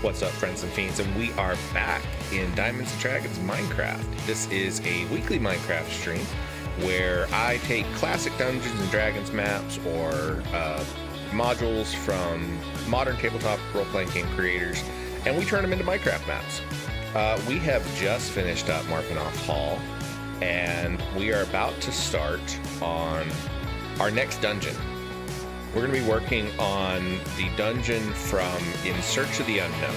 What's up, friends and fiends? And we are back in Diamonds and Dragons Minecraft. This is a weekly Minecraft stream where I take classic Dungeons and Dragons maps or modules from modern tabletop role-playing game creators, and we turn them into Minecraft maps. We have just finished up Marpenoth Hall, and we are about to start on our next dungeon. We're going to be working on the dungeon from In Search of the Unknown,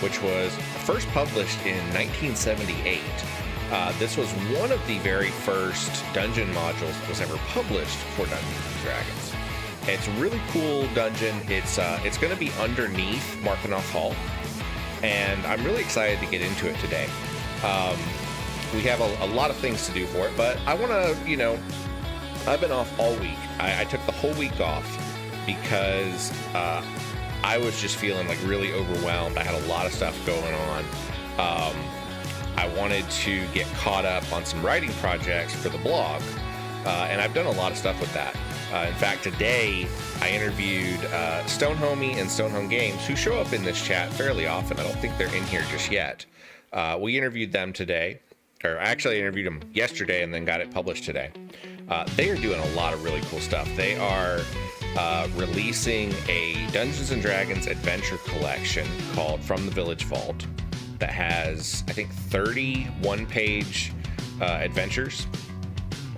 which was first published in 1978. This was one of the very first dungeon modules that was ever published for Dungeons and Dragons. It's a really cool dungeon. It's going to be underneath Marpenoth Hall, and I'm really excited to get into it today. We have a lot of things to do for it, but I want to, I've been off all week. I took the whole week off because I was just feeling like really overwhelmed. I had a lot of stuff going on. I wanted to get caught up on some writing projects for the blog, and I've done a lot of stuff with that. In fact, today I interviewed Stonehomie and Stonehome Games, who show up in this chat fairly often. I don't think they're in here just yet. We interviewed them today, or actually I interviewed them yesterday and then got it published today. They are doing a lot of really cool stuff. They are releasing a Dungeons and Dragons adventure collection called From the Village Vault that has, I think, 30 one-page adventures.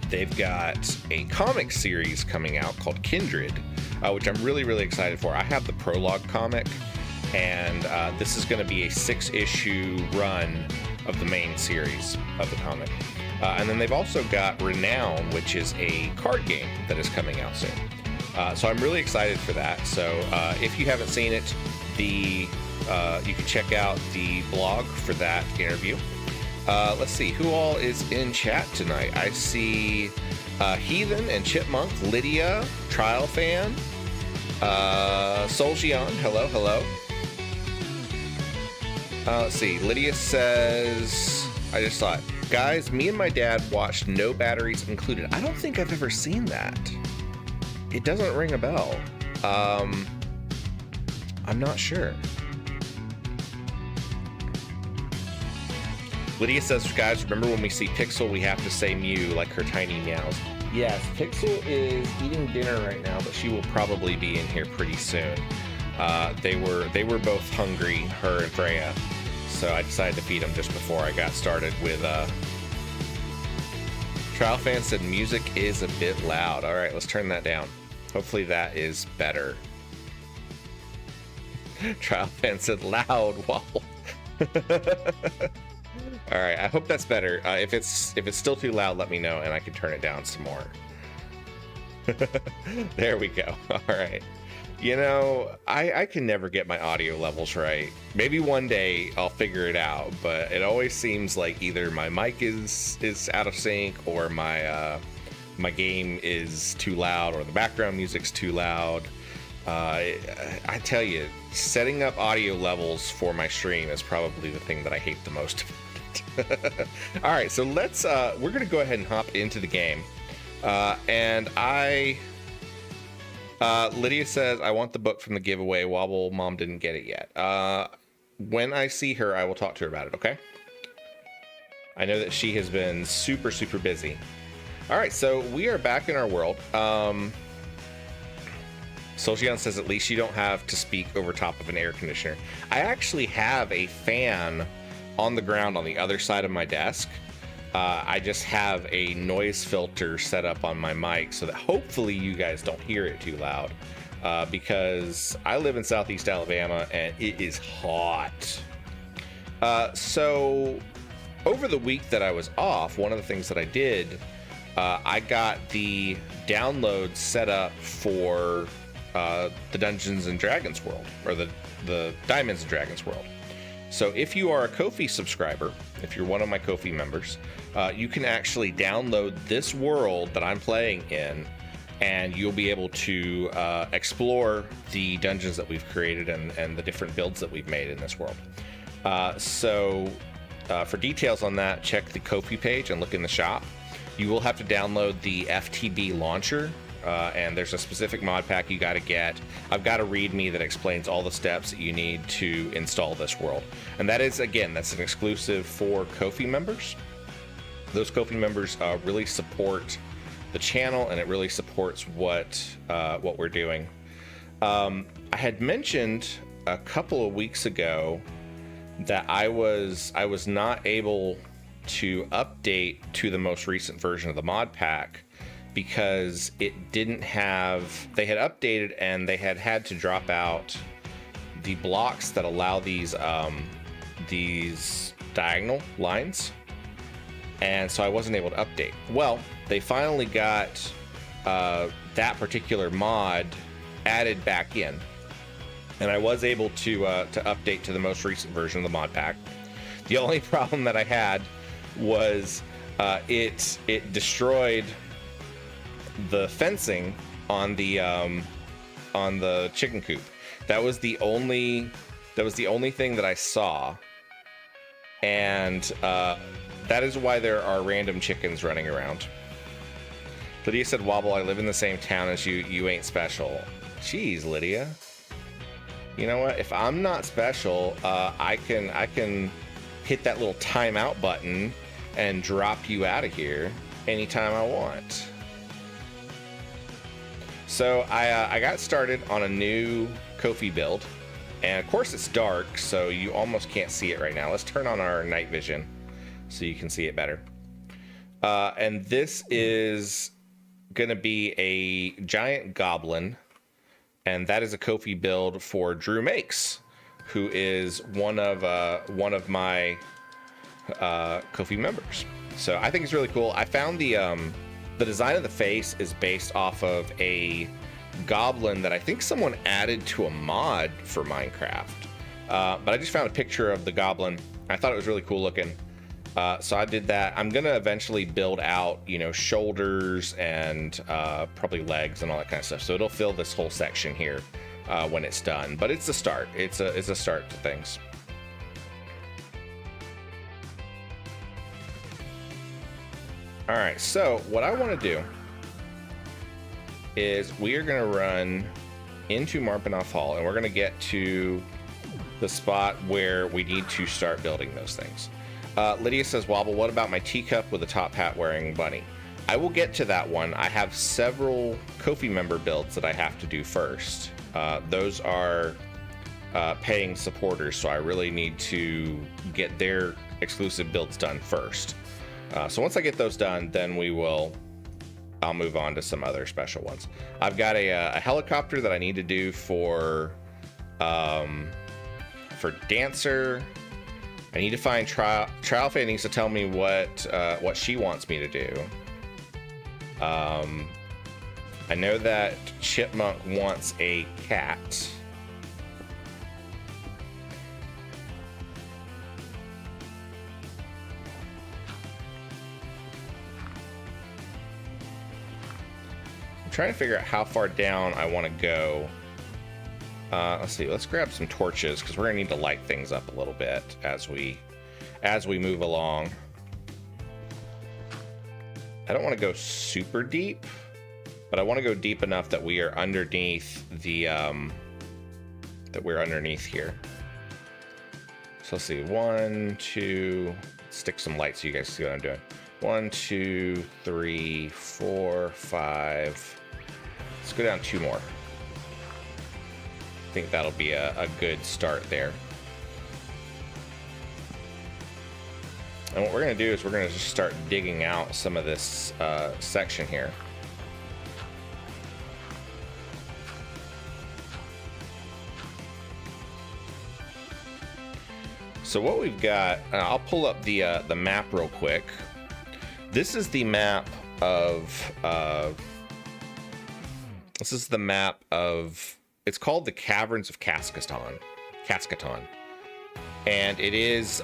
They've got a comic series coming out called Kindred, which I'm really, really excited for. I have the prologue comic, and this is going to be a 6-issue run of the main series of the comic. And then they've also got Renown, which is a card game that is coming out soon. So I'm really excited for that. So if you haven't seen it, you can check out the blog for that interview. Let's see, who all is in chat tonight? I see Heathen and Chipmunk, Lydia, Trial Fan, Soljian, hello. Let's see, Lydia says, I just saw it. Guys, me and my dad watched No Batteries Included. I don't think I've ever seen that. It doesn't ring a bell. I'm not sure. Lydia says, guys, remember when we see Pixel, we have to say Mew like her tiny meows. Yes, Pixel is eating dinner right now, but she will probably be in here pretty soon. They were both hungry, her and Freya. So I decided to feed them just before I got started with, Trial Fan said music is a bit loud. All right, let's turn that down. Hopefully that is better. Trial Fan said loud. Wow. All right, I hope that's better. If it's still too loud, let me know and I can turn it down some more. There we go. All right. I can never get my audio levels right. Maybe one day I'll figure it out, but it always seems like either my mic is out of sync or my game is too loud or the background music's too loud. I tell you, setting up audio levels for my stream is probably the thing that I hate the most about it. All right, so we're going to go ahead and hop into the game. And Lydia says, I want the book from the giveaway. Wobble Mom didn't get it yet. When I see her, I will talk to her about it, okay? I know that she has been super, super busy. All right, so we are back in our world. Soljian says, at least you don't have to speak over top of an air conditioner. I actually have a fan on the ground on the other side of my desk. I just have a noise filter set up on my mic so that hopefully you guys don't hear it too loud, because I live in Southeast Alabama and it is hot. So over the week that I was off, one of the things that I did, I got the download set up for the Dungeons and Dragons world, or the Diamonds and Dragons world. So if you are a Ko-fi subscriber, if you're one of my Ko-fi members, you can actually download this world that I'm playing in, and you'll be able to explore the dungeons that we've created and the different builds that we've made in this world. So for details on that, check the Ko-fi page and look in the shop. You will have to download the FTB launcher and there's a specific mod pack you got to get. I've got a README that explains all the steps that you need to install this world, and that is, again, that's an exclusive for Ko-fi members. Those Ko-fi members really support the channel, and it really supports what we're doing. I had mentioned a couple of weeks ago that I was not able to update to the most recent version of the mod pack because it didn't have, they had updated and they had to drop out the blocks that allow these diagonal lines, and so I wasn't able to update. Well, they finally got that particular mod added back in, and I was able to update to the most recent version of the mod pack. The only problem that I had was it destroyed the fencing on the chicken coop. That was the only thing that I saw, and that is why there are random chickens running around. Lydia said, "Wobble, I live in the same town as you. You ain't special." Jeez, Lydia. You know what? If I'm not special, I can hit that little timeout button and drop you out of here anytime I want. So I got started on a new Ko-fi build, and of course it's dark, so you almost can't see it right now. Let's turn on our night vision so you can see it better. And this is gonna be a giant goblin, and that is a Ko-fi build for Drew Makes, who is one of my Ko-fi members. So I think it's really cool. I found the design of the face is based off of a goblin that I think someone added to a mod for Minecraft. But I just found a picture of the goblin. I thought it was really cool looking. So I did that. I'm gonna eventually build out, shoulders and probably legs and all that kind of stuff. So it'll fill this whole section here when it's done. But it's a start. It's a start to things. All right. So what I want to do is we are gonna run into Marpenoth Hall, and we're gonna get to the spot where we need to start building those things. Lydia says, "Wobble, what about my teacup with a top hat wearing bunny?" I will get to that one. I have several Ko-fi member builds that I have to do first. Those are paying supporters, so I really need to get their exclusive builds done first. So once I get those done, then I'll move on to some other special ones. I've got a helicopter that I need to do for Dancer. I need to find Trialfe needs to tell me what she wants me to do. I know that Chipmunk wants a cat. I'm trying to figure out how far down I want to go. Let's see. Let's grab some torches because we're gonna need to light things up a little bit as we move along. I don't want to go super deep, but I want to go deep enough that we are underneath the here. So let's see. 1, 2. Stick some lights so you guys see what I'm doing. 1, 2, 3, 4, 5. Let's go down 2 more. I think that'll be a good start there. And what we're going to do is we're going to just start digging out some of this section here. So what we've got, I'll pull up the map real quick. This is the map of it's called the Caverns of Cascaton, and it is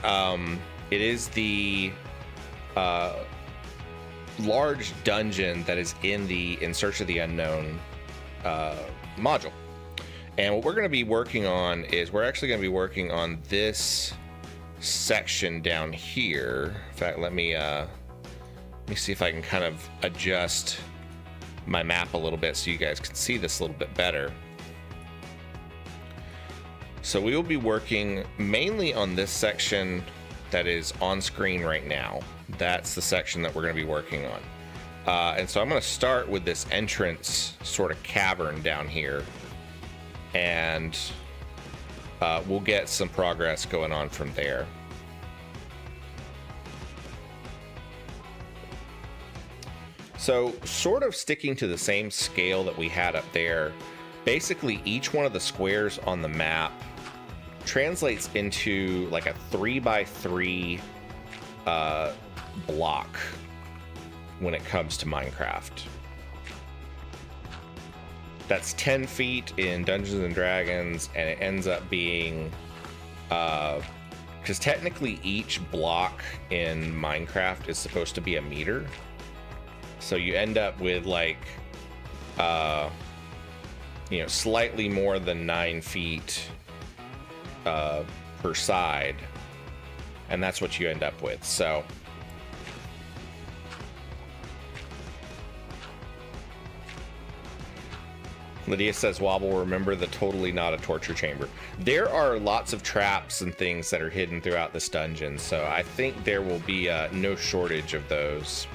the large dungeon that is in the In Search of the Unknown module. And what we're going to be working on is we're actually going to be working on this section down here. In fact, let me see if I can kind of adjust my map a little bit so you guys can see this a little bit better. So we will be working mainly on this section that is on screen right now. That's the section that we're going to be working on. And so I'm going to start with this entrance sort of cavern down here, and we'll get some progress going on from there. So sort of sticking to the same scale that we had up there, basically each one of the squares on the map translates into like a 3x3 block when it comes to Minecraft. That's 10 feet in Dungeons and Dragons, and it ends up being because technically each block in Minecraft is supposed to be a meter, so you end up with like you know, slightly more than 9 feet per side, and that's what you end up with. So Lydia says, Wobble, remember the totally not a torture chamber. There are lots of traps and things that are hidden throughout this dungeon, so I think there will be no shortage of those.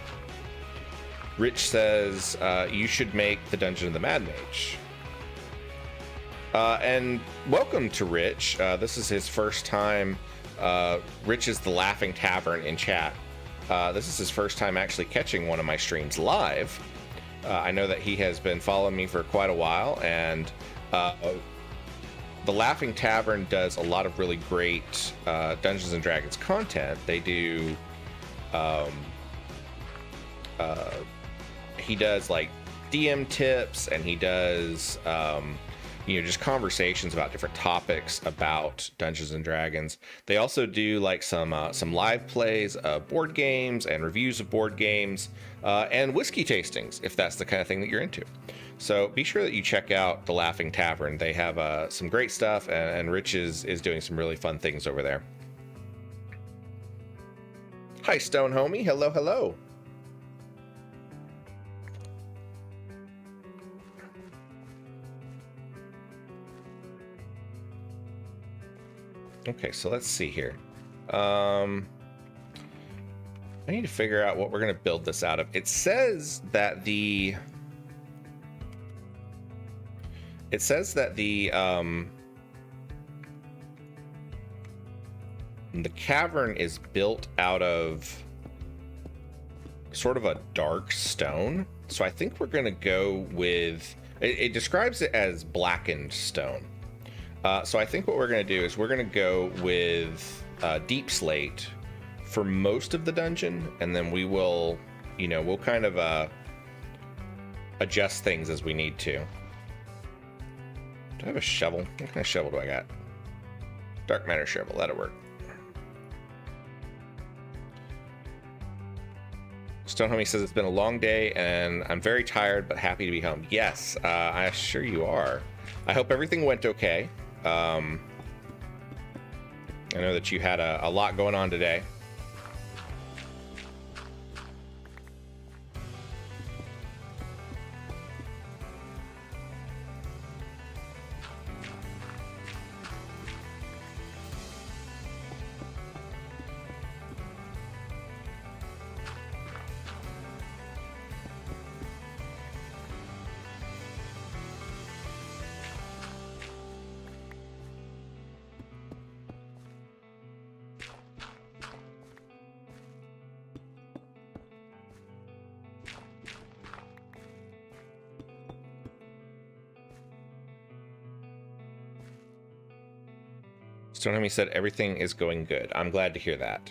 Rich says, you should make the Dungeon of the Mad Mage. And welcome to Rich. This is his first time. Rich is the Laughing Tavern in chat. This is his first time actually catching one of my streams live. I know that he has been following me for quite a while, and the Laughing Tavern does a lot of really great Dungeons and Dragons content. They do he does like DM tips, and he does you know, just conversations about different topics about Dungeons and Dragons. They also do like some live plays of board games and reviews of board games and whiskey tastings, if that's the kind of thing that you're into. So be sure that you check out the Laughing Tavern. They have some great stuff, and Rich is doing some really fun things over there. Hi, Stone Homie. Hello, hello. Okay, so let's see here. I need to figure out what we're going to build this out of. It says that the cavern is built out of sort of a dark stone. So I think we're going to go with, it describes it as blackened stone. So I think what we're going to do is we're going to go with deep slate for most of the dungeon, and then we will, you know, we'll kind of adjust things as we need to. Do I have a shovel? What kind of shovel do I got? Dark matter shovel, that'll work. Stone Homie says, it's been a long day and I'm very tired but happy to be home. Yes, I assure you are. I hope everything went okay. I know that you had a lot going on today. Stonehomie said everything is going good. I'm glad to hear that.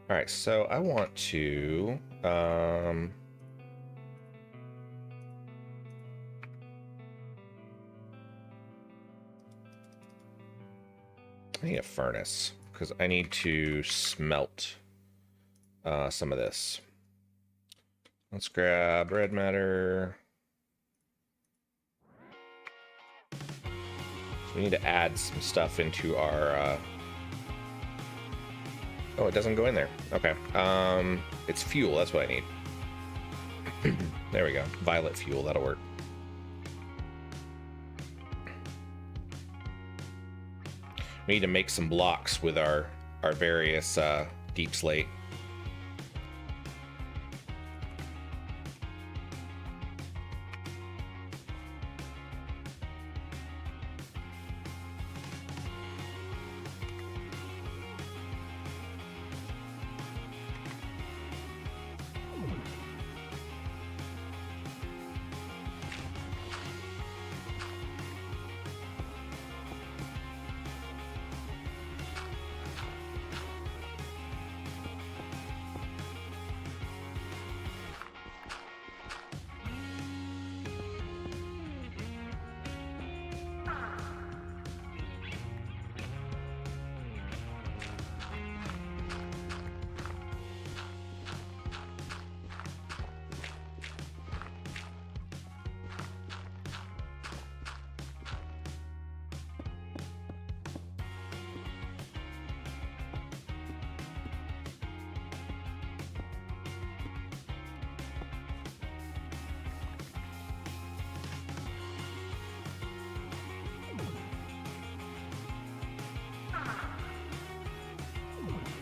All right, so I want to I need a furnace because I need to smelt some of this. Let's grab red matter. We need to add some stuff into our oh, it doesn't go in there. Okay. It's fuel, that's what I need. There we go. Violet fuel, that'll work. We need to make some blocks with our various deep slate.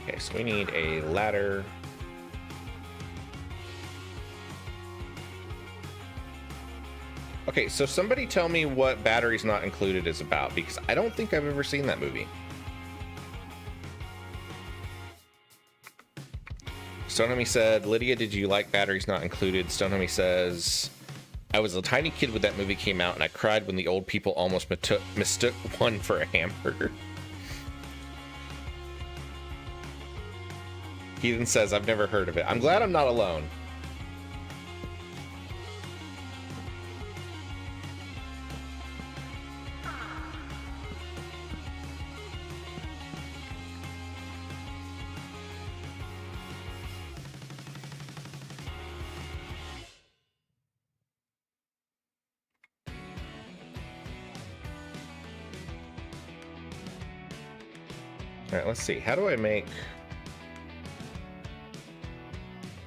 Okay, so we need a ladder. Okay, so somebody tell me what Batteries Not Included is about, because I don't think I've ever seen that movie. Stonehomie said, Lydia, did you like Batteries Not Included? Stonehomie says, I was a tiny kid when that movie came out, and I cried when the old people almost mistook one for a hamburger. Heathen says, I've never heard of it. I'm glad I'm not alone. All right, let's see. How do I make...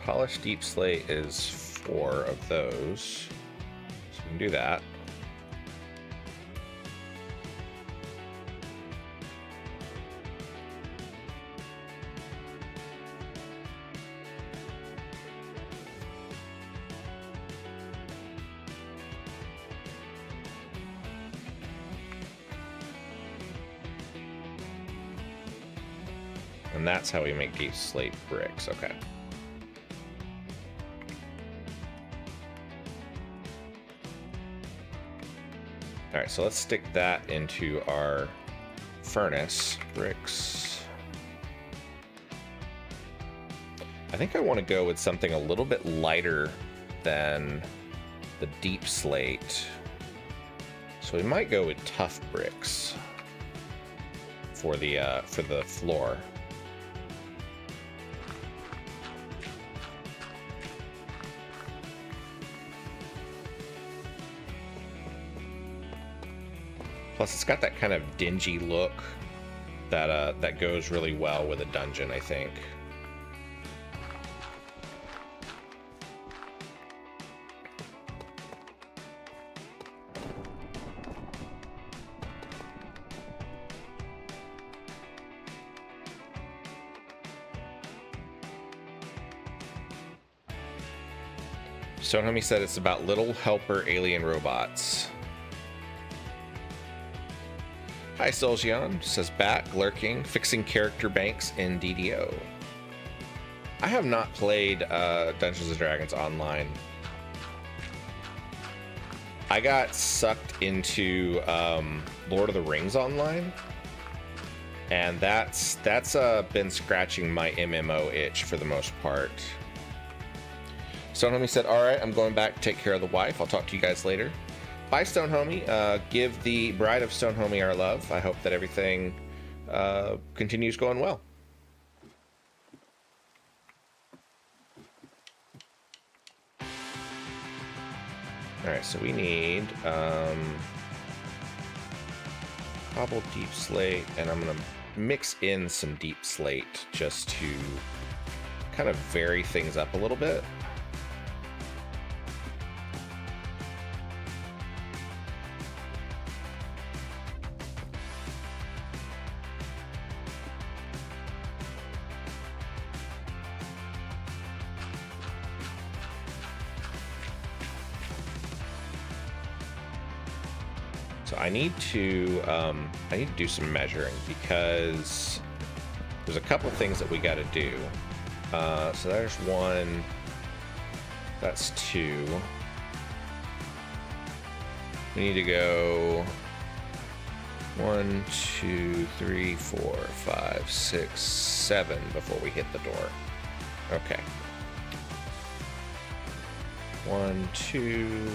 Polished deep slate is 4 of those, so we can do that. And that's how we make deep slate bricks. Okay. All right, so let's stick that into our furnace bricks. I think I want to go with something a little bit lighter than the deep slate. So we might go with tough bricks for the floor. Plus, it's got that kind of dingy look that that goes really well with a dungeon, I think. Stonehomie said it's about little helper alien robots. Hi, Soljian says back, lurking, fixing character banks in DDO. I have not played Dungeons & Dragons online. I got sucked into Lord of the Rings online, and that's been scratching my MMO itch for the most part. Stonehomie said, all right, I'm going back to take care of the wife. I'll talk to you guys later. Bye, Stonehomie. Give the bride of Stonehomie our love. I hope that everything continues going well. All right, so we need cobble deep slate, and I'm gonna mix in some deep slate just to kind of vary things up a little bit. So I need to do some measuring because there's a couple things that we got to do. So there's 1. That's 2. We need to go 1, 2, 3, 4, 5, 6, 7 before we hit the door. Okay. 1, 2.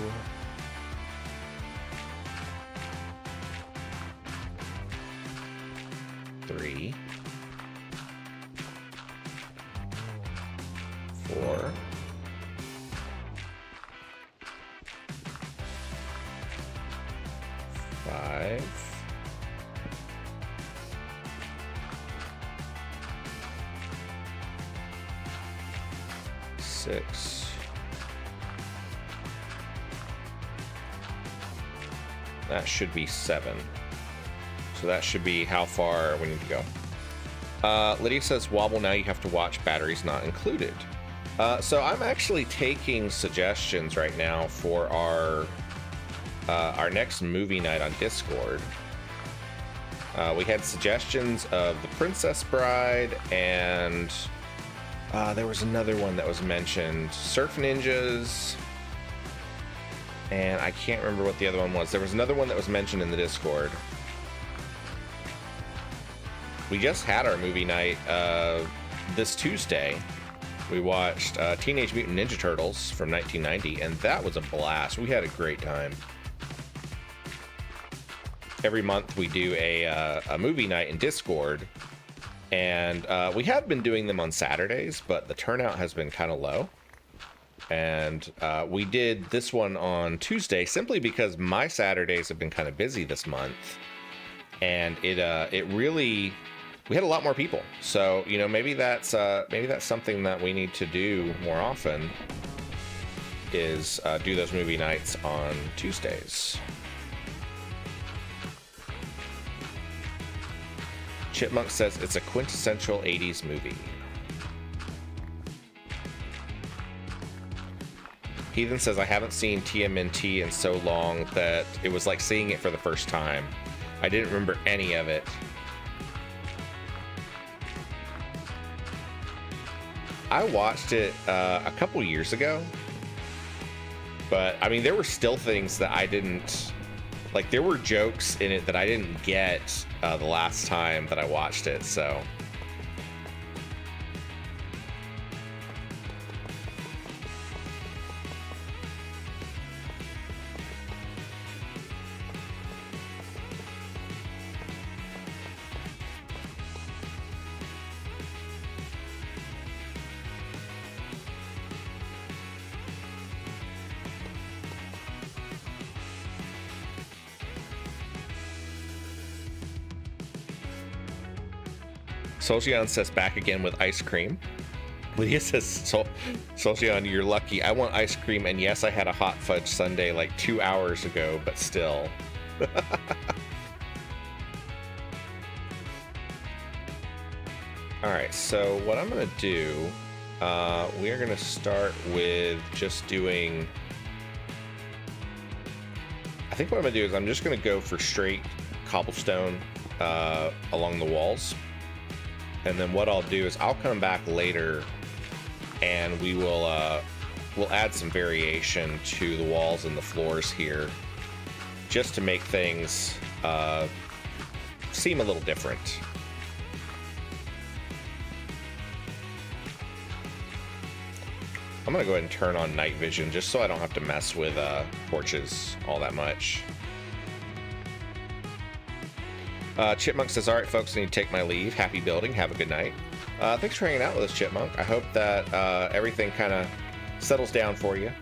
3, 4, 5, 6. That should be 7. So that should be how far we need to go. Lydia says, Wobble, now you have to watch, batteries not included. So I'm actually taking suggestions right now for our next movie night on Discord. We had suggestions of The Princess Bride, and there was another one that was mentioned, Surf Ninjas, and I can't remember what the other one was. There was another one that was mentioned in the Discord. We just had our movie night this Tuesday. We watched Teenage Mutant Ninja Turtles from 1990, and that was a blast. We had a great time. Every month we do a movie night in Discord, and we have been doing them on Saturdays, but the turnout has been kind of low. And we did this one on Tuesday simply because my Saturdays have been kind of busy this month, and it really, we had a lot more people. So, you know, maybe that's something that we need to do more often, is do those movie nights on Tuesdays. Chipmunk says it's a quintessential 80s movie. Heathen says, I haven't seen TMNT in so long that it was like seeing it for the first time. I didn't remember any of it. I watched it a couple years ago, but I mean, there were still things that I didn't, like there were jokes in it that I didn't get the last time that I watched it, so. Soljian says, back again with ice cream. Lydia says, Soljian, you're lucky. I want ice cream, and yes, I had a hot fudge sundae like 2 hours ago, but still. Alright, so what I'm going to do, we are going to start with just doing... I think what I'm going to do is I'm just going to go for straight cobblestone along the walls. And then what I'll do is I'll come back later and we'll add some variation to the walls and the floors here just to make things seem a little different. I'm gonna go ahead and turn on night vision just so I don't have to mess with torches all that much. Chipmunk says, all right, folks, I need to take my leave. Happy building. Have a good night. Thanks for hanging out with us, Chipmunk. I hope that everything kind of settles down for you.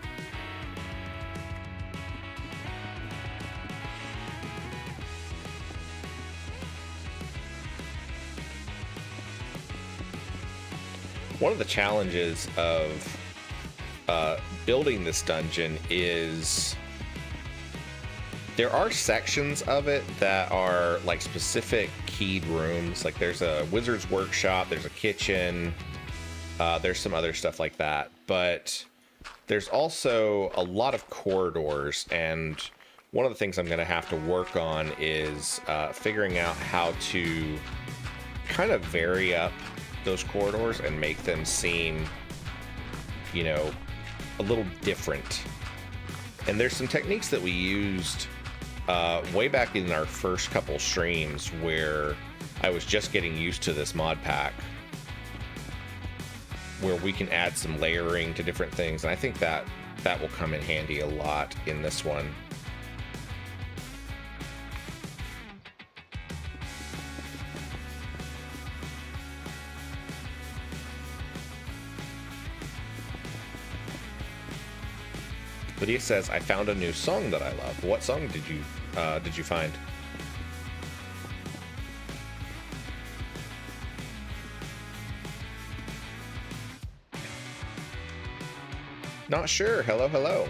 One of the challenges of building this dungeon is there are sections of it that are like specific keyed rooms. Like there's a wizard's workshop, there's a kitchen, there's some other stuff like that. But there's also a lot of corridors, and one of the things I'm going to have to work on is figuring out how to kind of vary up those corridors and make them seem, you know, a little different. And there's some techniques that we used way back in our first couple streams where I was just getting used to this mod pack, where we can add some layering to different things, and I think that will come in handy a lot in this one. Lydia says, I found a new song that I love. What song did you find? Not sure. Hello, hello.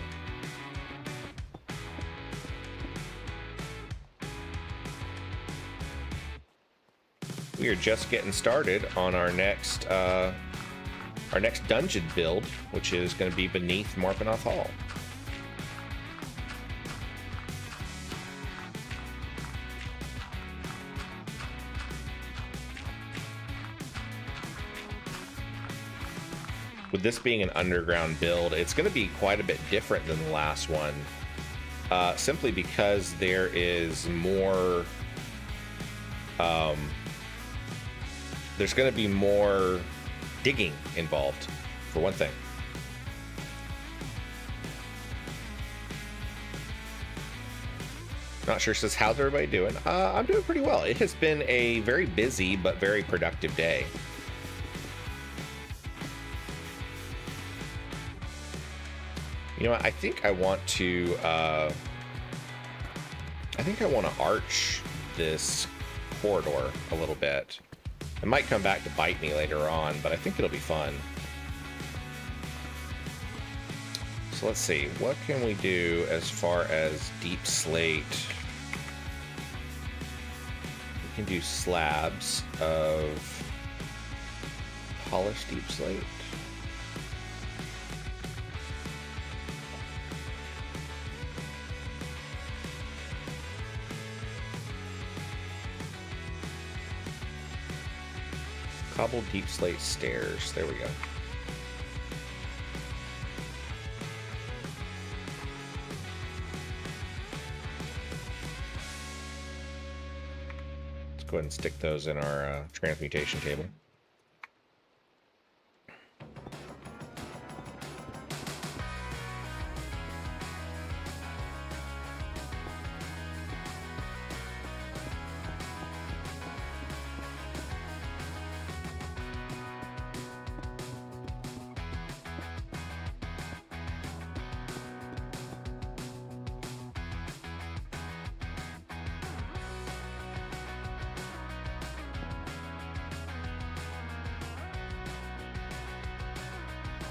We are just getting started on our next dungeon build, which is going to be beneath Marpenoth Hall. With this being an underground build, it's going to be quite a bit different than the last one, simply because there is more, there's going to be more digging involved, for one thing. Not sure, says, how's everybody doing? I'm doing pretty well. It has been a very busy but very productive day. You know what? I think I want to arch this corridor a little bit. It might come back to bite me later on, but I think it'll be fun. So let's see, what can we do as far as deep slate? We can do slabs of polished deep slate. Cobbled deep slate stairs. There we go. Let's go ahead and stick those in our transmutation table.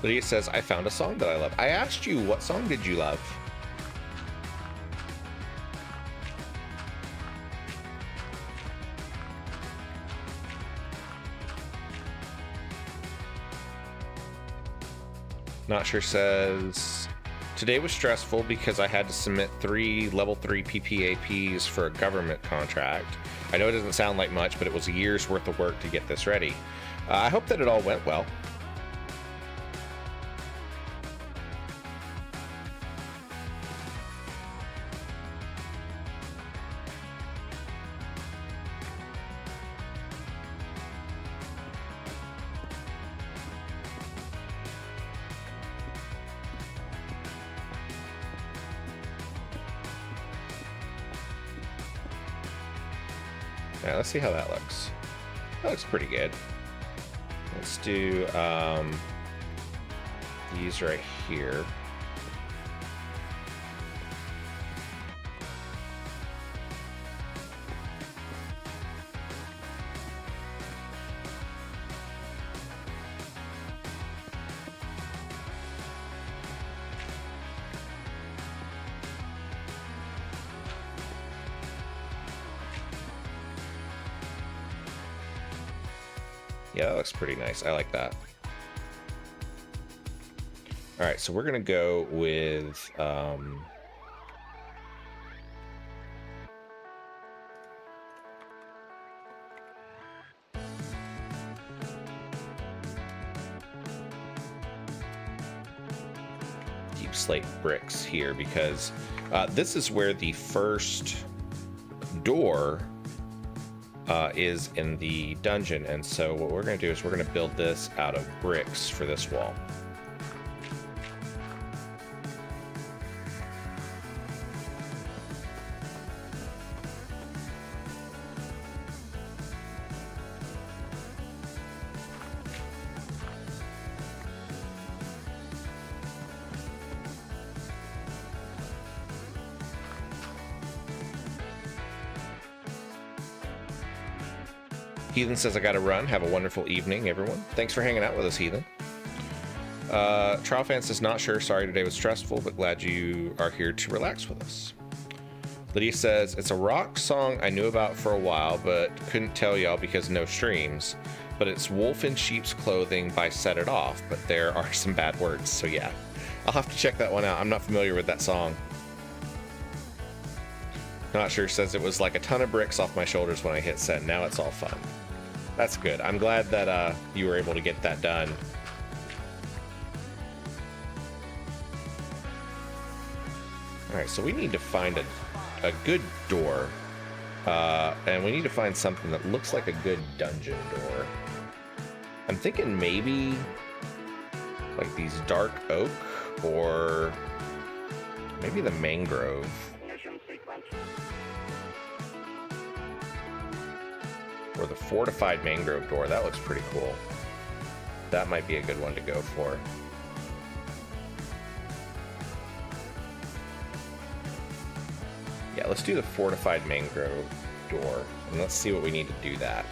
Lydia says, I found a song that I love. I asked you, what song did you love? Not sure says, today was stressful because I had to submit 3 level 3 PPAPs for a government contract. I know it doesn't sound like much, but it was a year's worth of work to get this ready. I hope that it all went well. Alright, let's see how that looks. That looks pretty good. Let's do these right here. Yeah, that looks pretty nice. I like that. All right, so we're gonna go with slate bricks here because this is where the first door is in the dungeon. And so what we're going to do is we're going to build this out of bricks for this wall. Heathen says, I gotta run. Have a wonderful evening, everyone. Thanks for hanging out with us, Heathen. Trial Fan says, not sure. Sorry today was stressful, but glad you are here to relax with us. Lydia says, it's a rock song I knew about for a while, but couldn't tell y'all because no streams. But it's Wolf in Sheep's Clothing by Set It Off, but there are some bad words, so yeah. I'll have to check that one out. I'm not familiar with that song. Not sure says it was like a ton of bricks off my shoulders when I hit send. Now it's all fun. That's good. I'm glad that you were able to get that done. All right, so we need to find a good door. And we need to find something that looks like a good dungeon door. I'm thinking maybe like these dark oak or maybe the mangrove. Or the fortified mangrove door. That looks pretty cool. That might be a good one to go for. Yeah, let's do the fortified mangrove door. And let's see what we need to do that.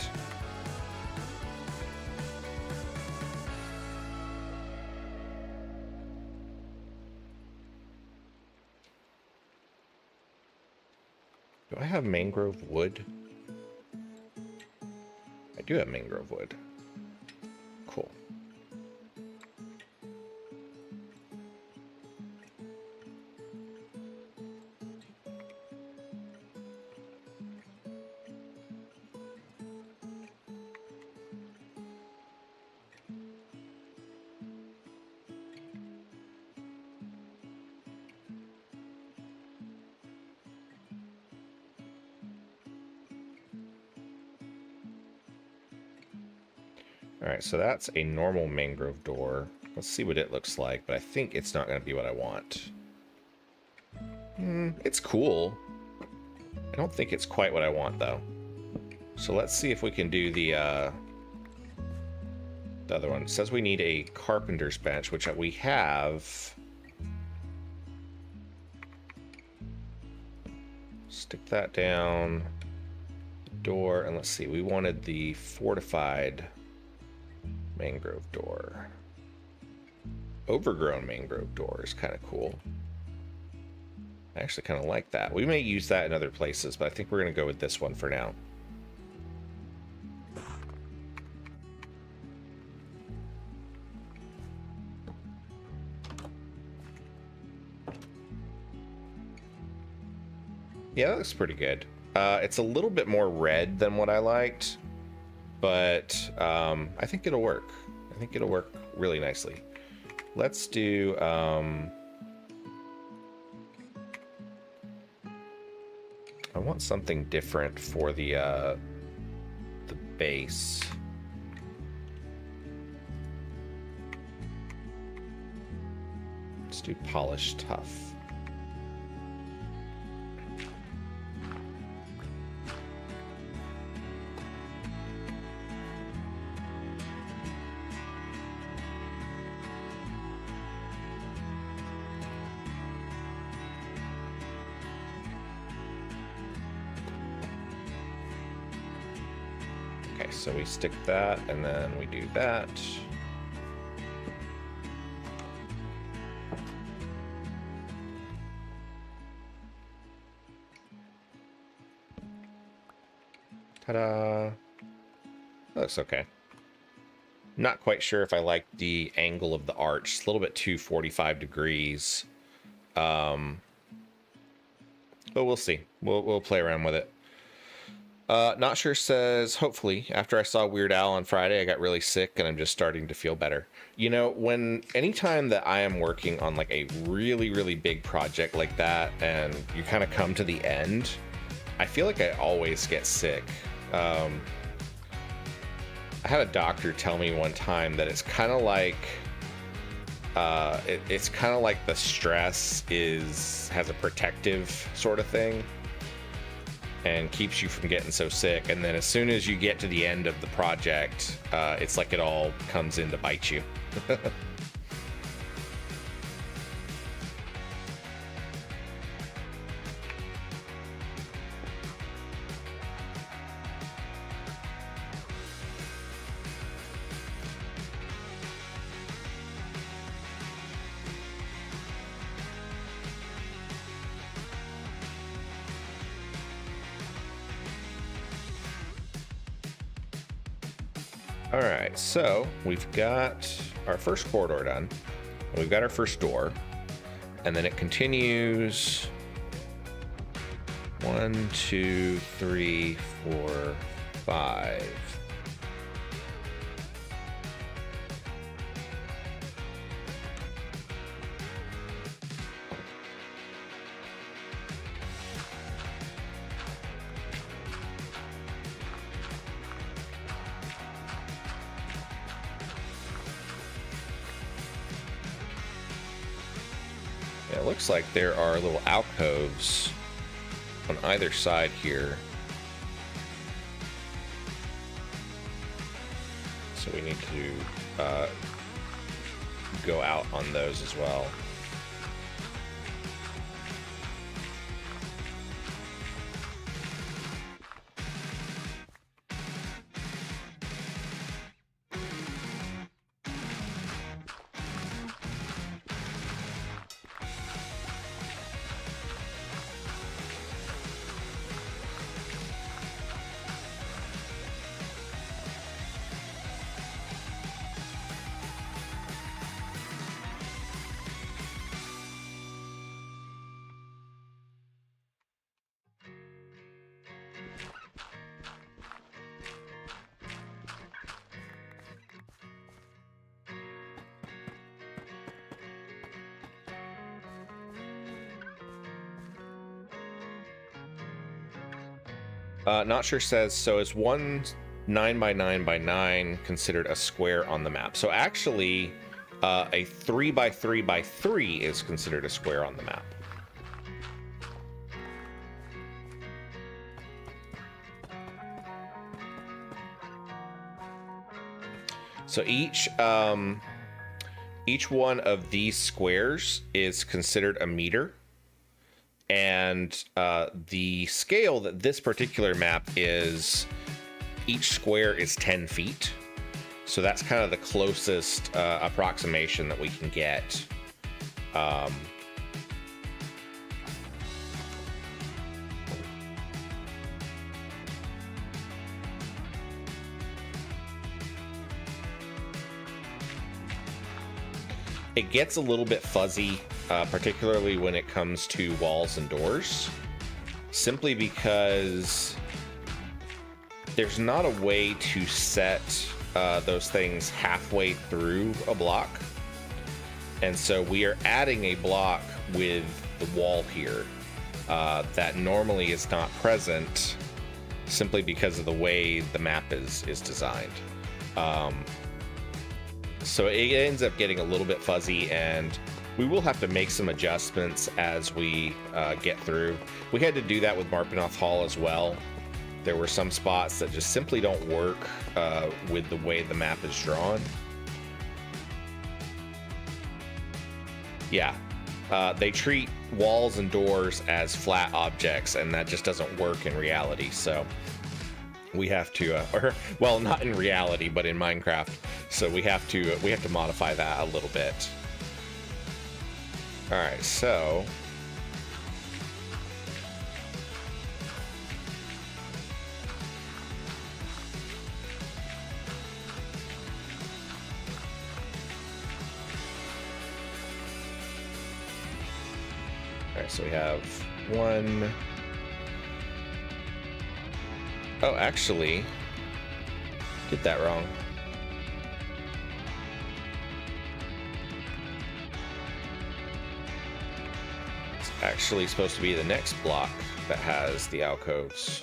Do I have mangrove wood? I do have mangrove wood. Cool. Alright, so that's a normal mangrove door. Let's see what it looks like, but I think it's not going to be what I want. It's cool. I don't think it's quite what I want, though. So let's see if we can do the other one. It says we need a carpenter's bench, which we have. Stick that down. Door, and let's see. We wanted the fortified mangrove door. Overgrown mangrove door is kind of cool. I actually kind of like that. We may use that in other places, but I think we're going to go with this one for now. Yeah, that looks pretty good. It's a little bit more red than what I liked, but I think it'll work. I think it'll work really nicely. Let's do I want something different for the base. Let's do polished tough. So we stick that, and then we do that. Ta-da! That looks okay. Not quite sure if I like the angle of the arch. It's a little bit too 45 degrees. But we'll see. We'll play around with it. Not sure says, hopefully, after I saw Weird Al on Friday, I got really sick and I'm just starting to feel better. You know, anytime that I am working on like a really, really big project like that and you kind of come to the end, I feel like I always get sick. I had a doctor tell me one time that it's kind of like, it's kind of like the stress has a protective sort of thing and keeps you from getting so sick. And then as soon as you get to the end of the project, it's like it all comes in to bite you. All right, so we've got our first corridor done. We've got our first door, and then it continues 1, 2, 3, 4, 5. It looks like there are little alcoves on either side here. So we need to go out on those as well. Not sure says, so is one 9x9x9 considered a square on the map? So actually, a 3x3x3 is considered a square on the map. So each one of these squares is considered a meter. And the scale that this particular map is, each square is 10 feet. So that's kind of the closest approximation that we can get. It gets a little bit fuzzy, particularly when it comes to walls and doors, simply because there's not a way to set those things halfway through a block. And so we are adding a block with the wall here that normally is not present, simply because of the way the map is designed. So it ends up getting a little bit fuzzy, and we will have to make some adjustments as we get through. We had to do that with Marpenoth Hall as well. There were some spots that just simply don't work with the way the map is drawn. Yeah, they treat walls and doors as flat objects, and that just doesn't work in reality. So we have to, or well, not in reality, but in Minecraft. So we have to modify that a little bit. All right, so all right, so we have 1, Oh, actually, did that wrong. It's actually supposed to be the next block that has the alcoves.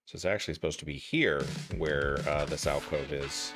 So it's actually supposed to be here where this alcove is.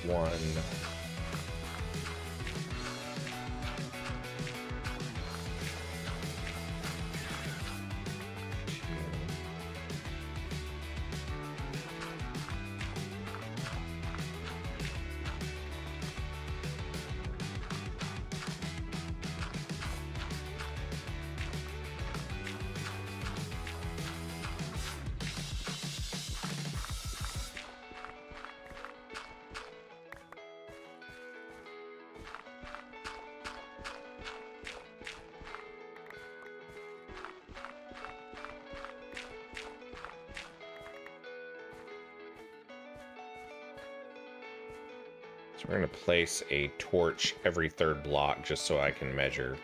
One. So we're going to place a torch every third block just so I can measure.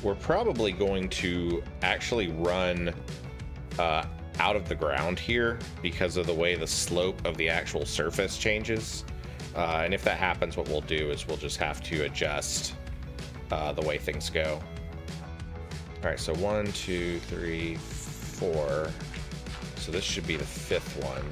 We're probably going to actually run out of the ground here because of the way the slope of the actual surface changes. And if that happens, what we'll do is we'll just have to adjust the way things go. All right, so 1, 2, 3, 4. So this should be the 5th one.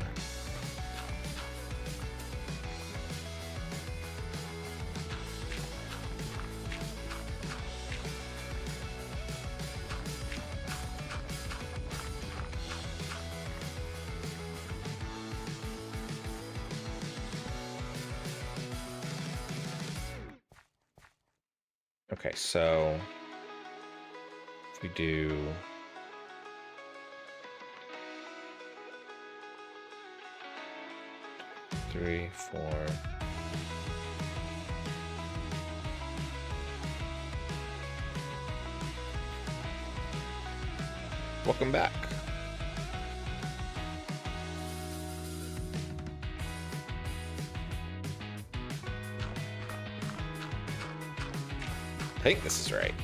Okay, so if we do 3, 4. Welcome back. I think this is right.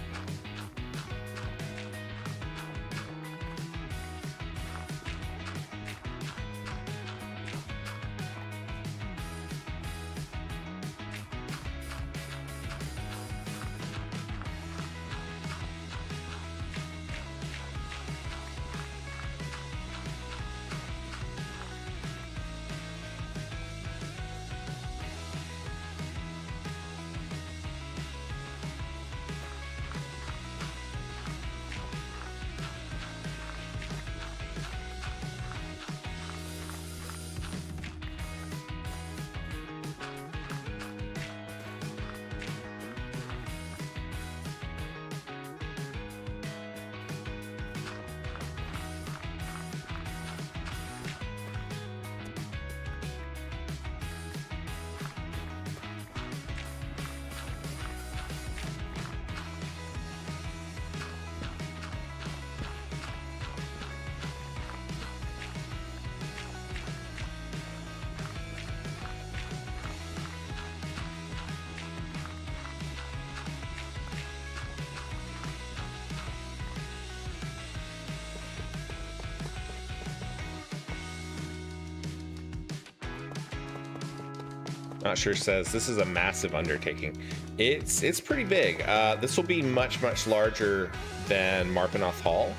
Not Sure says, this is a massive undertaking. It's pretty big. This will be much larger than Marpenoth Hall,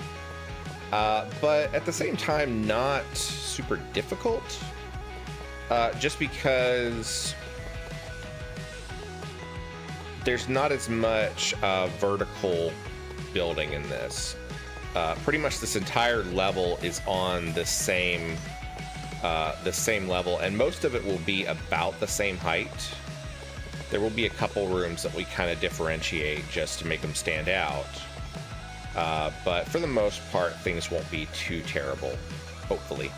but at the same time not super difficult, just because there's not as much vertical building in this. Pretty much this entire level is on the same level, and most of it will be about the same height. There will be a couple rooms that we kind of differentiate just to make them stand out, but for the most part things won't be too terrible, hopefully.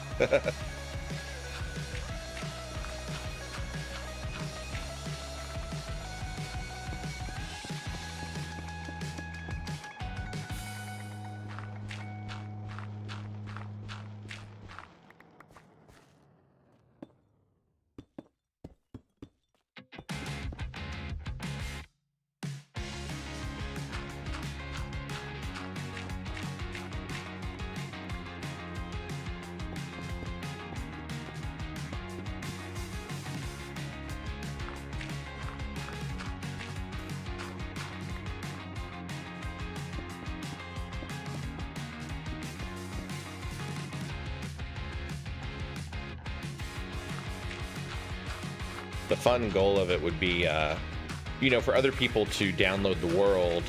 The fun goal of it would be, for other people to download the world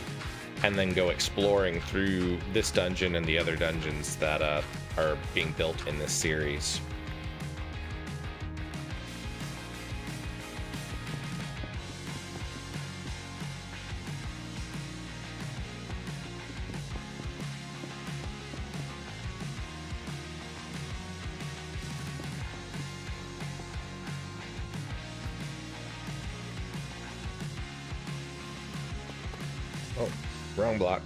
and then go exploring through this dungeon and the other dungeons that are being built in this series. Oh, wrong block.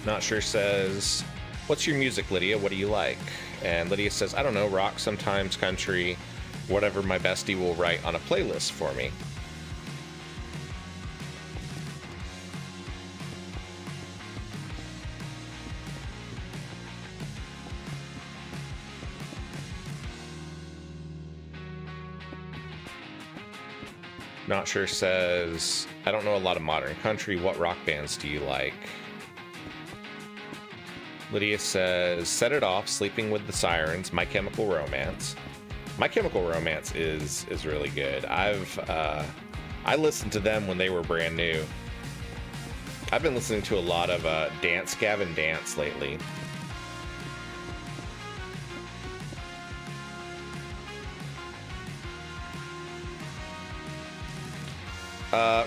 Not Sure says, what's your music, Lydia? What do you like? And Lydia says, I don't know, rock, sometimes country, whatever my bestie will write on a playlist for me. Not Sure says, I don't know a lot of modern country. What rock bands do you like? Lydia says, Set It Off, Sleeping with the Sirens, My Chemical Romance. My Chemical Romance is really good. I listened to them when they were brand new. I've been listening to a lot of Dance Gavin Dance lately.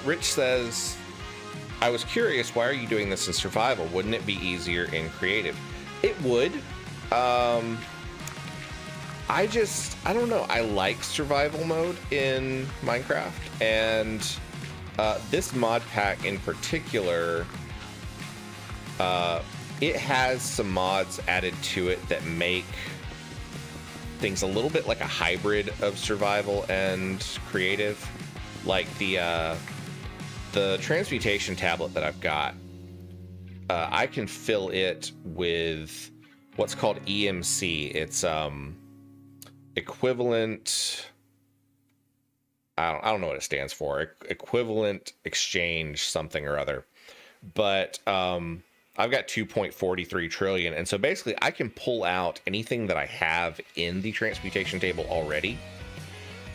Rich says, I was curious, why are you doing this in survival? Wouldn't it be easier in creative? It would. I don't know. I like survival mode in Minecraft, and this mod pack in particular, it has some mods added to it that make things a little bit like a hybrid of survival and creative. Like the transmutation tablet that I've got, I can fill it with what's called EMC. It's equivalent. I don't know what it stands for. Equivalent exchange something or other. But I've got 2.43 trillion, and so basically I can pull out anything that I have in the transmutation table already.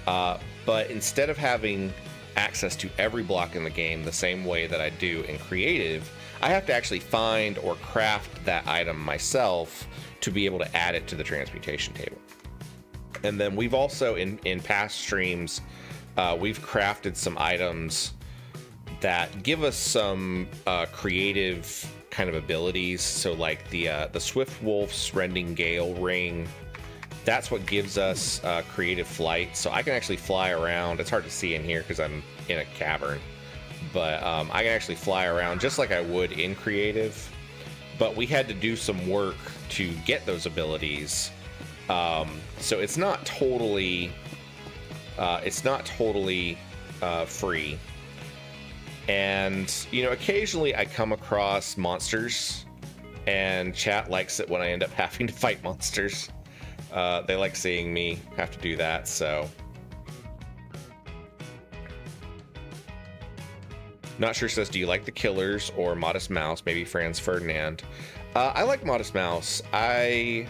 But instead of having access to every block in the game the same way that I do in creative, I have to actually find or craft that item myself to be able to add it to the transmutation table. And then we've also in past streams we've crafted some items that give us some creative kind of abilities. So like the Swift Wolf's Rending Gale ring, that's what gives us creative flight. So I can actually fly around. It's hard to see in here because I'm in a cavern, but I can actually fly around just like I would in creative. But we had to do some work to get those abilities. So it's not totally free. And, you know, occasionally I come across monsters, and chat likes it when I end up having to fight monsters. They like seeing me have to do that, so. Not Sure says, do you like the Killers or Modest Mouse? Maybe Franz Ferdinand. I like Modest Mouse. I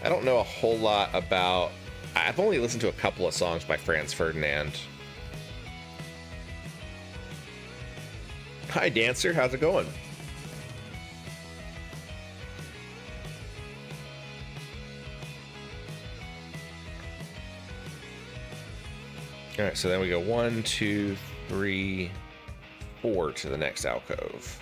don't know a whole lot about... I've only listened to a couple of songs by Franz Ferdinand. Hi, Dancer. How's it going? All right, so then we go 1, 2, 3, 4 to the next alcove.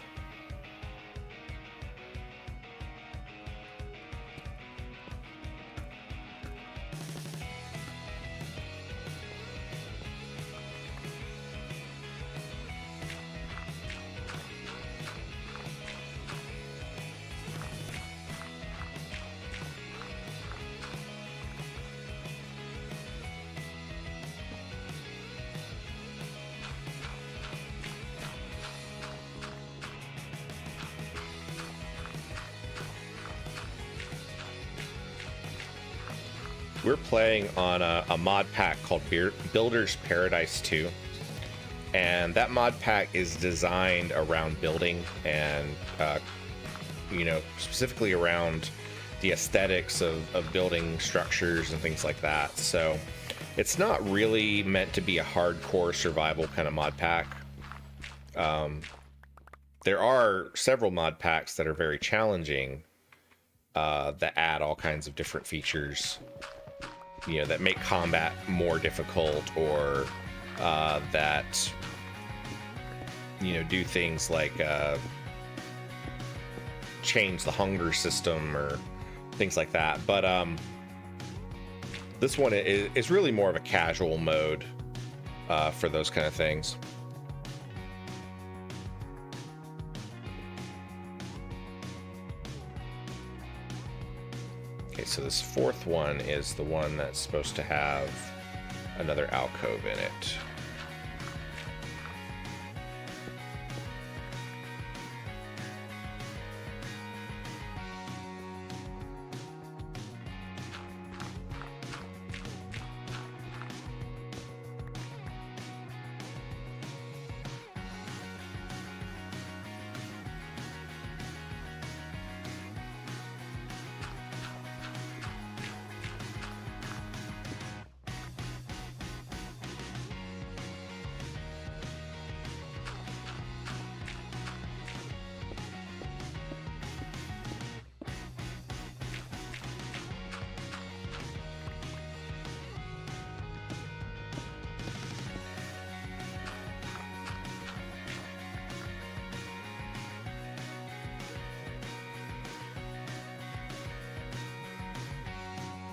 We're playing on a mod pack called Builders Paradise 2, and that mod pack is designed around building and, you know, specifically around the aesthetics of building structures and things like that. So it's not really meant to be a hardcore survival kind of mod pack. There are several mod packs that are very challenging, that add all kinds of different features, you know, that make combat more difficult, or that, you know, do things like change the hunger system or things like that. But this one is really more of a casual mode for those kind of things. Okay, so this fourth one is the one that's supposed to have another alcove in it.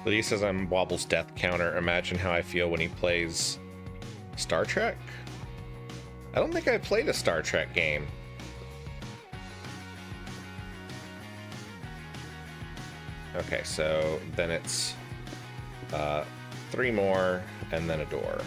Lydia says, I'm Wobble's death counter. Imagine how I feel when he plays Star Trek? I don't think I played a Star Trek game. Okay, so then it's 3 more and then a door.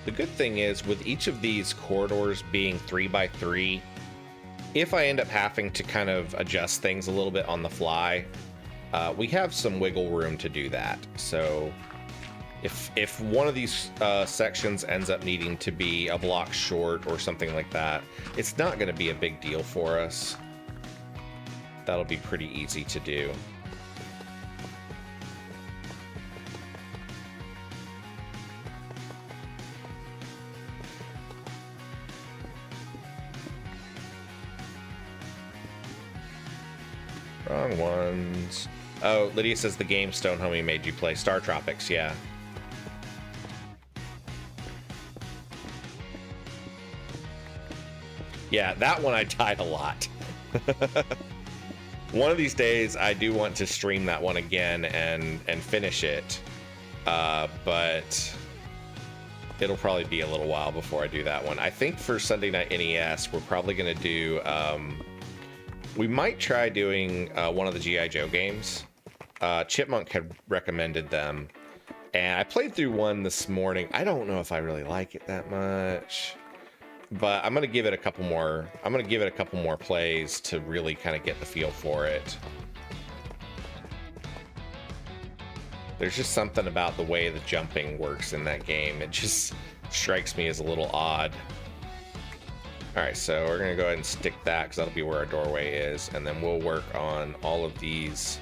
The good thing is, with each of these corridors being 3x3, if I end up having to kind of adjust things a little bit on the fly, we have some wiggle room to do that. So if one of these sections ends up needing to be a block short or something like that, it's not going to be a big deal for us. That'll be pretty easy to do. Wrong ones. Oh, Lydia says the game Stone Homie made you play. Star Tropics, yeah. Yeah, that one I died a lot. One of these days, I do want to stream that one again and finish it. But it'll probably be a little while before I do that one. I think for Sunday Night NES, we're probably going to do... we might try doing one of the G.I. Joe games. Chipmunk had recommended them. And I played through one this morning. I don't know if I really like it that much. But I'm gonna give it a couple more. I'm gonna give it a couple more plays to really kind of get the feel for it. There's just something about the way the jumping works in that game. It just strikes me as a little odd. All right, so we're gonna go ahead and stick that because that'll be where our doorway is, and then we'll work on all of these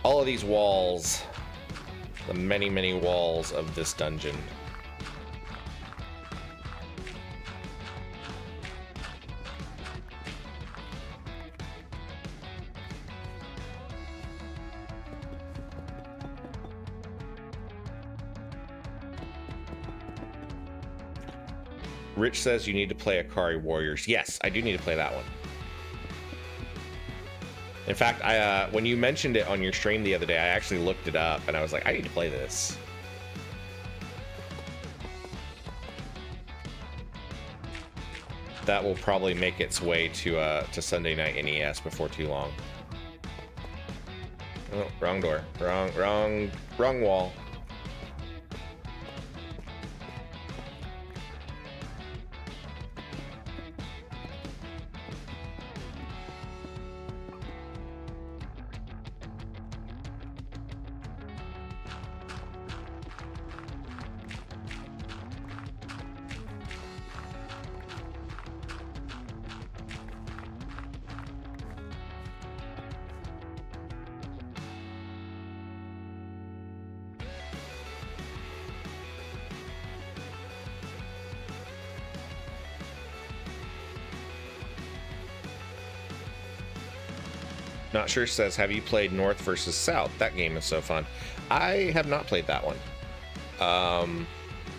walls, the many walls of this dungeon. Rich says you need to play Akari Warriors. Yes, I do need to play that one. In fact, when you mentioned it on your stream the other day, I actually looked it up and I was like, I need to play this. That will probably make its way to Sunday Night NES before too long. Oh, wrong door. Wrong wall. Not Sure says, have you played North versus South? That game is so fun. I have not played that one. I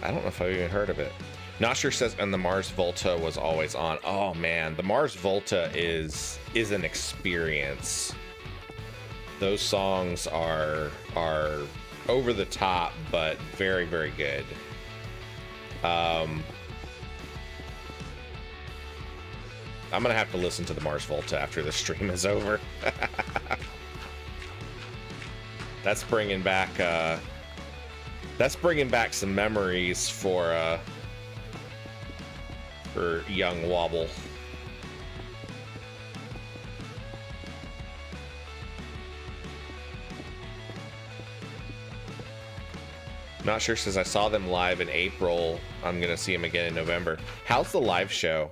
don't know if I've even heard of it. Not Sure says, and the Mars Volta was always on. Oh man, the Mars Volta is an experience. Those songs are over the top, but very, very good. I'm gonna have to listen to the Mars Volta after the stream is over. That's bringing back some memories for young Wobble. Not Sure says, I saw them live in April. I'm gonna see them again in November. How's the live show?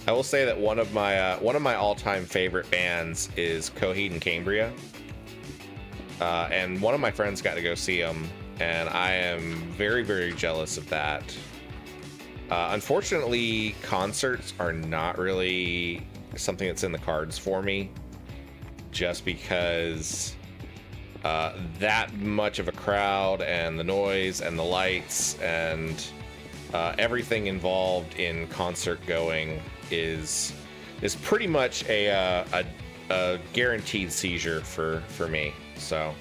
I will say that one of my all-time favorite bands is Coheed and Cambria, and one of my friends got to go see them, and I am very, very jealous of that. Unfortunately, concerts are not really something that's in the cards for me, just because that much of a crowd and the noise and the lights and everything involved in concert going is pretty much a guaranteed seizure for me. So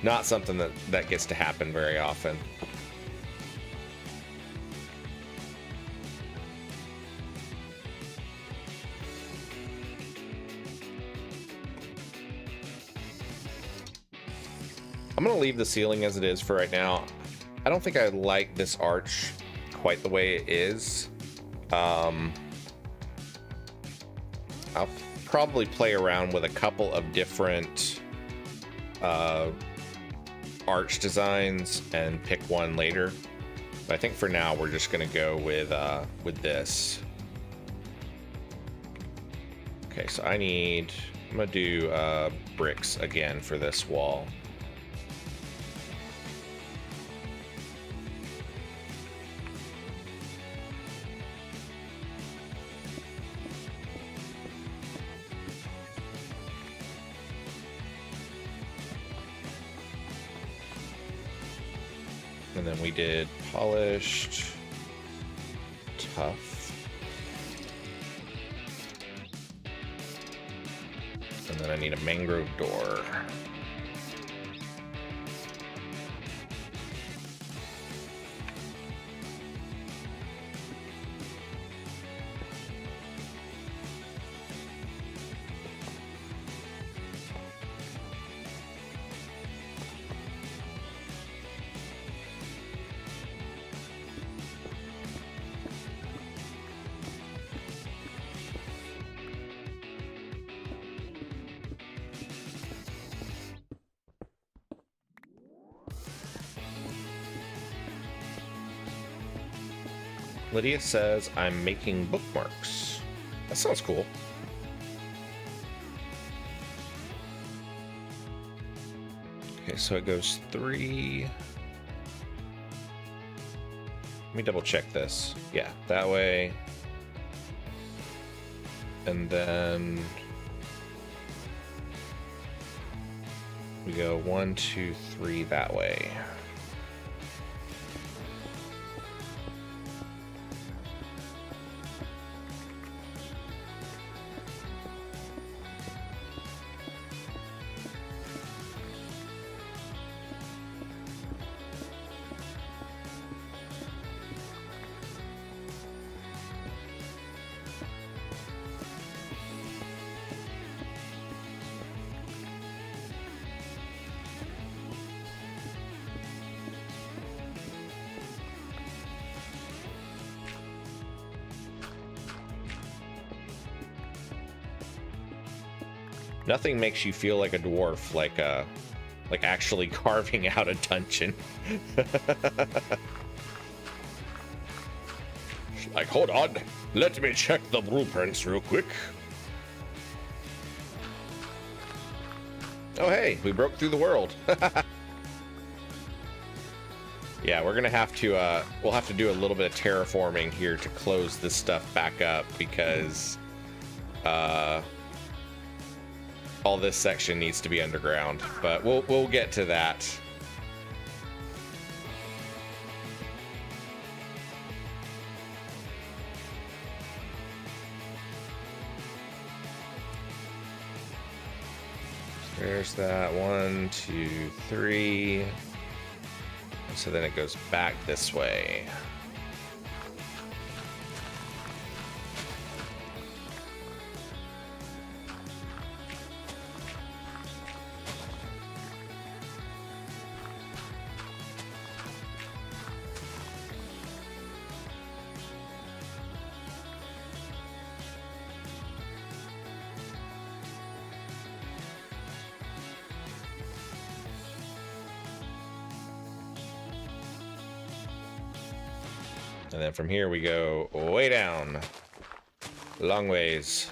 not something that gets to happen very often. I'm gonna leave the ceiling as it is for right now. I don't think I like this arch quite the way it is. I'll probably play around with a couple of different arch designs and pick one later. But I think for now we're just gonna go with this. Okay, so I'm gonna do bricks again for this wall. And then we did polished, tough. And then I need a mangrove door. Lydia says, I'm making bookmarks. That sounds cool. Okay, so it goes 3. Let me double check this. Yeah, that way. And then we go 1, 2, 3 that way. Nothing makes you feel like a dwarf like actually carving out a dungeon. Like, hold on, let me check the blueprints real quick. Oh hey, we broke through the world. Yeah, we're gonna have to we'll have to do a little bit of terraforming here to close this stuff back up because all this section needs to be underground, but we'll get to that. There's that 1, 2, 3. So then it goes back this way. And then from here we go way down, long ways.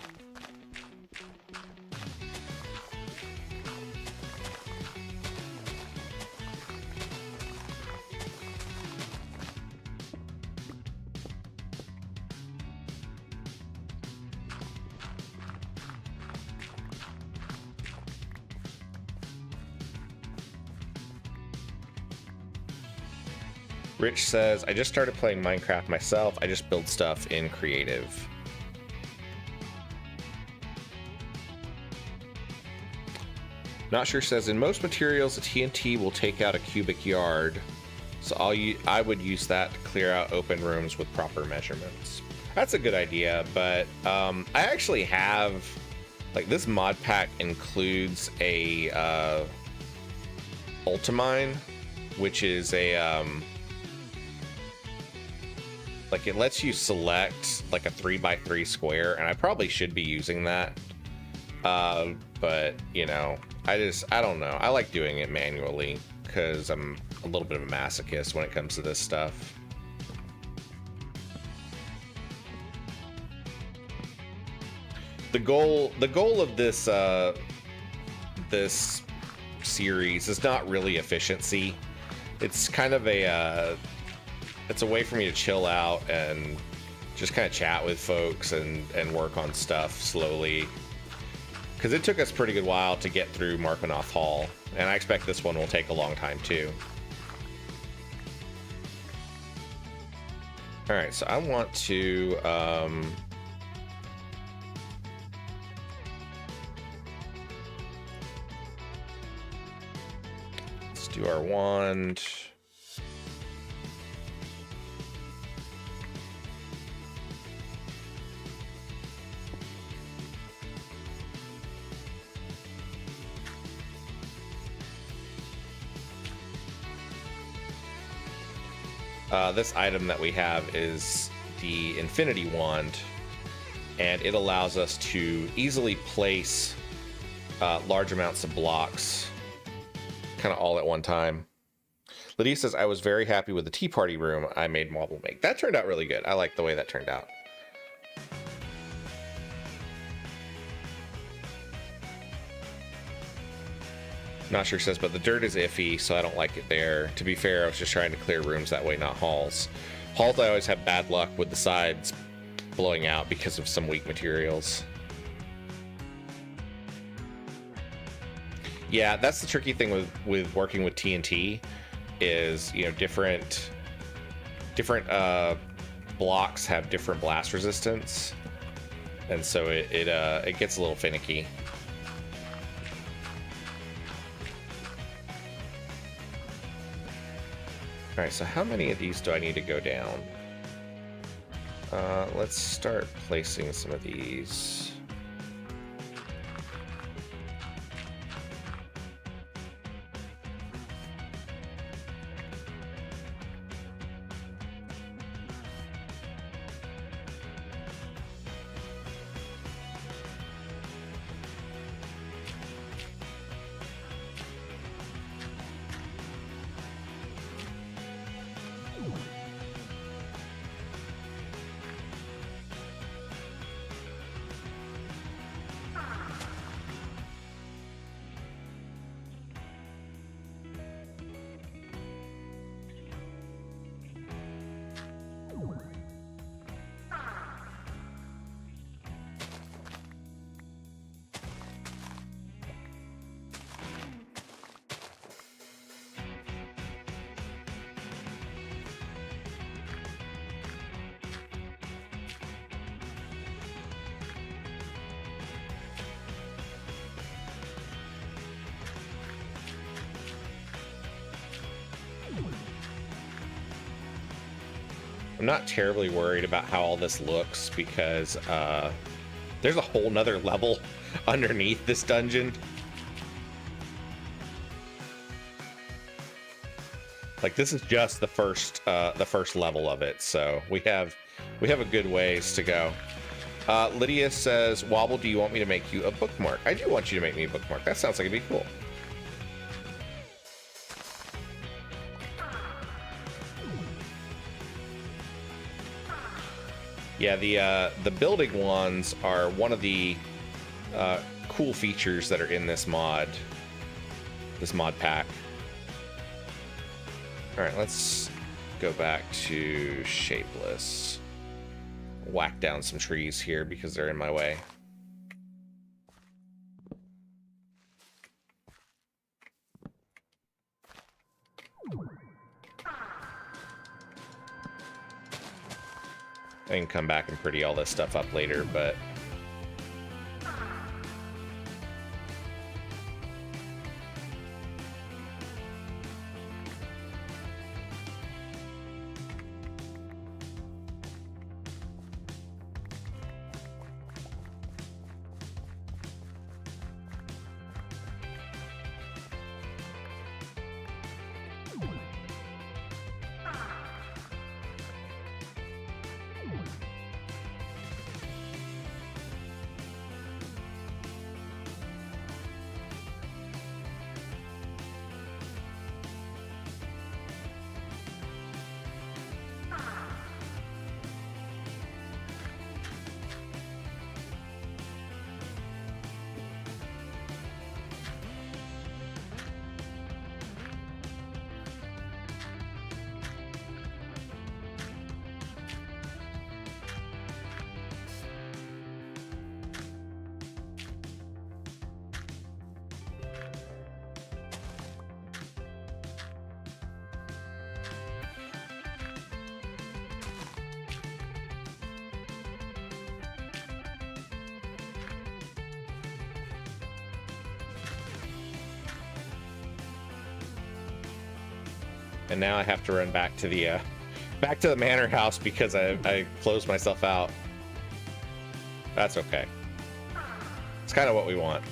Rich says, I just started playing Minecraft myself. I just build stuff in creative. Not sure says, in most materials, a TNT will take out a cubic yard. So I would use that to clear out open rooms with proper measurements. That's a good idea, but I actually have, like, this mod pack includes a Ultimine, which is a like, it lets you select like a 3x3 square, and I probably should be using that, but you know, I don't know, I like doing it manually because I'm a little bit of a masochist when it comes to this stuff. The goal of this this series is not really efficiency. It's kind of it's a way for me to chill out and just kind of chat with folks and work on stuff slowly. Because it took us a pretty good while to get through Marpenoth Hall, and I expect this one will take a long time too. All right, so I want to let's do our wand. This item that we have is the Infinity Wand, and it allows us to easily place large amounts of blocks kind of all at one time. Lydia says, I was very happy with the tea party room I made Wobble make. That turned out really good. I like the way that turned out. Not sure, says, but the dirt is iffy, so I don't like it there. To be fair, I was just trying to clear rooms that way, not halls. Halls, I always have bad luck with the sides blowing out because of some weak materials. Yeah, that's the tricky thing with working with TNT is, you know, different blocks have different blast resistance, and so it gets a little finicky. All right, so how many of these do I need to go down? Let's start placing some of these. I'm not terribly worried about how all this looks because there's a whole nother level underneath this dungeon. Like, this is just the first level of it, so we have a good ways to go. Lydia says, Wobble, do you want me to make you a bookmark? I do want you to make me a bookmark. That sounds like it'd be cool. Yeah, the building ones are one of the cool features that are in this mod pack. All right, let's go back to shapeless. Whack down some trees here because they're in my way. I can come back and pretty all this stuff up later, but And now I have to run back to the manor house because I closed myself out. That's okay. It's kind of what we want.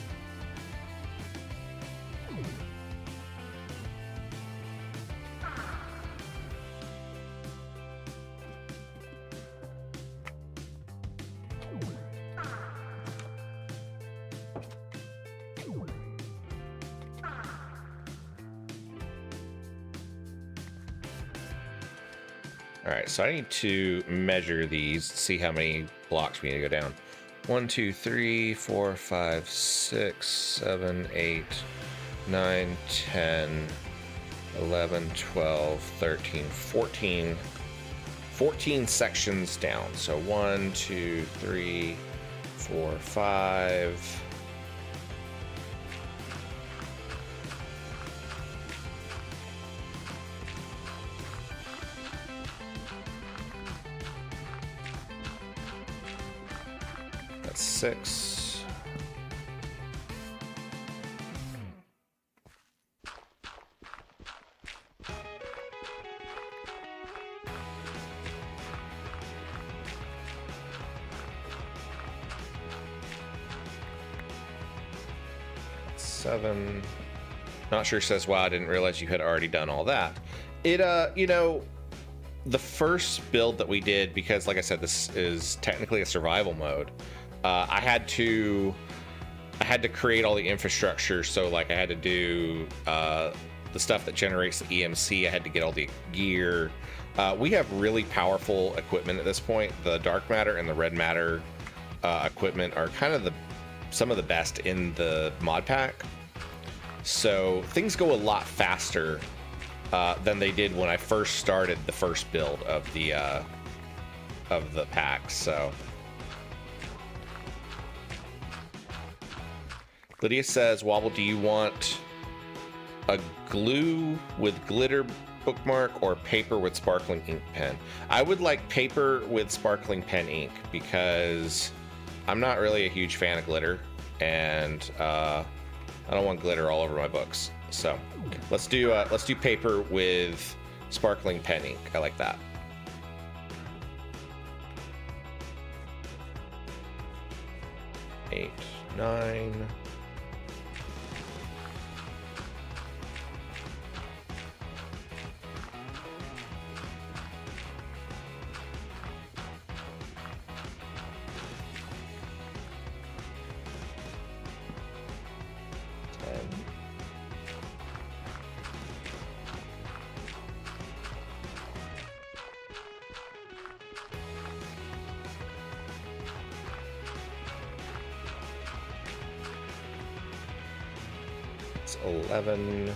All right, so I need to measure these, see how many blocks we need to go down. 1, 2, 3, 4, 5, 6, 7, 8, 9, 10, 11, 12, 13, 14. 14 sections down. So 1, 2, 3, 4, 5. That's 6. That's 7. Not sure says, wow, I didn't realize you had already done all that. It, you know, the first build that we did, because like I said, this is technically a survival mode. I had to create all the infrastructure. So like I had to do the stuff that generates the EMC. I had to get all the gear. We have really powerful equipment at this point. The dark matter and the red matter equipment are kind of some of the best in the mod pack. So things go a lot faster than they did when I first started the first build of the pack. So Lydia says, Wobble, do you want a glue with glitter bookmark or paper with sparkling ink pen? I would like paper with sparkling pen ink because I'm not really a huge fan of glitter, and I don't want glitter all over my books. So let's do paper with sparkling pen ink. I like that. Eight, 9. It's 11.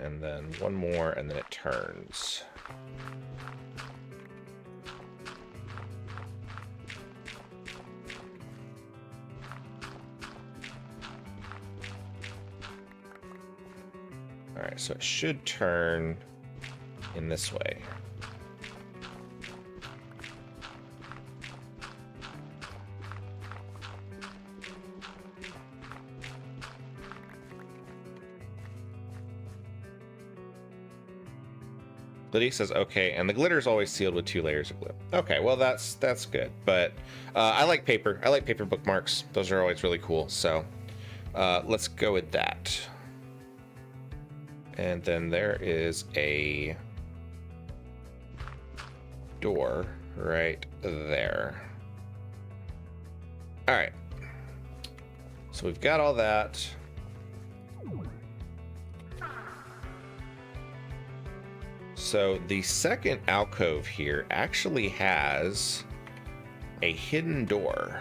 And then one more, and then it turns. All right, so it should turn in this way. Lydia says, okay, and the glitter is always sealed with 2 layers of glue. Okay, well, that's good. But I like paper. I like paper bookmarks. Those are always really cool. So let's go with that. And then there is a door right there. All right. So we've got all that. So the second alcove here actually has a hidden door,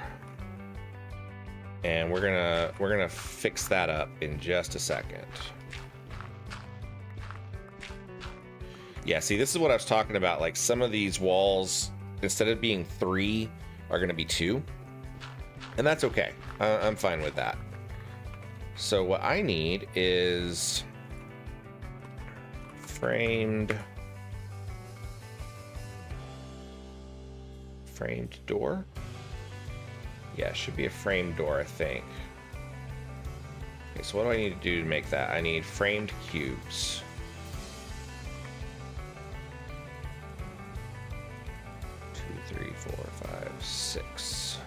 and we're gonna fix that up in just a second. Yeah, see, this is what I was talking about. Like, some of these walls, instead of being 3, are going to be 2. And that's okay. I'm fine with that. So what I need is framed door. Yeah, it should be a framed door, I think. Okay, so what do I need to do to make that? I need framed cubes. 2, 3, 4, 5, 6.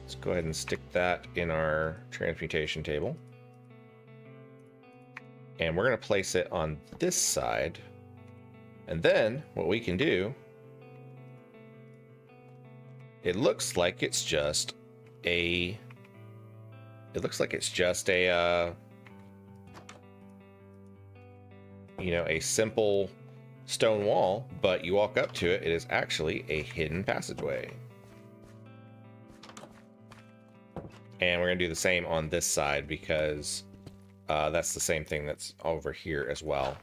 Let's go ahead and stick that in our transmutation table. And we're going to place it on this side. And then what we can do, it looks like it's just a, you know, a simple stone wall, but you walk up to it, it is actually a hidden passageway. And we're going to do the same on this side because that's the same thing that's over here as well.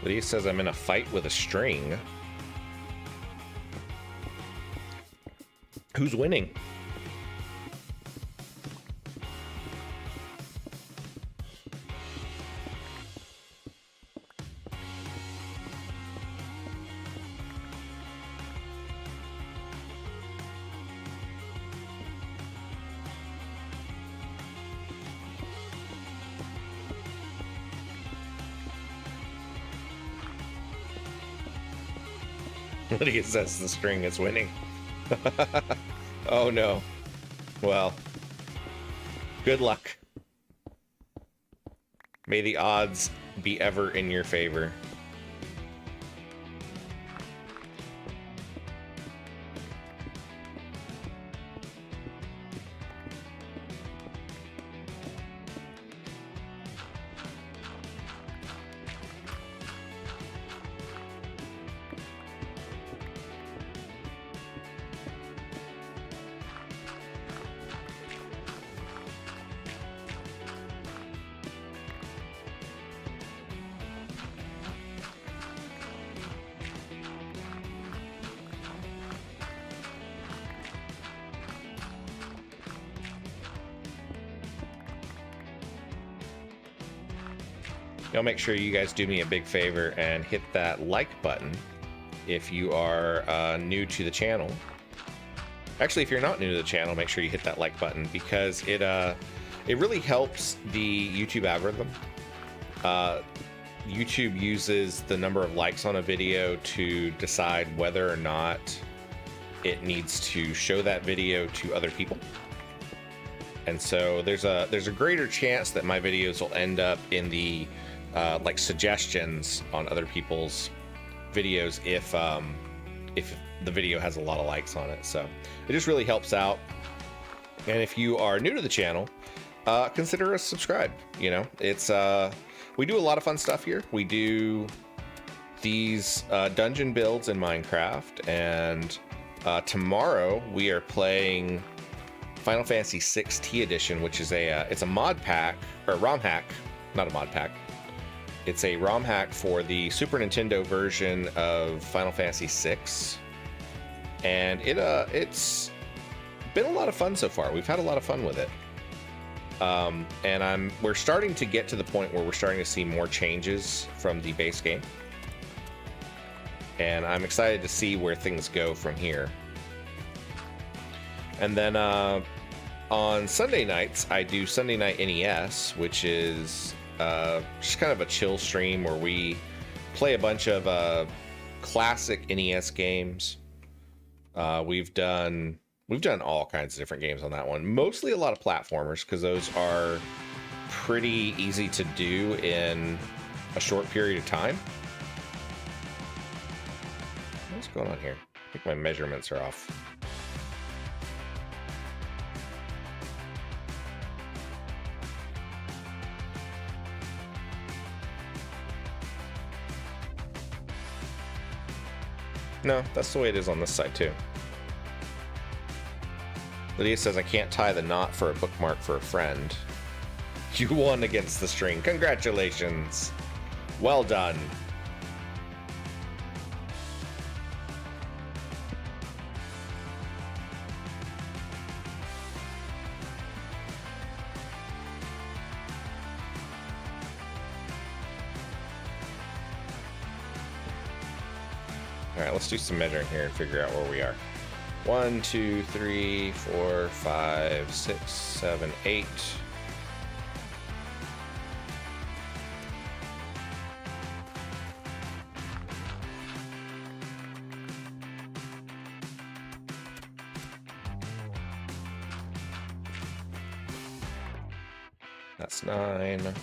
Lydia says I'm in a fight with a string. Who's winning? Lydia says the string is winning. Oh no. Well, good luck. May the odds be ever in your favor. Y'all make sure you guys do me a big favor and hit that like button if you are new to the channel. Actually, if you're not new to the channel, make sure you hit that like button because it really helps the YouTube algorithm. YouTube uses the number of likes on a video to decide whether or not it needs to show that video to other people. And so there's a greater chance that my videos will end up in the like suggestions on other people's videos if the video has a lot of likes on it. So it just really helps out. And if you are new to the channel, consider us subscribed. You know, it's we do a lot of fun stuff here. We do these dungeon builds in Minecraft, and tomorrow we are playing Final Fantasy XVI Edition, which is it's a mod pack, or ROM hack, not a mod pack. It's a ROM hack for the Super Nintendo version of Final Fantasy VI, and it's been a lot of fun so far. We've had a lot of fun with it, and we're starting to get to the point where we're starting to see more changes from the base game, and I'm excited to see where things go from here. And then on Sunday nights, I do Sunday Night NES, which is just kind of a chill stream where we play a bunch of classic NES games. We've done all kinds of different games on that one. Mostly a lot of platformers, because those are pretty easy to do in a short period of time. What's going on here? I think my measurements are off. No, that's the way it is on this side too. Lydia says, I can't tie the knot for a bookmark for a friend. You won against the string. Congratulations. Well done. All right, let's do some measuring here and figure out where we are. 1, 2, 3, 4, 5, 6, 7, 8. That's 9.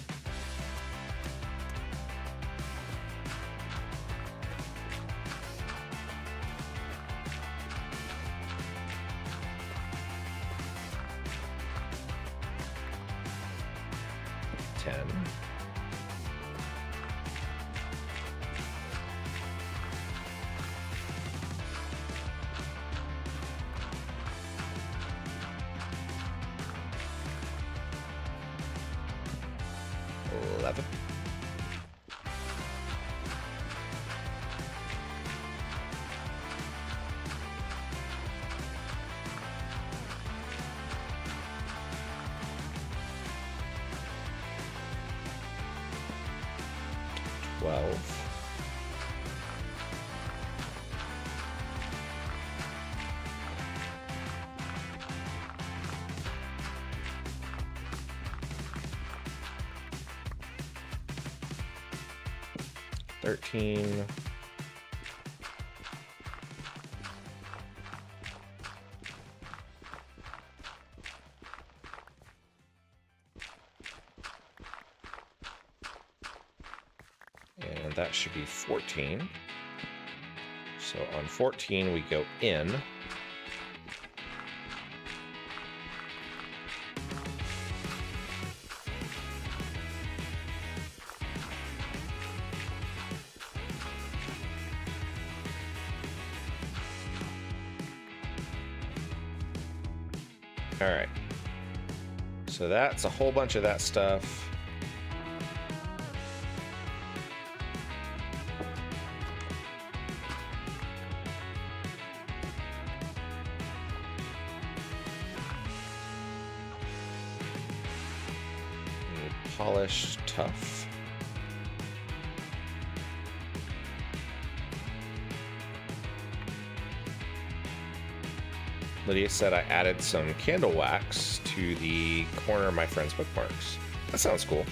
$13. And that should be 14. So on 14 we go in. All right, so that's a whole bunch of that stuff. Polished, tough. Lydia said I added some candle wax to the corner of my friend's bookmarks. That sounds cool.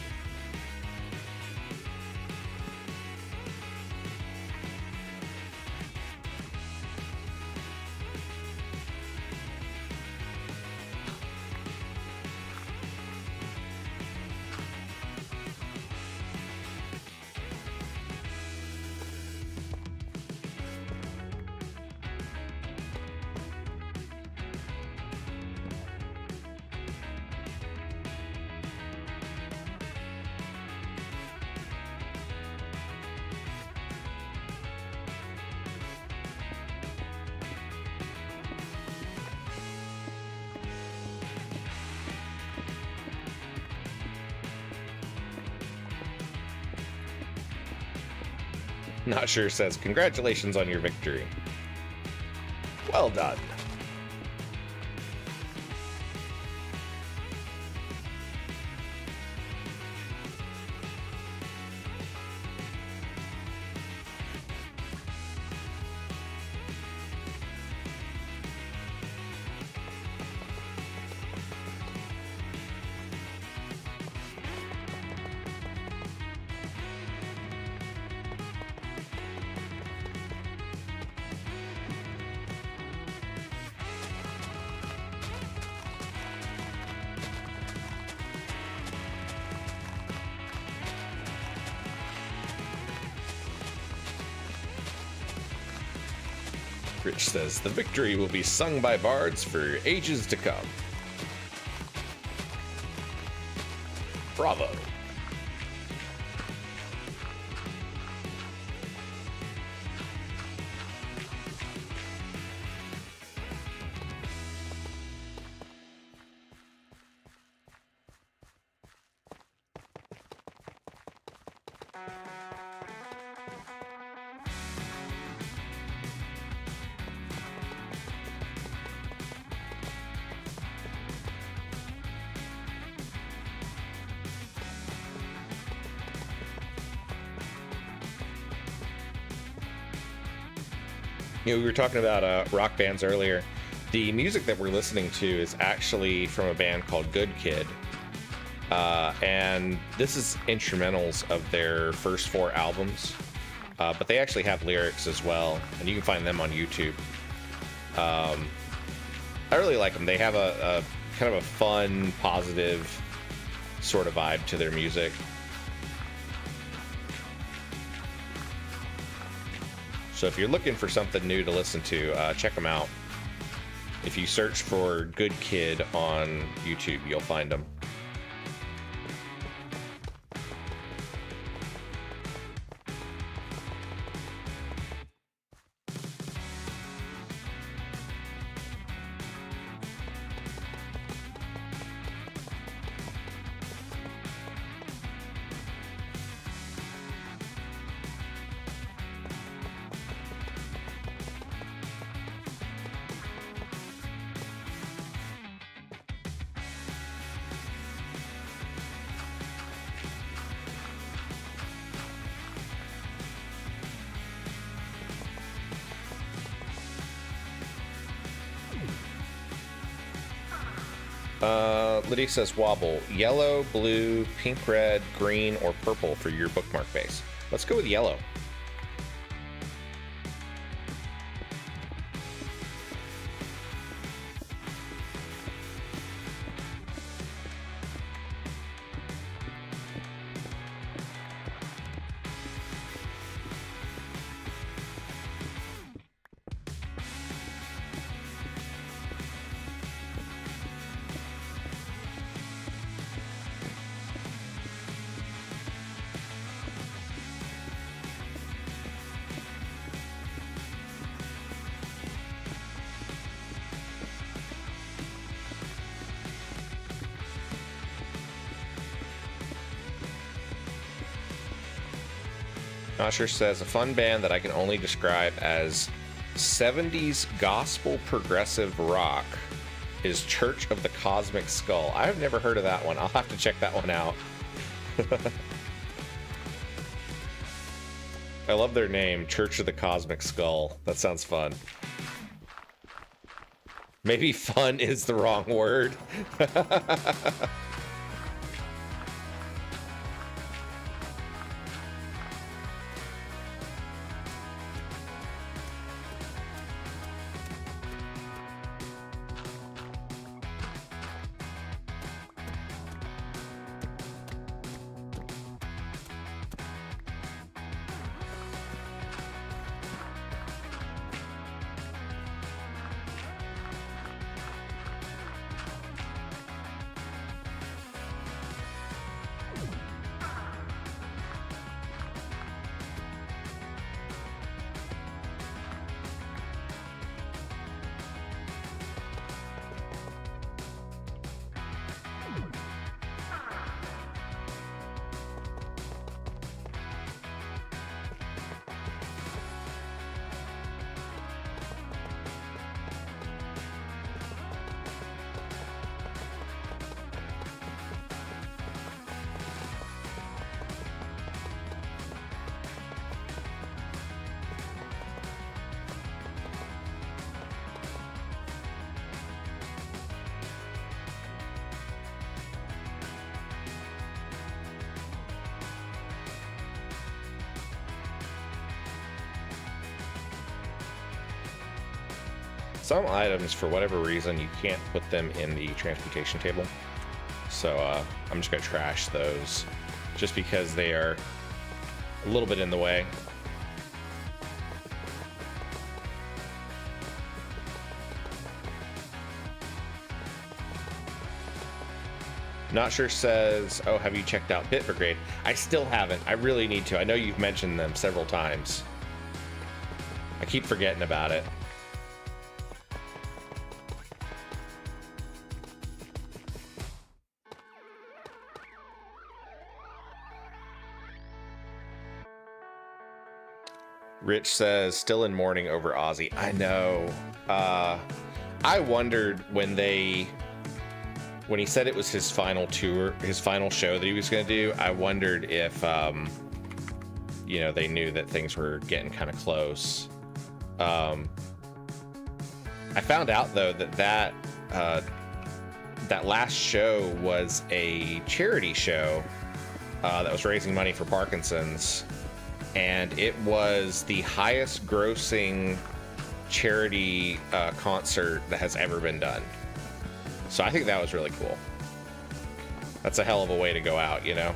Not Sure says, congratulations on your victory. Well done. Rich says, the victory will be sung by bards for ages to come. Bravo. You know, we were talking about rock bands earlier. The music that we're listening to is actually from a band called Good Kid. And this is instrumentals of their first 4 albums. But they actually have lyrics as well, and you can find them on YouTube. I really like them. They have a kind of a fun, positive sort of vibe to their music. So if you're looking for something new to listen to, check them out. If you search for Good Kid on YouTube, you'll find them. Lydia says, Wobble, yellow, blue, pink, red, green, or purple for your bookmark base. Let's go with yellow. Nosher says, a fun band that I can only describe as 70s gospel progressive rock is Church of the Cosmic Skull. I've never heard of that one. I'll have to check that one out. I love their name, Church of the Cosmic Skull. That sounds fun. Maybe fun is the wrong word. Some items, for whatever reason, you can't put them in the transportation table. So I'm just going to trash those just because they are a little bit in the way. Not Sure says, oh, have you checked out Bit Brigade? I still haven't. I really need to. I know you've mentioned them several times. I keep forgetting about it. Rich says, still in mourning over Ozzy. I know. I wondered when he said it was his final tour, his final show that he was going to do, I wondered if, you know, they knew that things were getting kind of close. I found out, though, that last show was a charity show that was raising money for Parkinson's. And it was the highest grossing charity concert that has ever been done. So I think that was really cool. That's a hell of a way to go out, you know?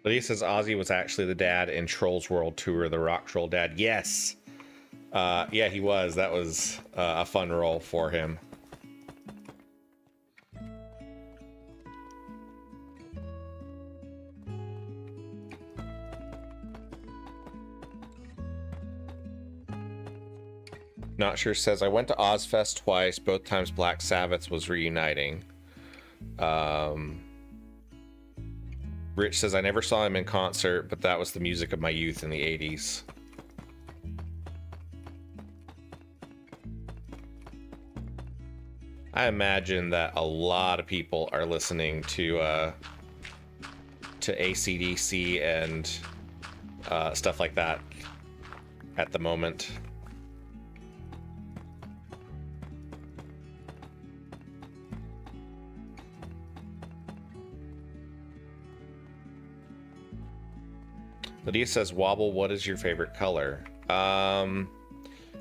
But he says Ozzy was actually the dad in Trolls World Tour, the Rock Troll dad. Yes. Yeah, he was. That was a fun role for him. Not Sure says, I went to Ozfest twice. Both times Black Sabbath was reuniting. Rich says, I never saw him in concert, but that was the music of my youth in the 80s. I imagine that a lot of people are listening to AC/DC and stuff like that at the moment. Lydia says, Wobble, what is your favorite color?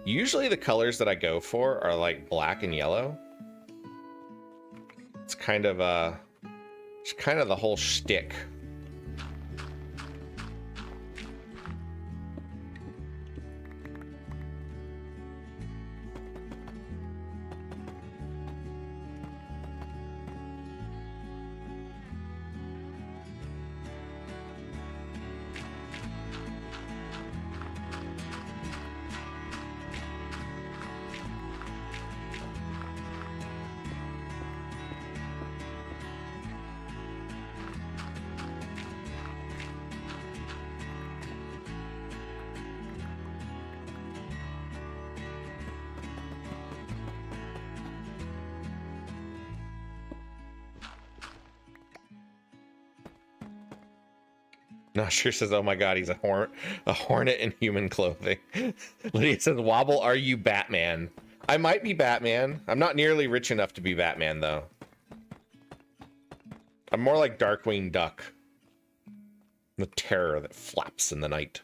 Usually the colors that I go for are like black and yellow. It's kind of the whole shtick. Not sure says, oh my god, he's a hornet in human clothing. Lydia says, Wobble, are you Batman? I might be Batman. I'm not nearly rich enough to be Batman, though. I'm more like Darkwing Duck. The terror that flaps in the night.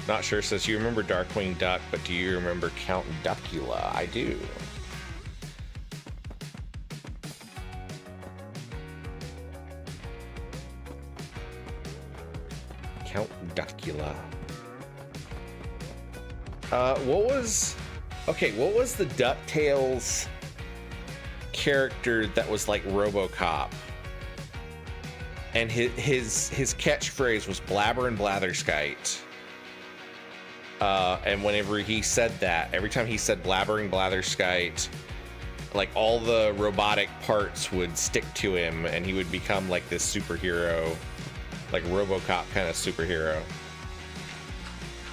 Not sure says, you remember Darkwing Duck, but do you remember Count Duckula? I do. Count Duckula. What was the DuckTales character that was like RoboCop? And his catchphrase was blabber and blatherskite. And whenever he said that, every time he said blabbering blatherskite, like all the robotic parts would stick to him and he would become like this superhero, like RoboCop kind of superhero.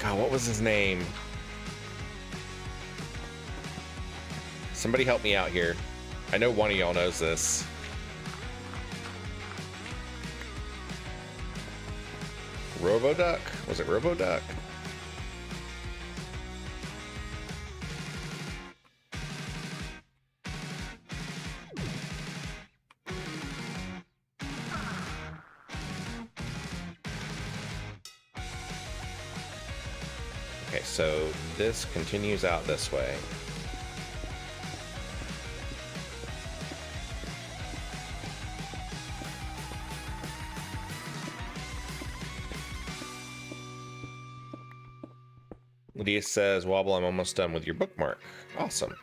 God, what was his name? Somebody help me out here. I know one of y'all knows this. Roboduck? Was it Roboduck? Okay, so this continues out this way. Lydia says, Wobble, I'm almost done with your bookmark. Awesome.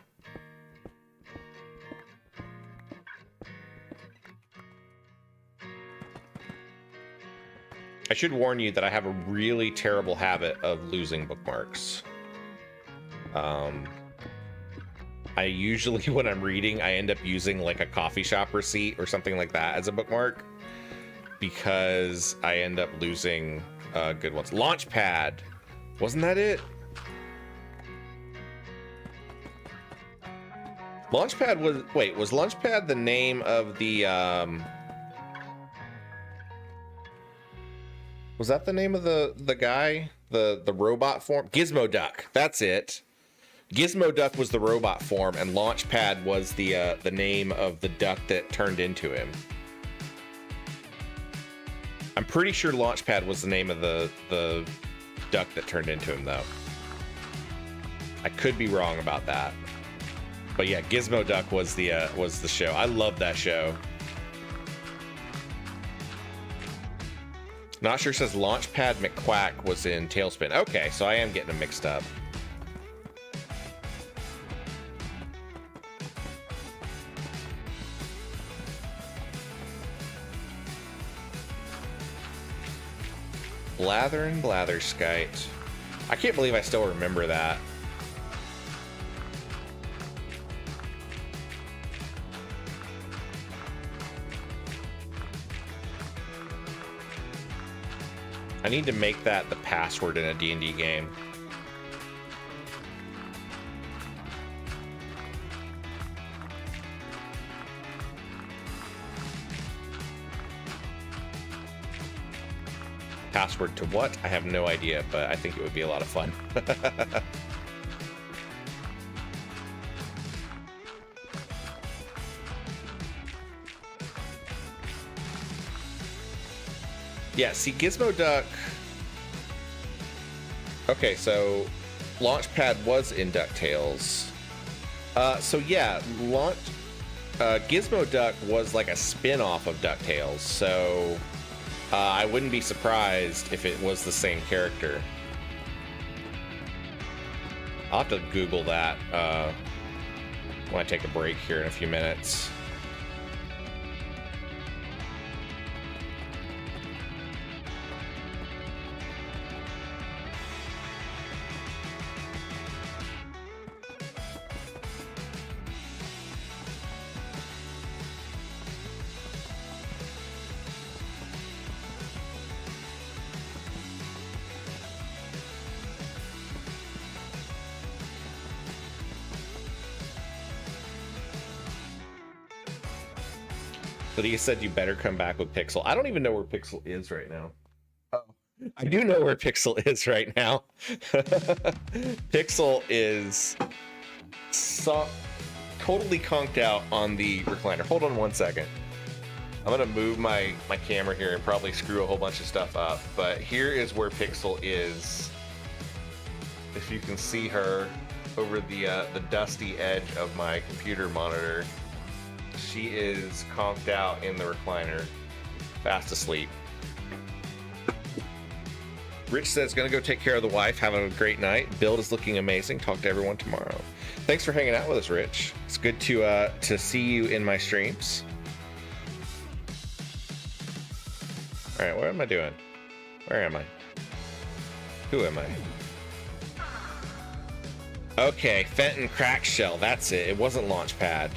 I should warn you that I have a really terrible habit of losing bookmarks. I usually, when I'm reading, I end up using like a coffee shop receipt or something like that as a bookmark because I end up losing good ones. Launchpad. Wasn't that it? Launchpad was... Wait, was Launchpad the name of the... Was that the name of the guy? The robot form? Gizmo Duck. That's it. Gizmo Duck was the robot form, and Launchpad was the name of the duck that turned into him. I'm pretty sure Launchpad was the name of the duck that turned into him, though. I could be wrong about that. But yeah, Gizmo Duck was the show. I love that show. Not sure says Launchpad McQuack was in Tailspin. Okay, so I am getting them mixed up. Blather and Blatherskite. I can't believe I still remember that. I need to make that the password in a D&D game. Password to what? I have no idea, but I think it would be a lot of fun. Yeah, see, Gizmo Duck... Okay, so Launchpad was in DuckTales. So yeah, Gizmo Duck was like a spin-off of DuckTales, so I wouldn't be surprised if it was the same character. I'll have to Google that when I take a break here in a few minutes. But he said you better come back with Pixel. I don't even know where Pixel is right now. Oh, I do know where Pixel is right now. Pixel is totally conked out on the recliner. Hold on one second. I'm gonna move my camera here and probably screw a whole bunch of stuff up. But here is where Pixel is. If you can see her over the dusty edge of my computer monitor. She is conked out in the recliner, fast asleep. Rich says, gonna go take care of the wife. Have a great night. Build is looking amazing. Talk to everyone tomorrow. Thanks for hanging out with us, Rich. It's good to see you in my streams. All right, what am I doing? Where am I? Who am I? Okay, Fenton Crack Shell. That's it. It wasn't Launchpad.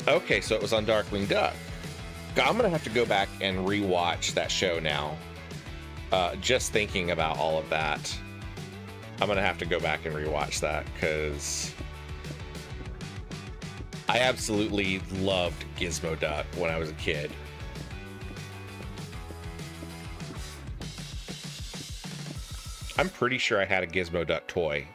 Okay, so it was on Darkwing Duck. I'm gonna have to go back and rewatch that show now. Just thinking about all of that, I'm gonna have to go back and rewatch that because I absolutely loved Gizmo Duck when I was a kid. I'm pretty sure I had a Gizmo Duck toy.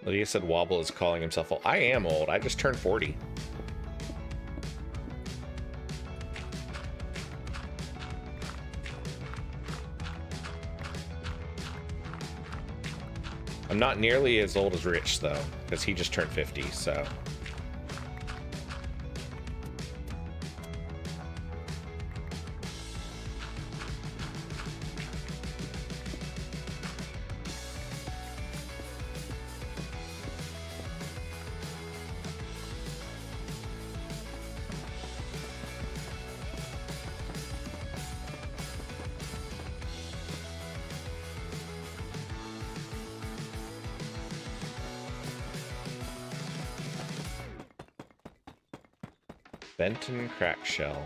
Lydia said Wobble is calling himself old. I am old. I just turned 40. I'm not nearly as old as Rich, though, because he just turned 50, so... Benton Crack Shell.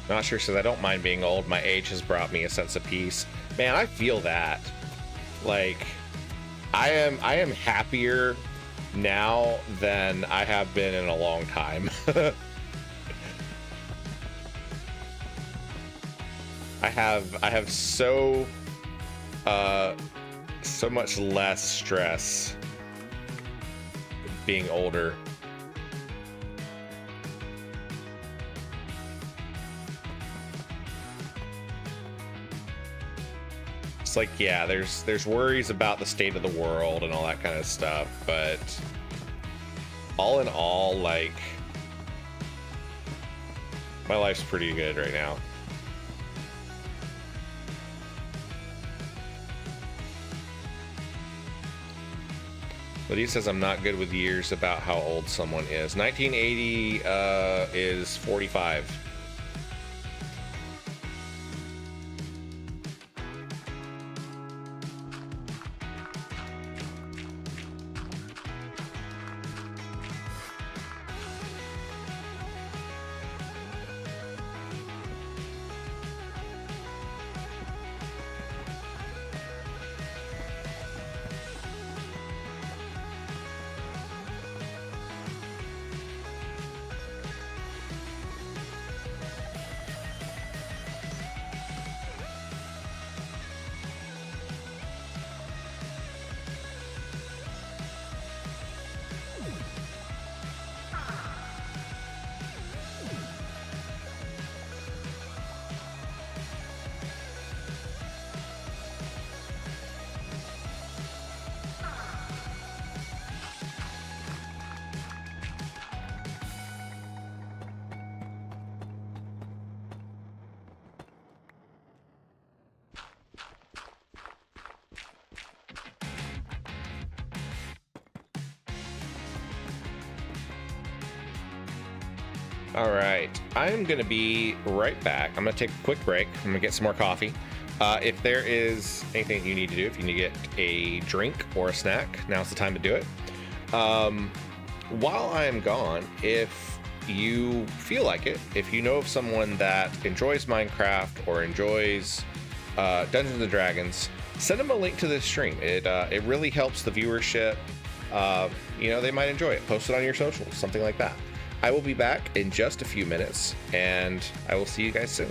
Not sure, says I don't mind being old. My age has brought me a sense of peace. Man, I feel that. Like, I am happier now than I have been in a long time. I have so much less stress being older. It's like, yeah, there's worries about the state of the world and all that kind of stuff, but all in all, like, my life's pretty good right now. But he says I'm not good with years about how old someone is. 1980 is 45. All right, I'm gonna be right back. I'm gonna take a quick break. I'm gonna get some more coffee. If there is anything you need to do, if you need to get a drink or a snack, now's the time to do it. While I am gone, if you feel like it, if you know of someone that enjoys Minecraft or enjoys Dungeons and Dragons, send them a link to this stream. It really helps the viewership. You know, they might enjoy it. Post it on your socials, something like that. I will be back in just a few minutes, and I will see you guys soon.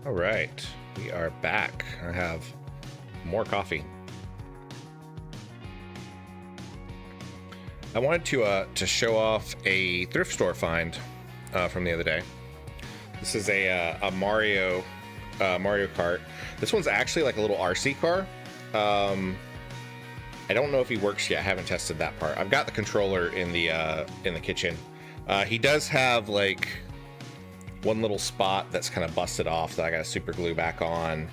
All right, we are back. I have more coffee. I wanted to show off a thrift store find from the other day. This is a Mario Kart. This one's actually like a little RC car. I don't know if he works yet. I haven't tested that part. I've got the controller in the kitchen. He does have like one little spot that's kind of busted off that I got to super glue back on.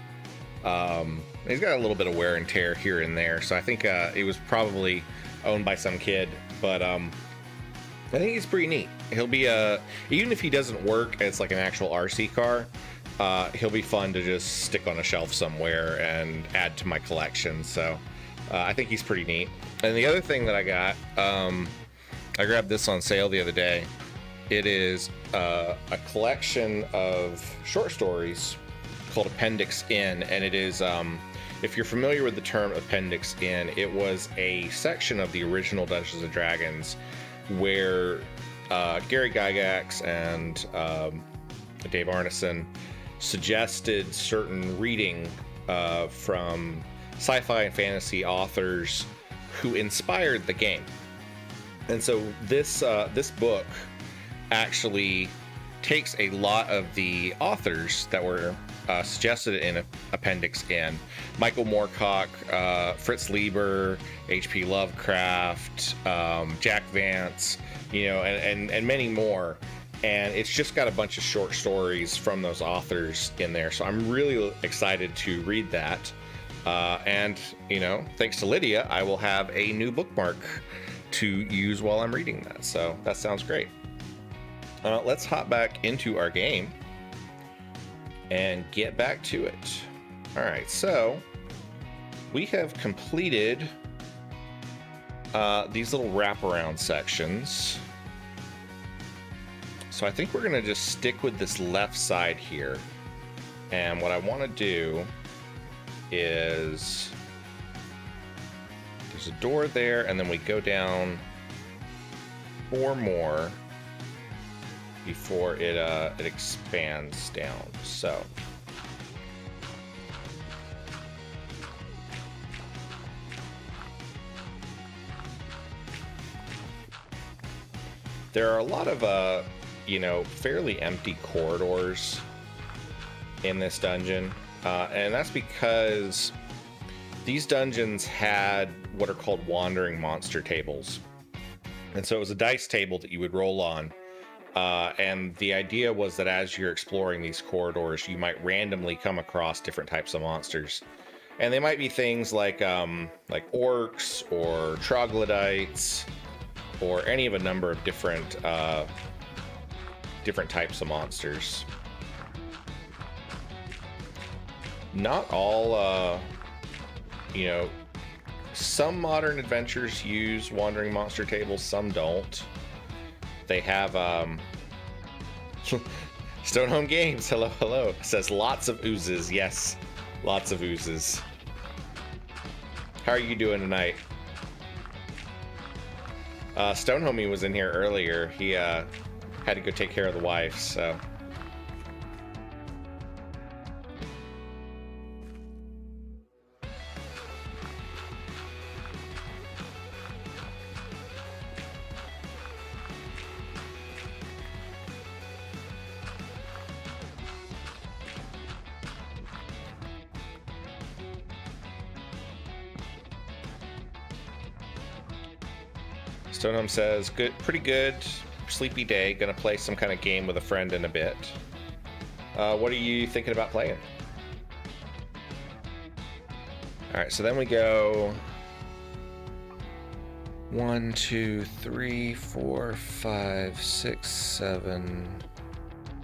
He's got a little bit of wear and tear here and there, so I think it was probably owned by some kid, but I think he's pretty neat. He'll be even if he doesn't work as like an actual RC car, he'll be fun to just stick on a shelf somewhere and add to my collection. So I think he's pretty neat. And the other thing that I got, I grabbed this on sale the other day. It is a collection of short stories called Appendix N, and it is, if you're familiar with the term Appendix N, it was a section of the original Dungeons & Dragons where Gary Gygax and Dave Arneson suggested certain reading from sci-fi and fantasy authors who inspired the game. And so this book actually takes a lot of the authors that were suggested in Appendix N. Michael Moorcock, Fritz Lieber, H.P. Lovecraft, Jack Vance, and many more. And it's just got a bunch of short stories from those authors in there. So I'm really excited to read that. And thanks to Lydia, I will have a new bookmark to use while I'm reading that. So that sounds great. Let's hop back into our game and get back to it. All right, so we have completed these little wraparound sections. So I think we're gonna just stick with this left side here. And what I wanna do is, there's a door there, and then we go down 4 more before it expands down. So there are a lot of fairly empty corridors in this dungeon, and that's because these dungeons had what are called wandering monster tables. And so it was a dice table that you would roll on. And the idea was that as you're exploring these corridors, you might randomly come across different types of monsters. And they might be things like orcs or troglodytes or any of a number of different types of monsters. Not all, some modern adventures use wandering monster tables, some don't. They have Stonehome Games, hello, says lots of oozes. Yes, lots of oozes. How are you doing tonight? Stonehomie was in here earlier. He had to go take care of the wife, so. Stonehome says, "Good, pretty good. Sleepy day. Gonna play some kind of game with a friend in a bit." What are you thinking about playing? All right, so then we go 1, 2, 3, 4, 5, 6, 7.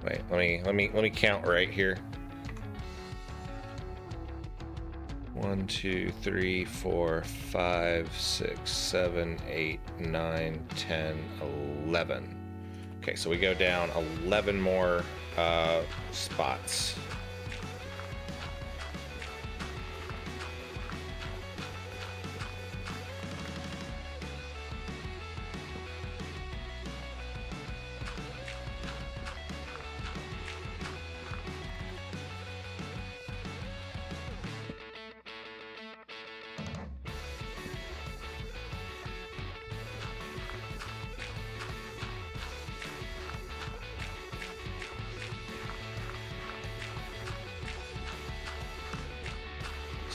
Wait, let me count right here. 1, 2, 3, 4, 5, 6, 7, 8, 9, 10, 11. Okay, so we go down 11 more spots.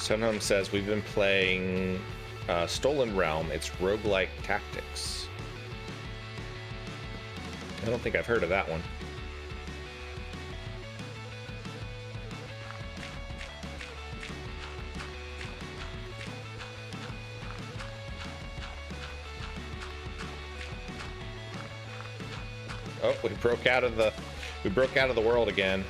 Sunhome says we've been playing Stolen Realm. It's roguelike tactics. I don't think I've heard of that one. Oh, we broke out of the world again.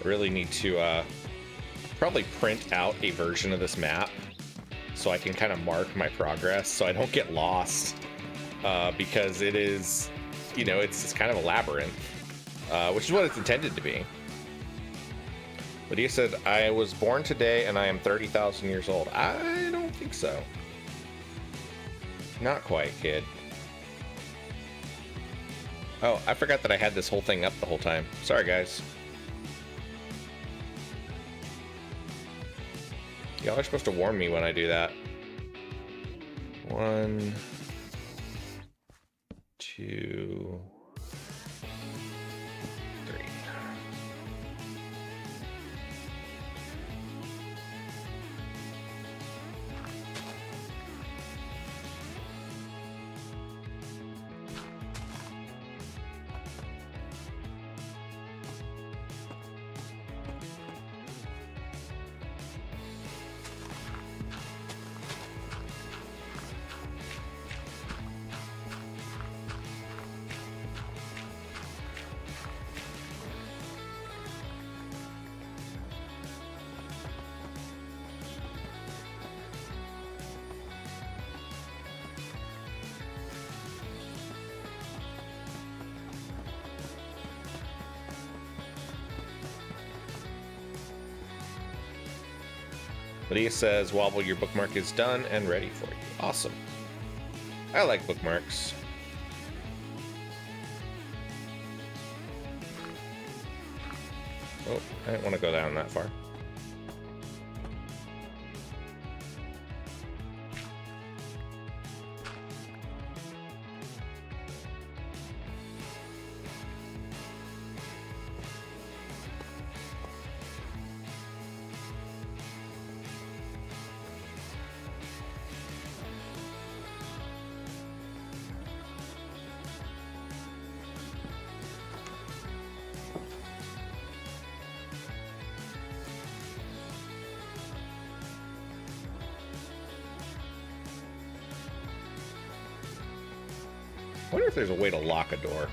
I really need to probably print out a version of this map so I can kind of mark my progress so I don't get lost, because it is, you know, it's kind of a labyrinth, which is what it's intended to be. Lydia said, I was born today and I am 30,000 years old. I don't think so. Not quite, kid. Oh, I forgot that I had this whole thing up the whole time. Sorry, guys. Y'all are supposed to warn me when I do that. 1, 2, 3. Lydia says, Wobble, your bookmark is done and ready for you. Awesome. I like bookmarks. Oh, I didn't want to go down that far. I wonder if there's a way to lock a door.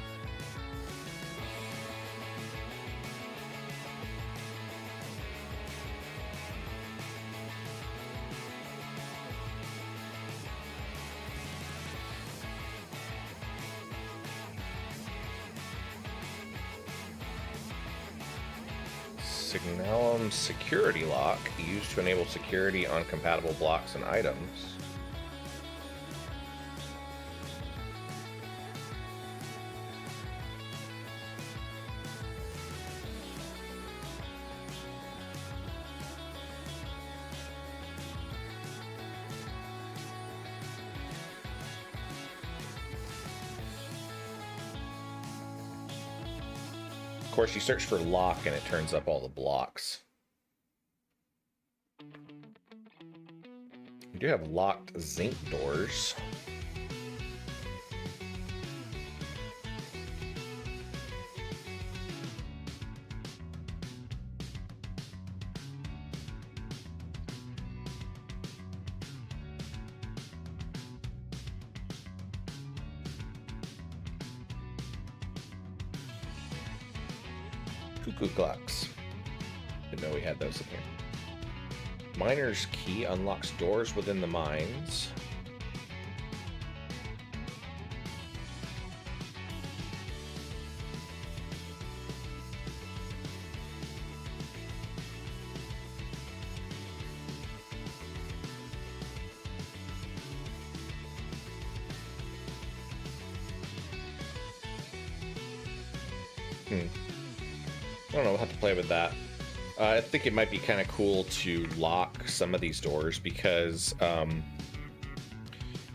Signalum security lock used to enable security on compatible blocks and items. Of course, you search for lock and it turns up all the blocks. You do have locked zinc doors. Cuckoo clocks. Didn't know we had those in here. Miner's key unlocks doors within the mines. I don't know, we'll have to play with that. I think it might be kind of cool to lock some of these doors because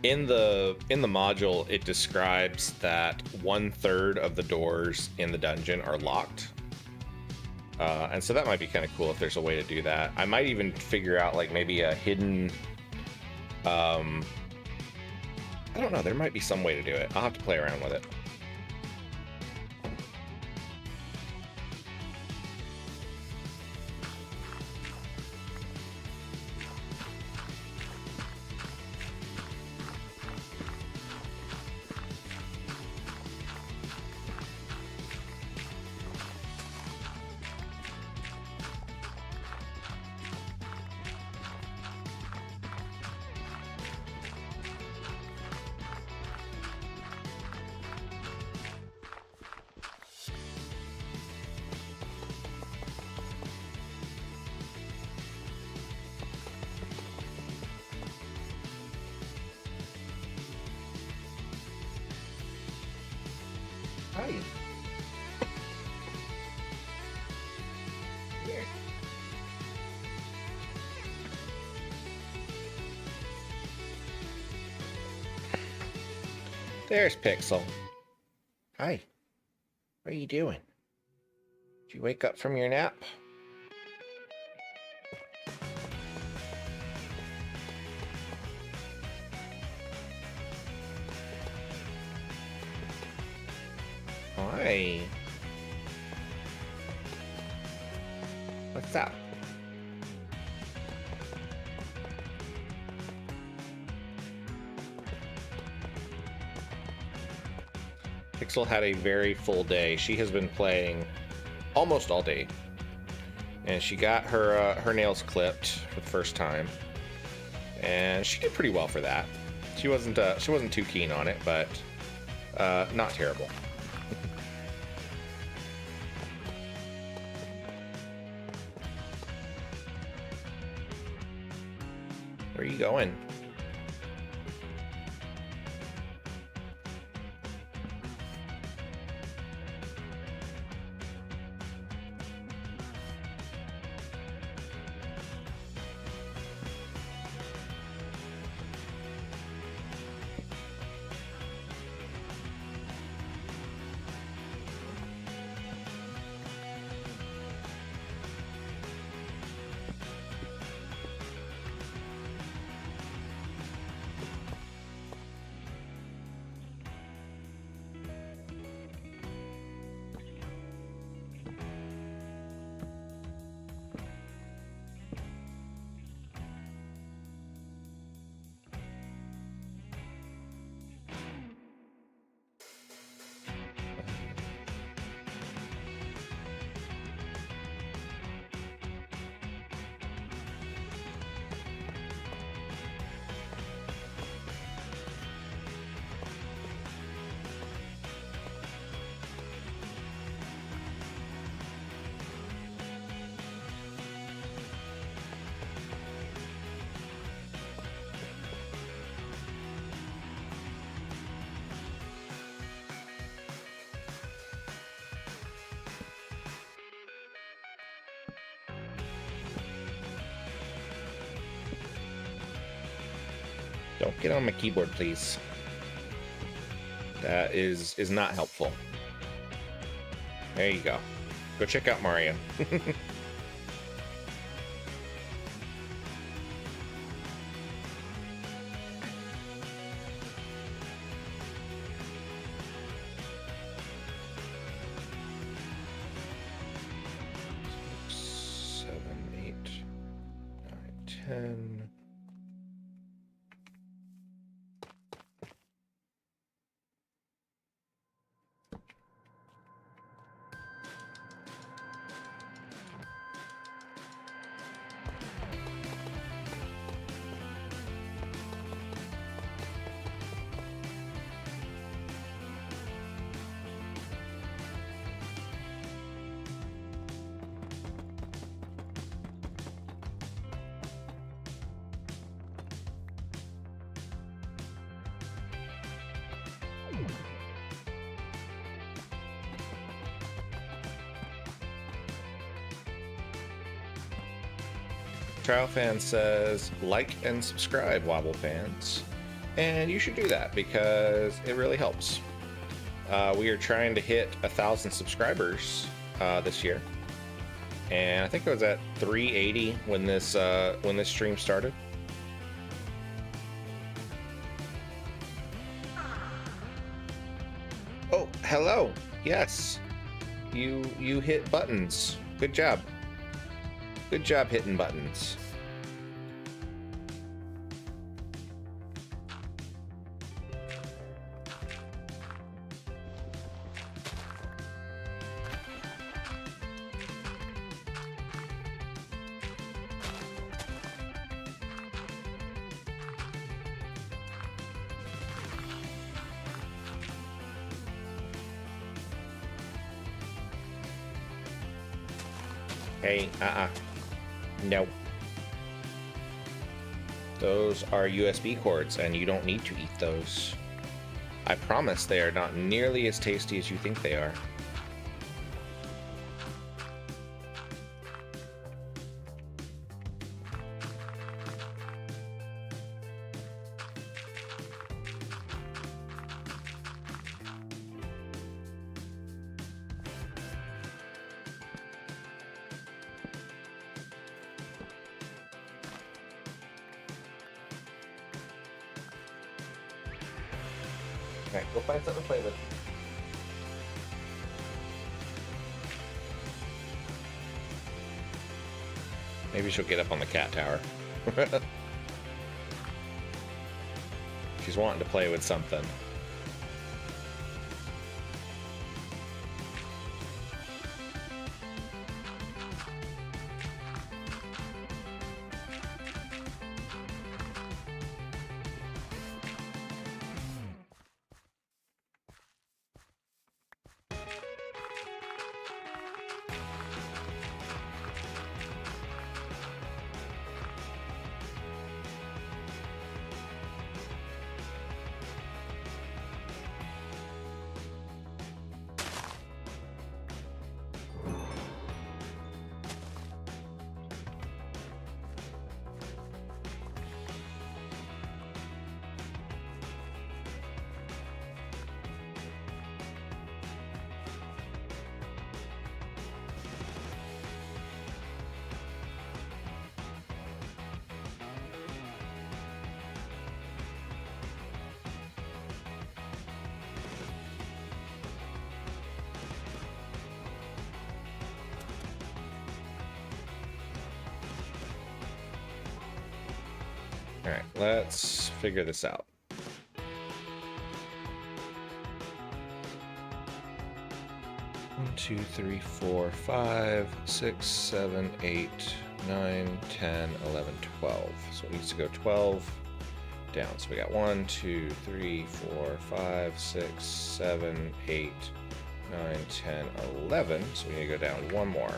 in the module it describes that 1/3 of the doors in the dungeon are locked, and so that might be kind of cool if there's a way to do that. I might even figure out like maybe a hidden. I don't know. There might be some way to do it. I'll have to play around with it. Hi. Here. There's Pixel. Hi. What are you doing? Did you wake up from your nap? Hi. What's up? Pixel had a very full day. She has been playing almost all day, and she got her nails clipped for the first time, and she did pretty well for that. She wasn't too keen on it, but not terrible. Where are you going? Don't get on my keyboard, please. That is not helpful. There you go. Go check out Mario. Trial Fan says, like and subscribe, Wobble fans. And you should do that because it really helps. We are trying to hit 1,000 subscribers this year. And I think it was at 380 when this stream started. Oh, hello. Yes. You hit buttons. Good job. Good job hitting buttons. Hey, no. Those are USB cords, and you don't need to eat those. I promise they are not nearly as tasty as you think they are. Alright, go find something to play with. Maybe she'll get up on the cat tower. She's wanting to play with something. Alright, let's figure this out. One, 2, 3, 4, 5, 6, 7, 8, 9, 10, 11, 12. So it needs to go 12 down. So we got 1, 2, 3, 4, 5, 6, 7, 8, 9, 10, 11. So we need to go down one more.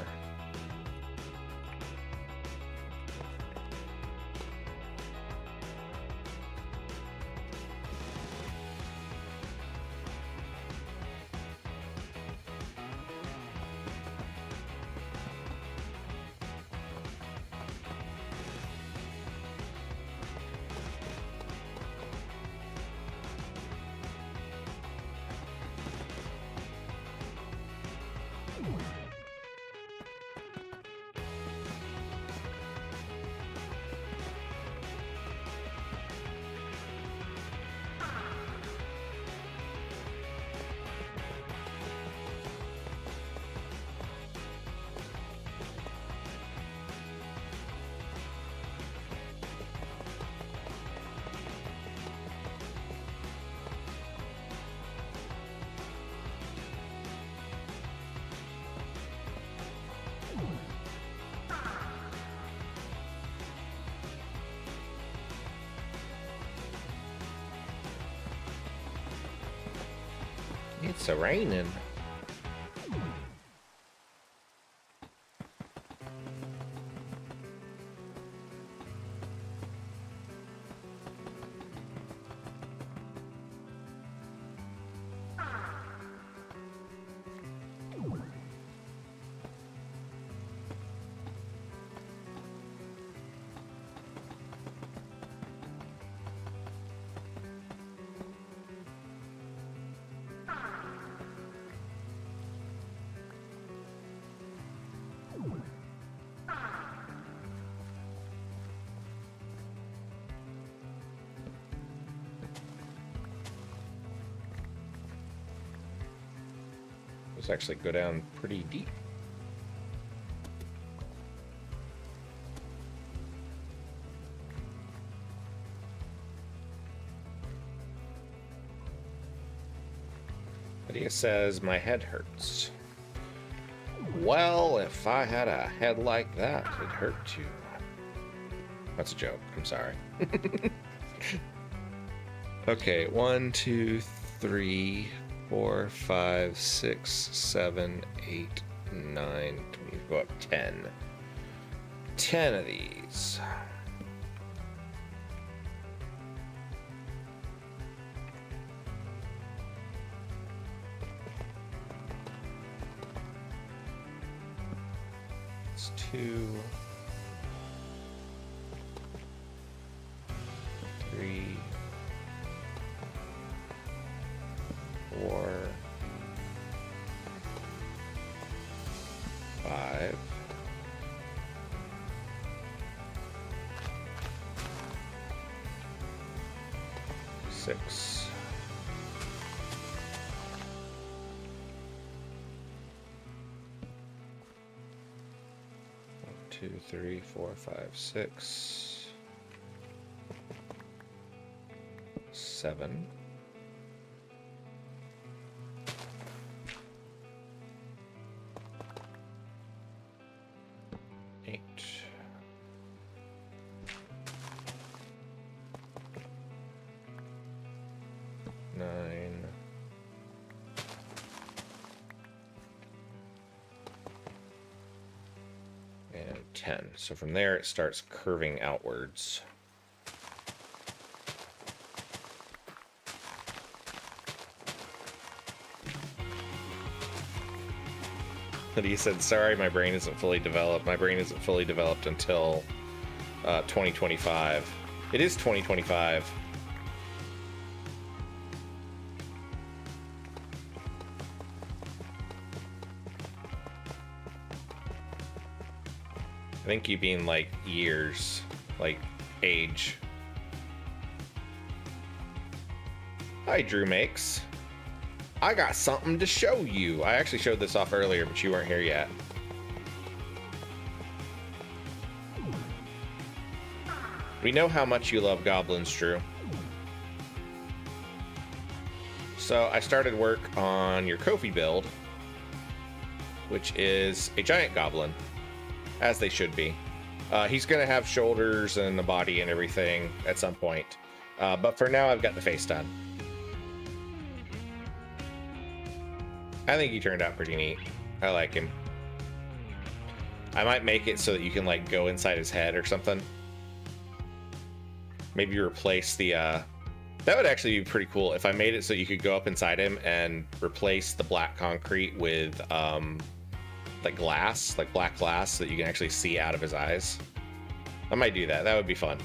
It's a raining. Let's actually go down pretty deep. Lydia says, my head hurts. Well, if I had a head like that, it'd hurt too. That's a joke. I'm sorry. Okay, 1, 2, 3, 4, 5, 6, 7, 8, 9. We go up 10. 10 of these. It's 2, 3, 4, 5, 6, 2, 3, 4, 5, 6, 7. 8. 9. And 10. So from there it starts curving outwards. He said, sorry, my brain isn't fully developed. My brain isn't fully developed until 2025. It is 2025. I think you mean like years, like age. Hi, Drew Makes. I got something to show you. I actually showed this off earlier, but you weren't here yet. We know how much you love goblins, Drew. So I started work on your Kofi build, which is a giant goblin, as they should be. He's going to have shoulders and a body and everything at some point. But for now, I've got the face done. I think he turned out pretty neat. I like him. I might make it so that you can like go inside his head or something. Maybe replace the that would actually be pretty cool if I made it so you could go up inside him and replace the black concrete with like glass, like black glass, so that you can actually see out of his eyes. I might do that. That would be fun.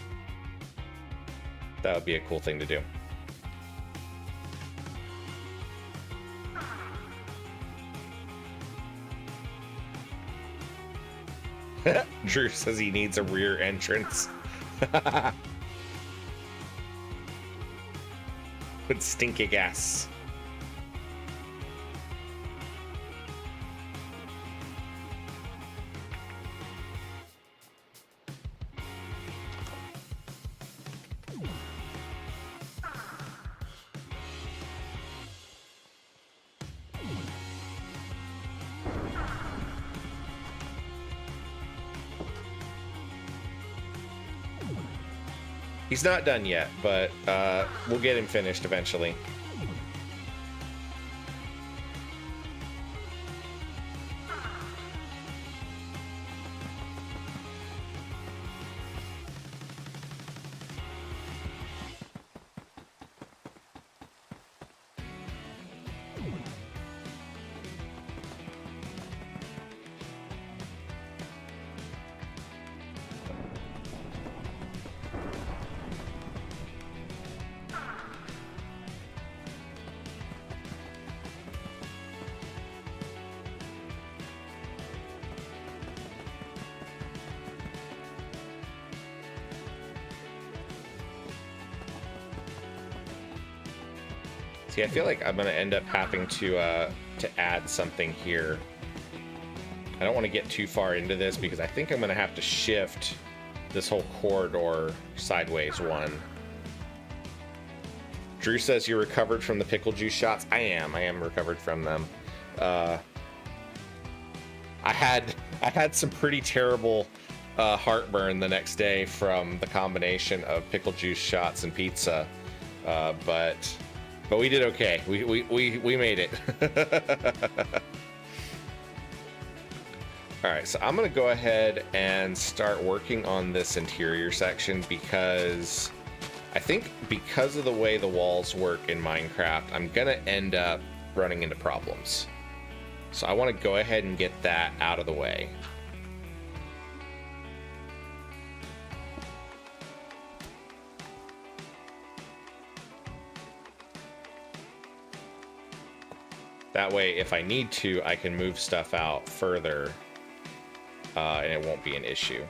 That would be a cool thing to do. Drew says he needs a rear entrance. With stinky gas. He's not done yet, but we'll get him finished eventually. See, I feel like I'm gonna end up having to add something here. I don't want to get too far into this because I think I'm gonna have to shift this whole corridor sideways one. Drew says you're recovered from the pickle juice shots. I am recovered from them. I had some pretty terrible heartburn the next day from the combination of pickle juice shots and pizza, but we did okay. We made it. All right, so I'm gonna go ahead and start working on this interior section because I think because of the way the walls work in Minecraft, I'm gonna end up running into problems. So I want to go ahead and get that out of the way. That way, if I need to, I can move stuff out further, and it won't be an issue.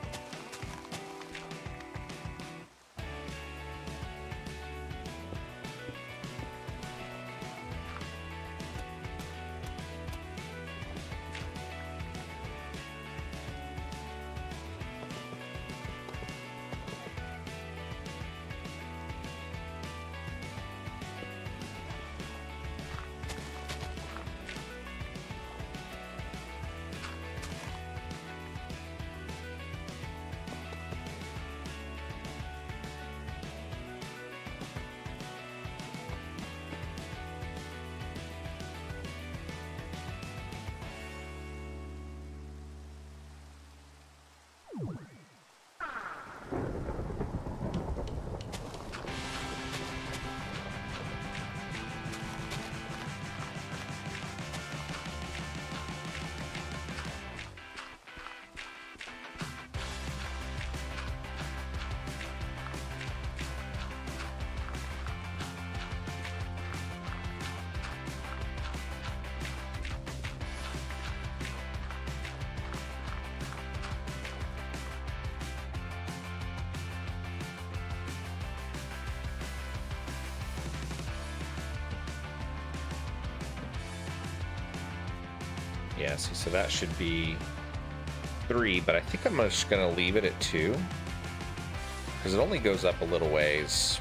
Yeah, see, so that should be 3, but I think I'm just gonna leave it at 2 because it only goes up a little ways.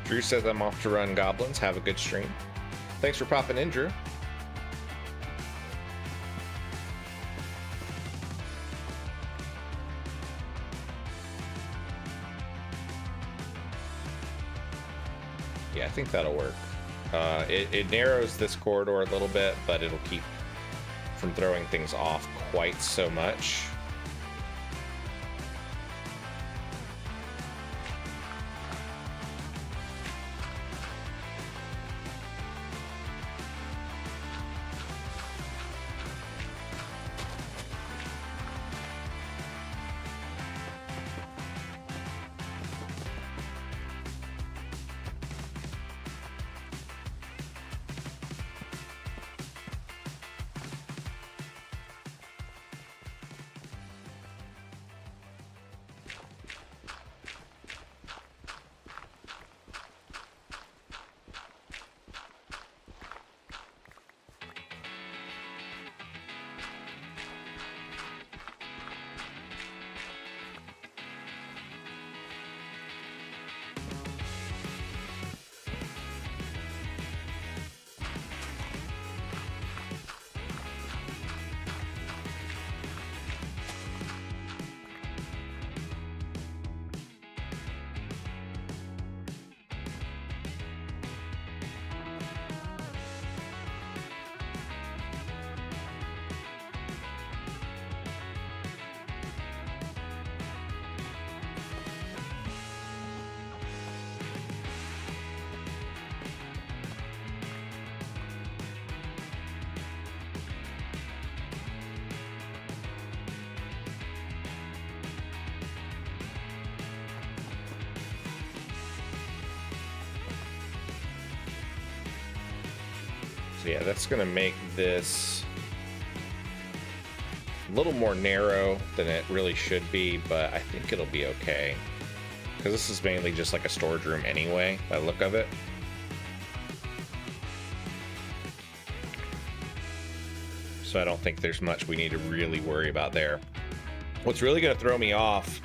Drew says I'm off to run goblins. Have a good stream. Thanks for popping in, Drew. Yeah, I think that'll work. It narrows this corridor a little bit, but it'll keep from throwing things off quite so much. So yeah, that's going to make this a little more narrow than it really should be, but I think it'll be okay. Because this is mainly just like a storage room anyway, by the look of it. So I don't think there's much we need to really worry about there. What's really going to throw me off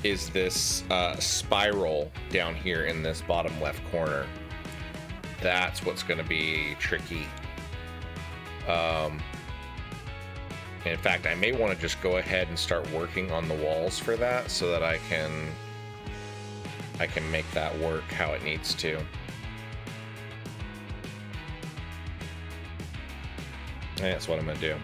is this spiral down here in this bottom left corner. That's what's going to be tricky. In fact, I may want to just go ahead and start working on the walls for that so that I can make that work how it needs to. And that's what I'm going to do.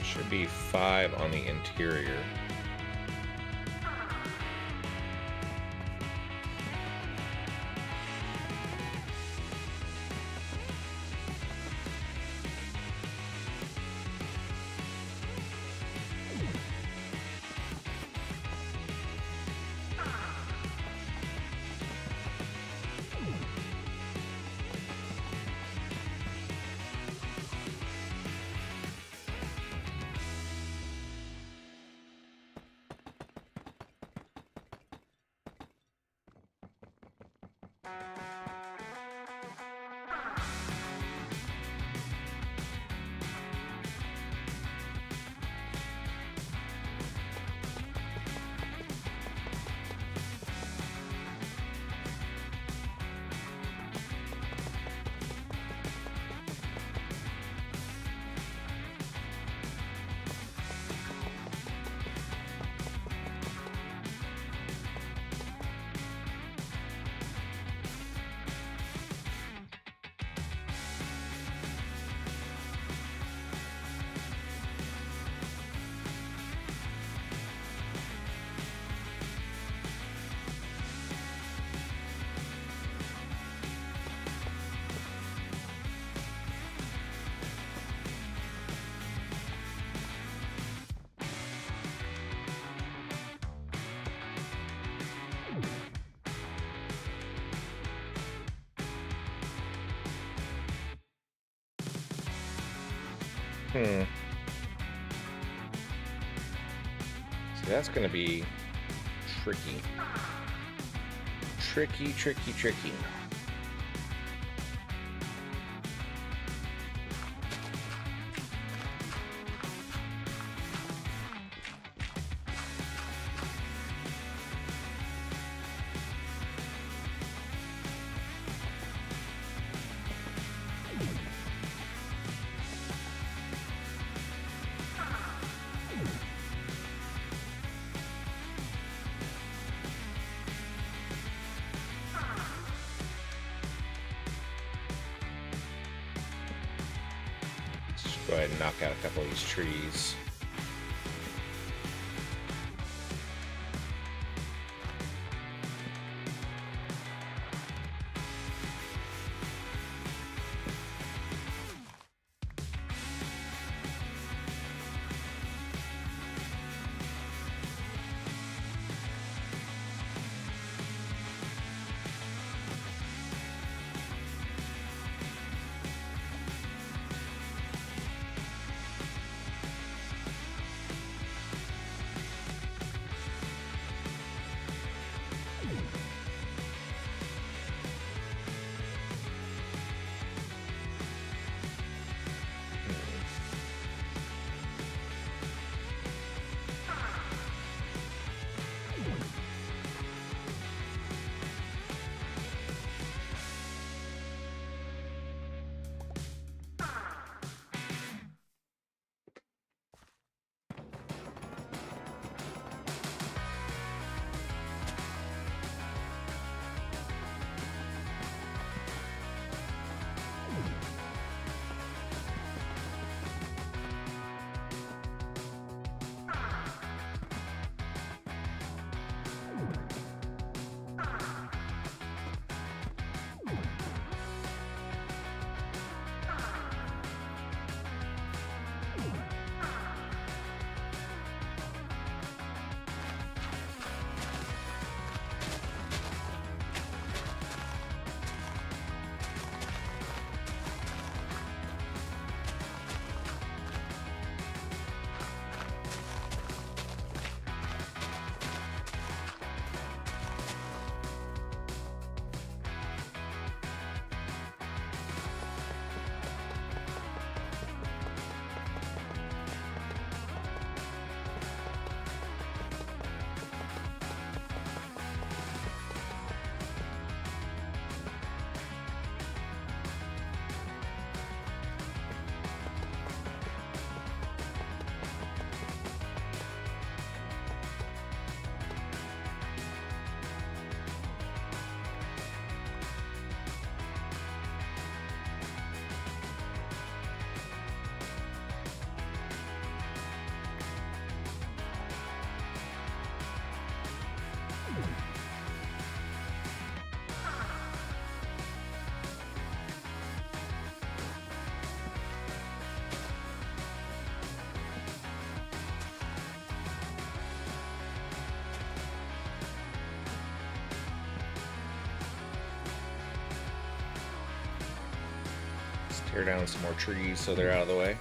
Should be 5 on the interior. So that's going to be tricky. Tricky. Go ahead and knock out a couple of these trees. tear down some more trees so they're out of the way.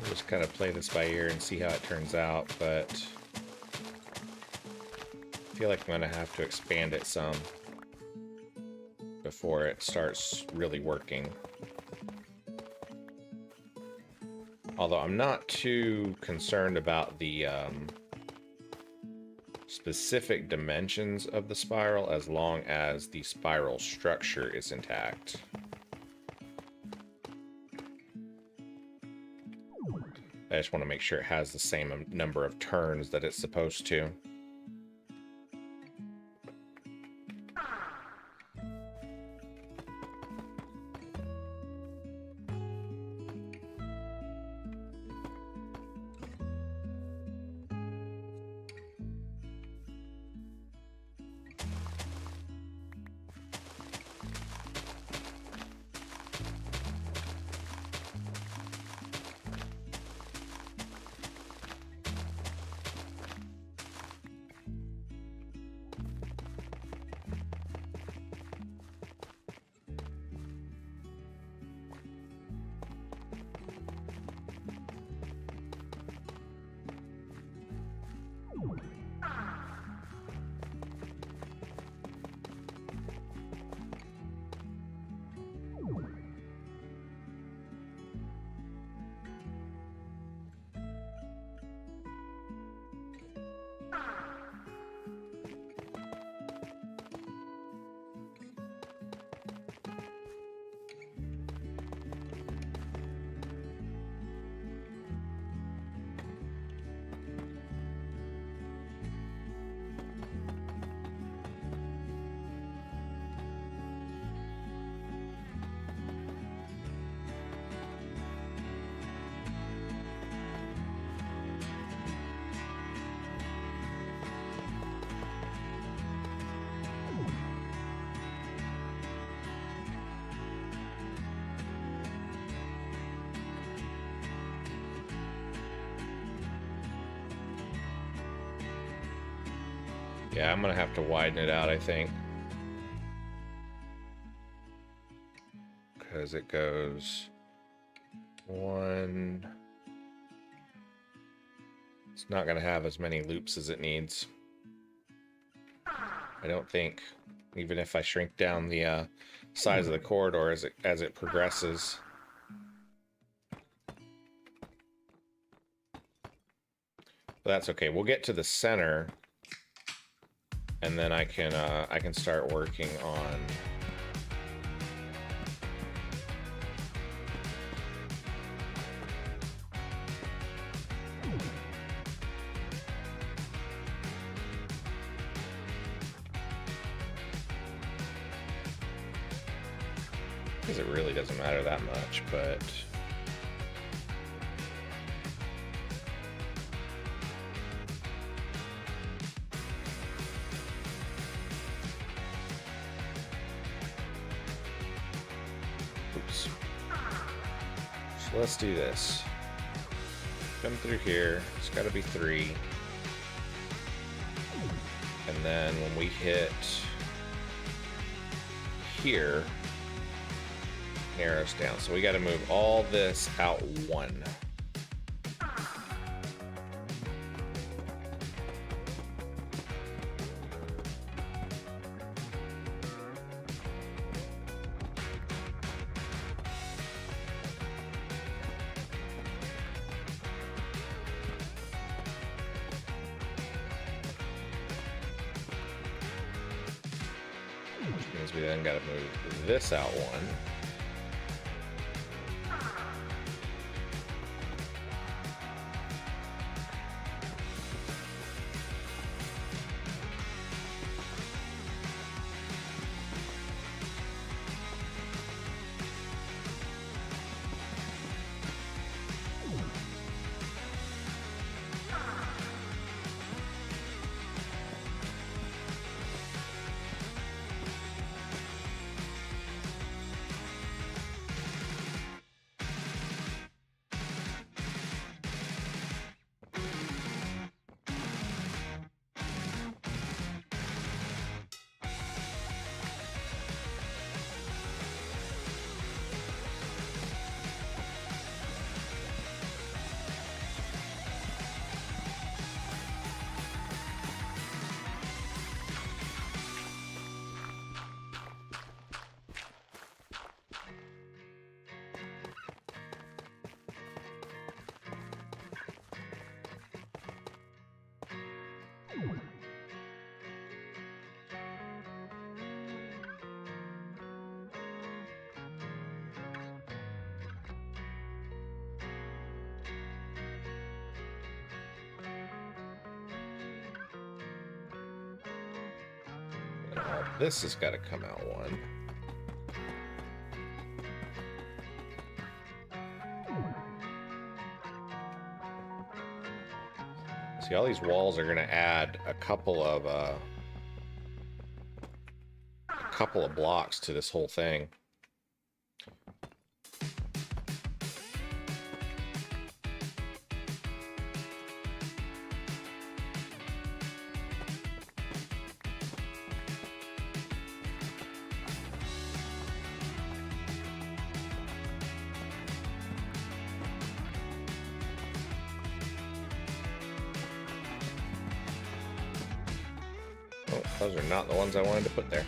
Just kind of play this by ear and see how it turns out, but I feel like I'm going to have to expand it some before it starts really working. Although I'm not too concerned about the specific dimensions of the spiral as long as the spiral structure is intact. I just want to make sure it has the same number of turns that it's supposed to. Yeah, I'm gonna have to widen it out, I think. Because it goes one. It's not going to have as many loops as it needs. I don't think, even if I shrink down the size of the corridor as it progresses. But that's okay. We'll get to the center, and then I can start working on because it really doesn't matter that much, but oops. So let's do this. Come through here. It's got to be 3. And then when we hit here, narrows down. So we got to move all this out 1. Which means we then got to move this out 1. This has got to come out 1. See, all these walls are going to add a couple of blocks to this whole thing. Those are not the ones I wanted to put there.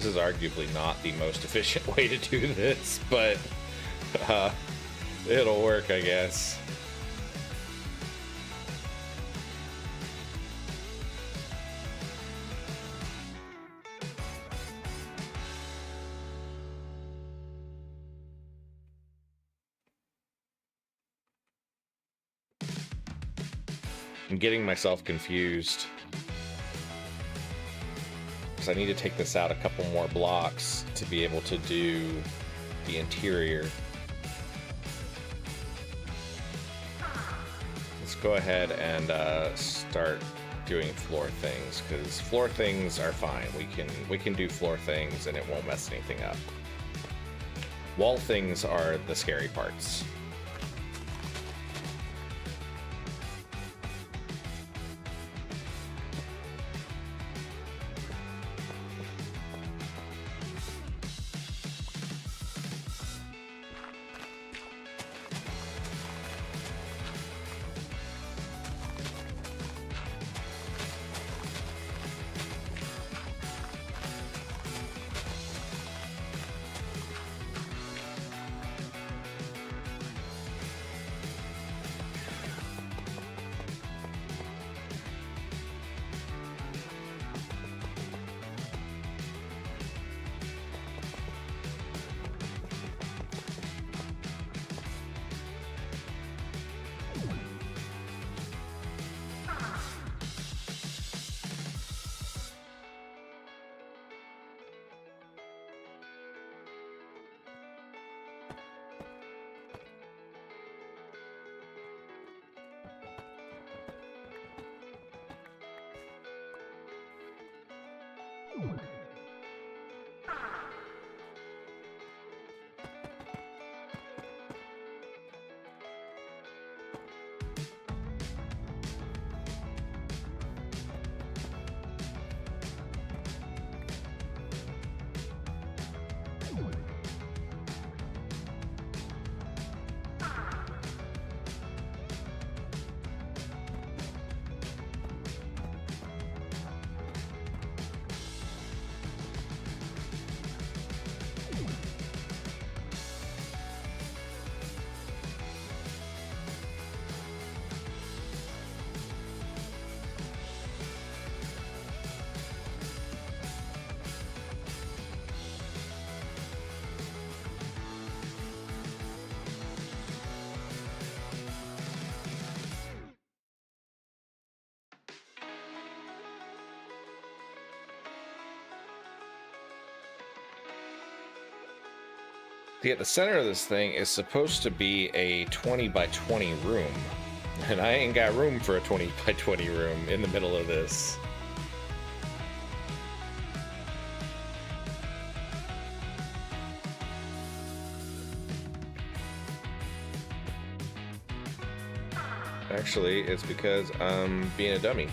This is arguably not the most efficient way to do this, but it'll work, I guess. I'm getting myself confused because I need to take this out a couple more blocks to be able to do the interior. Let's go ahead and start doing floor things, because floor things are fine. We can do floor things and it won't mess anything up. Wall things are the scary parts. At the center of this thing is supposed to be a 20 by 20 room, and I ain't got room for a 20 by 20 room in the middle of this. Actually, it's because I'm being a dummy.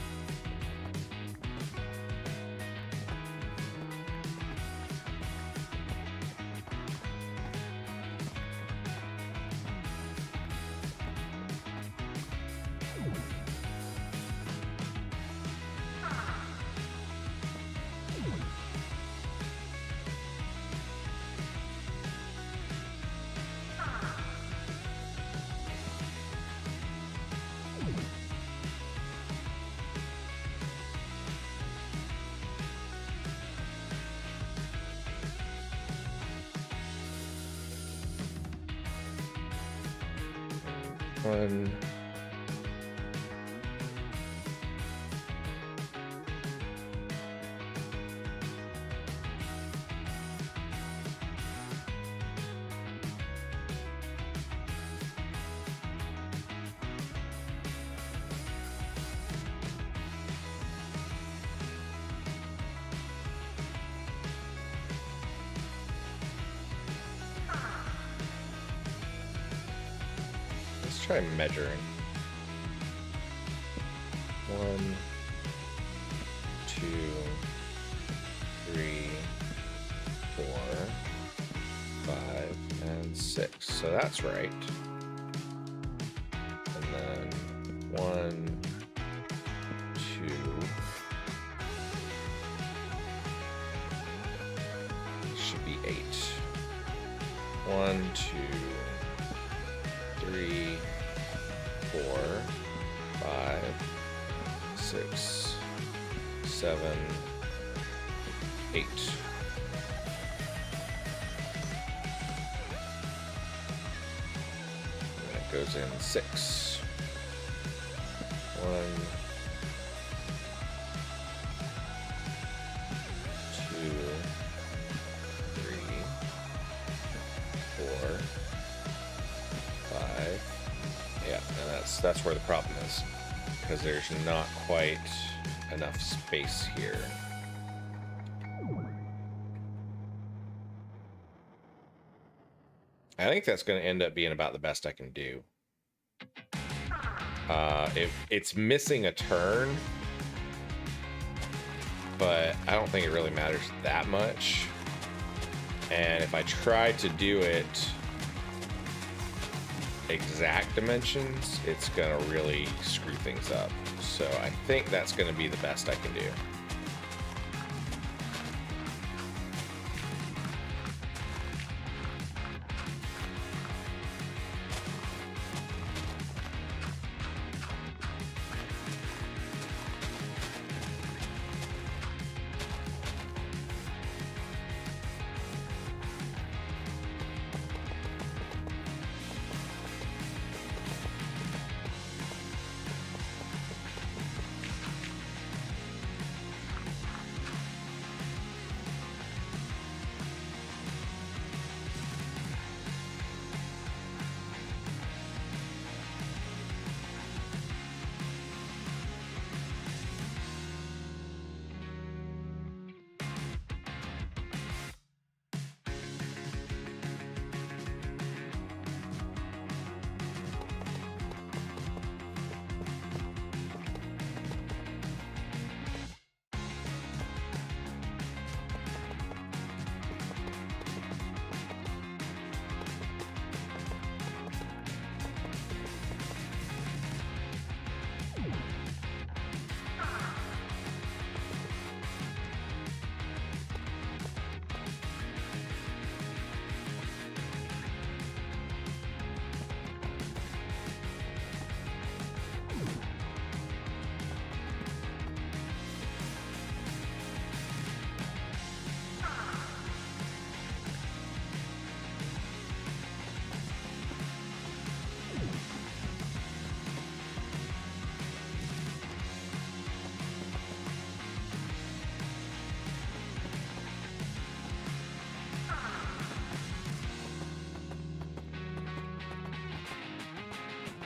One. Try measuring. 1, 2, 3, 4, 5, and 6. So that's right. And then 1, 2, 1, 2, 3, 4, 5, 6, 7, 8. And it goes in 6. 1, 2, 3, 4, 5. Yeah, and that's where the problem is, because there's not quite enough space here. I think that's going to end up being about the best I can do. It's missing a turn, but I don't think it really matters that much. And if I try to do it exact dimensions, it's going to really screw things up. So I think that's going to be the best I can do.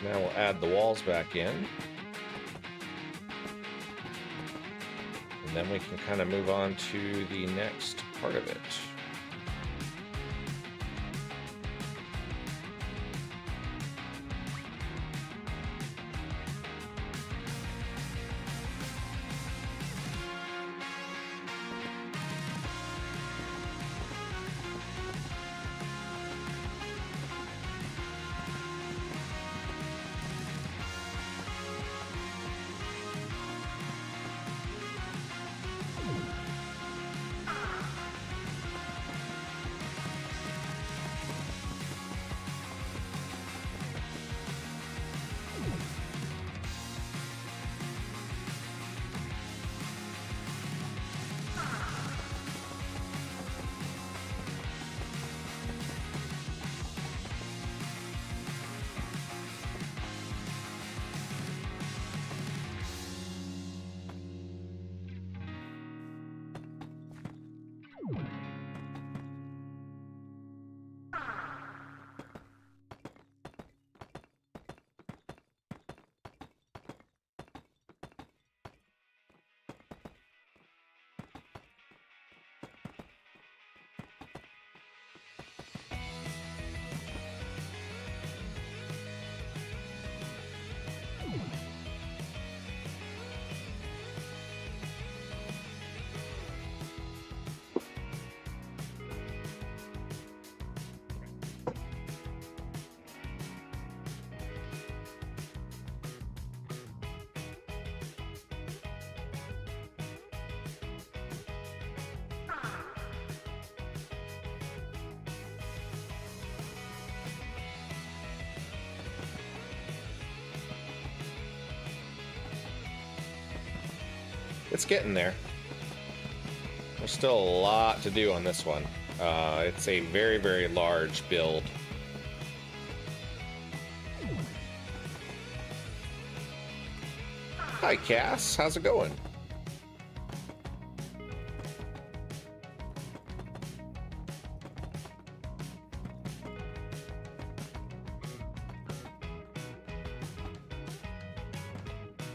Now we'll add the walls back in. And then we can kind of move on to the next part of it. It's getting there. There's still a lot to do on this one. It's a very, very large build. Hi, Cass. How's it going?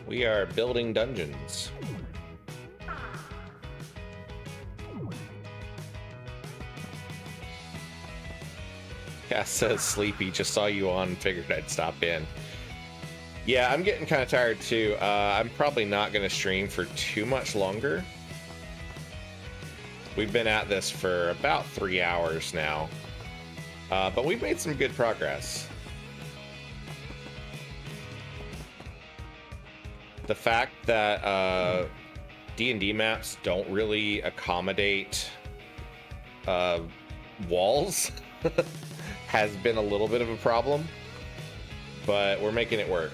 We are building dungeons. Cass says sleepy, just saw you on, figured I'd stop in. Yeah, I'm getting kind of tired too. I'm probably not going to stream for too much longer. We've been at this for about 3 hours now, but we've made some good progress. The fact that D&D maps don't really accommodate walls has been a little bit of a problem, but we're making it work.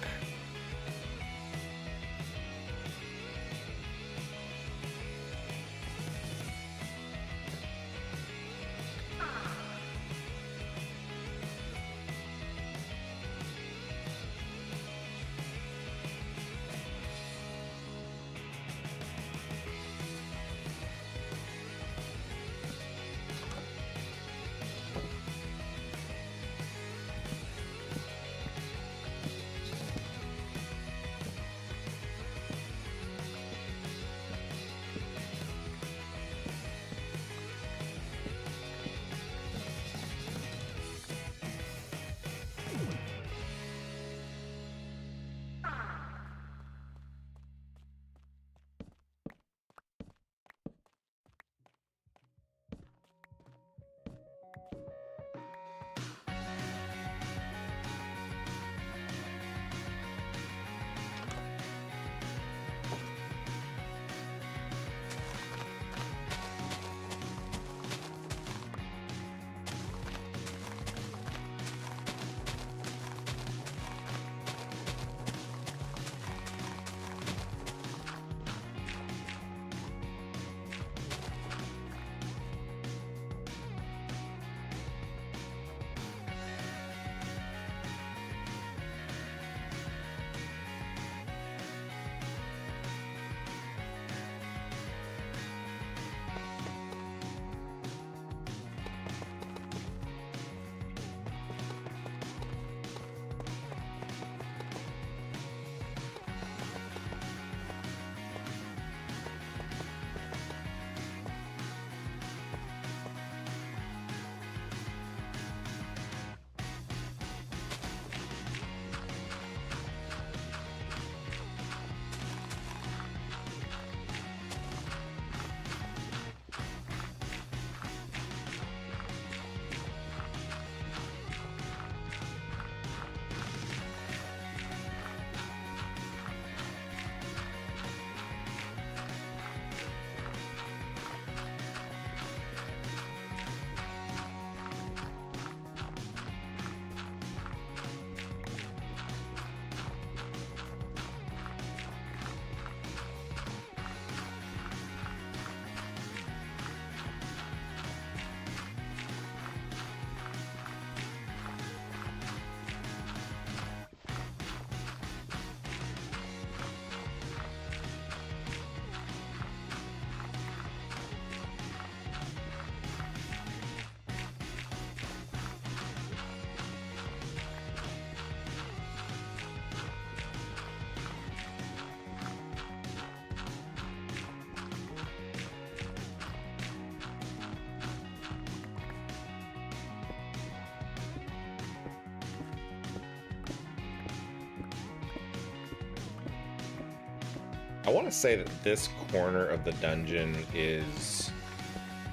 I want to say that this corner of the dungeon is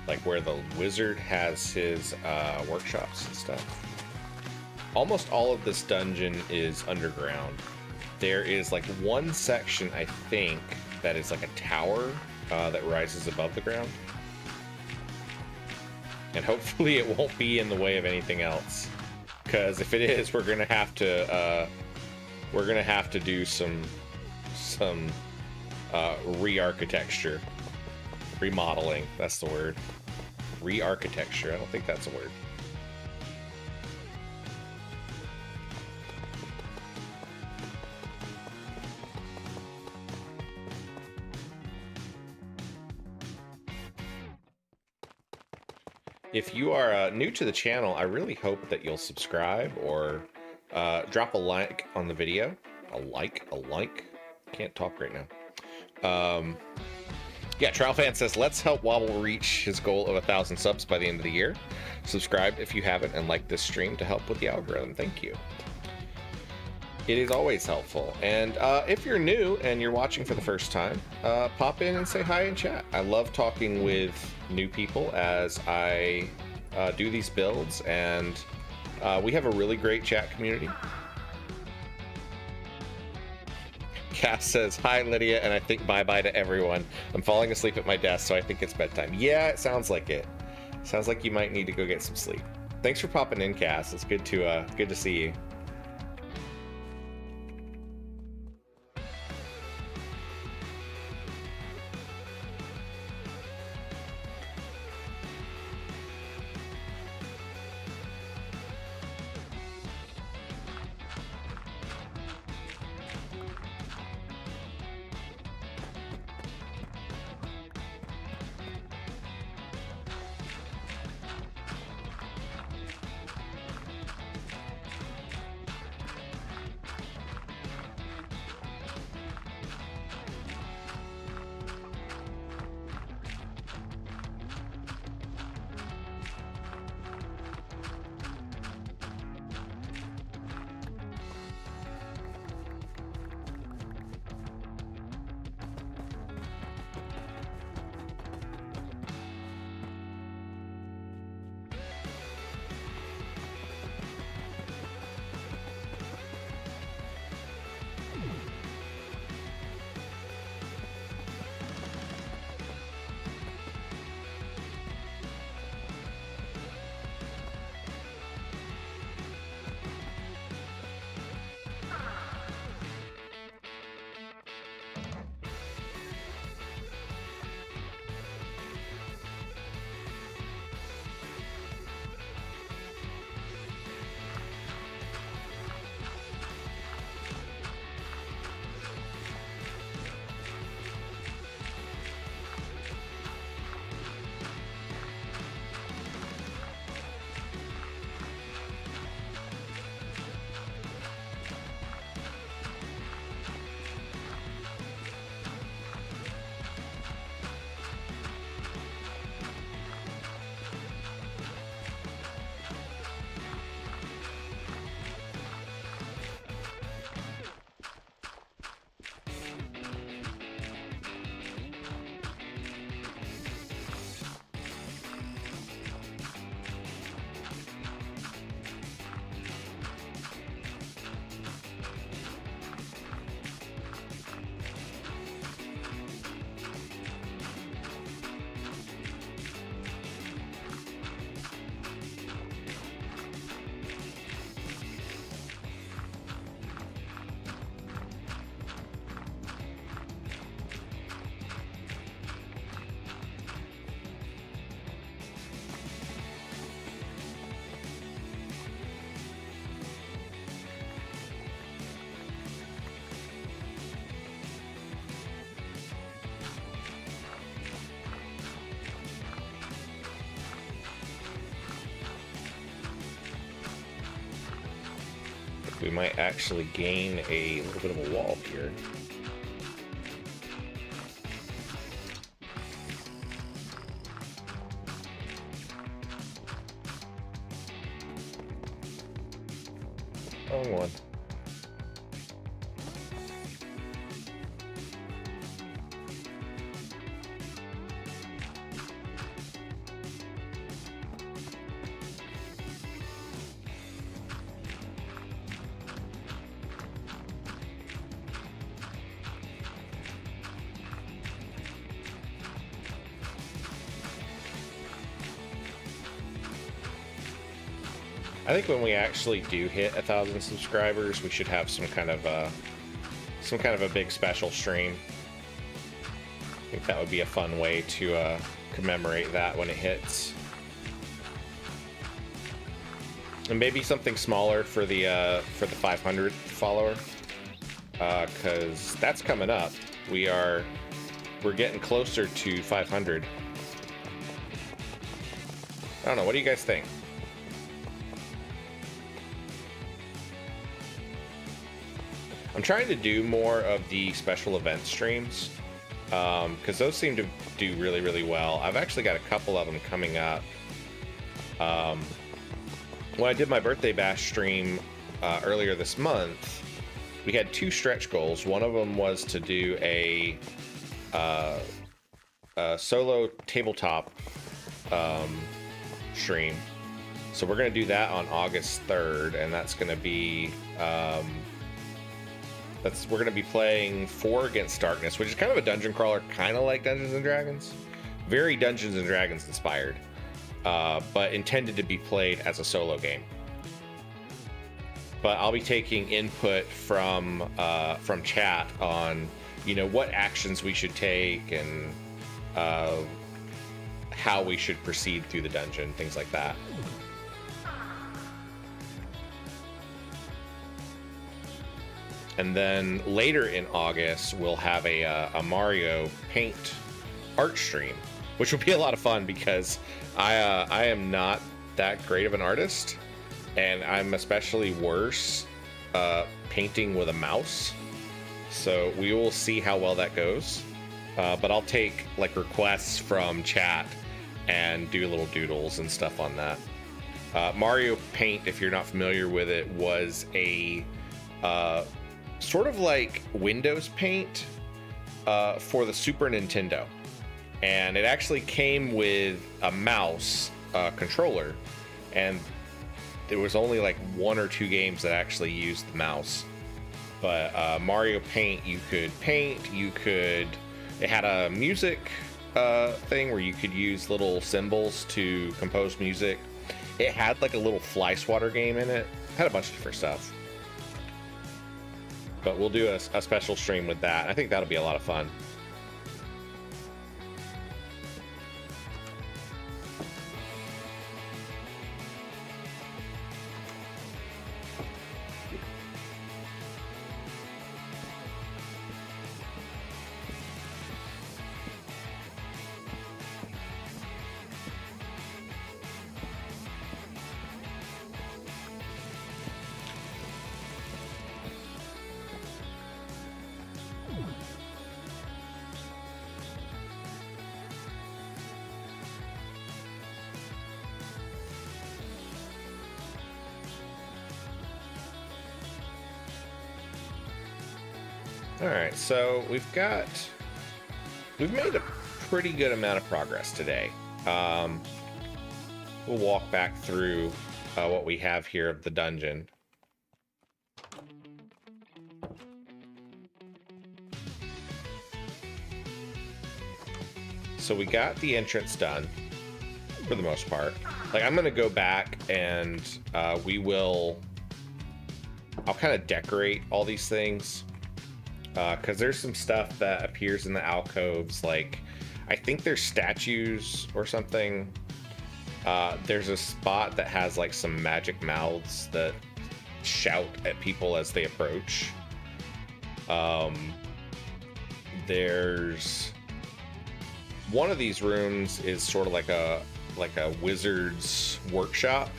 like where the wizard has his workshops and stuff. Almost all of this dungeon is underground. There is like one section, I think, that is like a tower that rises above the ground. And hopefully it won't be in the way of anything else. Because if it is, we're gonna have to do some re-architecture. Remodeling, that's the word. Re-architecture, I don't think that's a word. If you are new to the channel, I really hope that you'll subscribe or drop a like on the video. A like. Can't talk right now. Yeah, Trialfan says, let's help Wobble reach his goal of 1,000 subs by the end of the year. Subscribe if you haven't and like this stream to help with the algorithm. Thank you. It is always helpful. And if you're new and you're watching for the first time, pop in and say hi in chat. I love talking with new people as I do these builds, and we have a really great chat community. Cass says, hi, Lydia, and I think bye-bye to everyone. I'm falling asleep at my desk, so I think it's bedtime. Yeah, it sounds like it. Sounds like you might need to go get some sleep. Thanks for popping in, Cass. It's good to see you. We might actually gain a little bit of a wall here. Wrong one. I think when we actually do hit 1,000 subscribers, we should have some kind of a big special stream. think that would be a fun way to commemorate that when it hits. And maybe something smaller for the 500th follower, because that's coming up. We're getting closer to 500. I don't know. What do you guys think? I'm trying to do more of the special event streams, because those seem to do really, really well. I've actually got a couple of them coming up. When I did my birthday bash stream earlier this month, we had 2 stretch goals. One of them was to do a solo tabletop stream. So we're going to do that on August 3rd, and that's going to be we're going to be playing 4 Against Darkness, which is kind of a dungeon crawler, kind of like Dungeons and Dragons, very Dungeons and Dragons inspired. But intended to be played as a solo game. But I'll be taking input from chat on, you know, what actions we should take and how we should proceed through the dungeon, things like that. And then later in August, we'll have a Mario Paint art stream, which will be a lot of fun because I am not that great of an artist, and I'm especially worse painting with a mouse. So we will see how well that goes. But I'll take like requests from chat and do little doodles and stuff on that. Mario Paint, if you're not familiar with it, was a sort of like Windows Paint for the Super Nintendo. And it actually came with a mouse controller, and there was only like 1 or 2 games that actually used the mouse. But Mario Paint, you could paint, it had a music thing where you could use little symbols to compose music. It had like a little fly swatter game in it. It had a bunch of different stuff. But we'll do a special stream with that. I think that'll be a lot of fun. All right, so we've made a pretty good amount of progress today. We'll walk back through what we have here of the dungeon. So we got the entrance done for the most part. Like, I'm gonna go back and I'll kind of decorate all these things. Because there's some stuff that appears in the alcoves, like I think there's statues or something. There's a spot that has like some magic mouths that shout at people as they approach. There's one of these rooms is sort of like a wizard's workshop.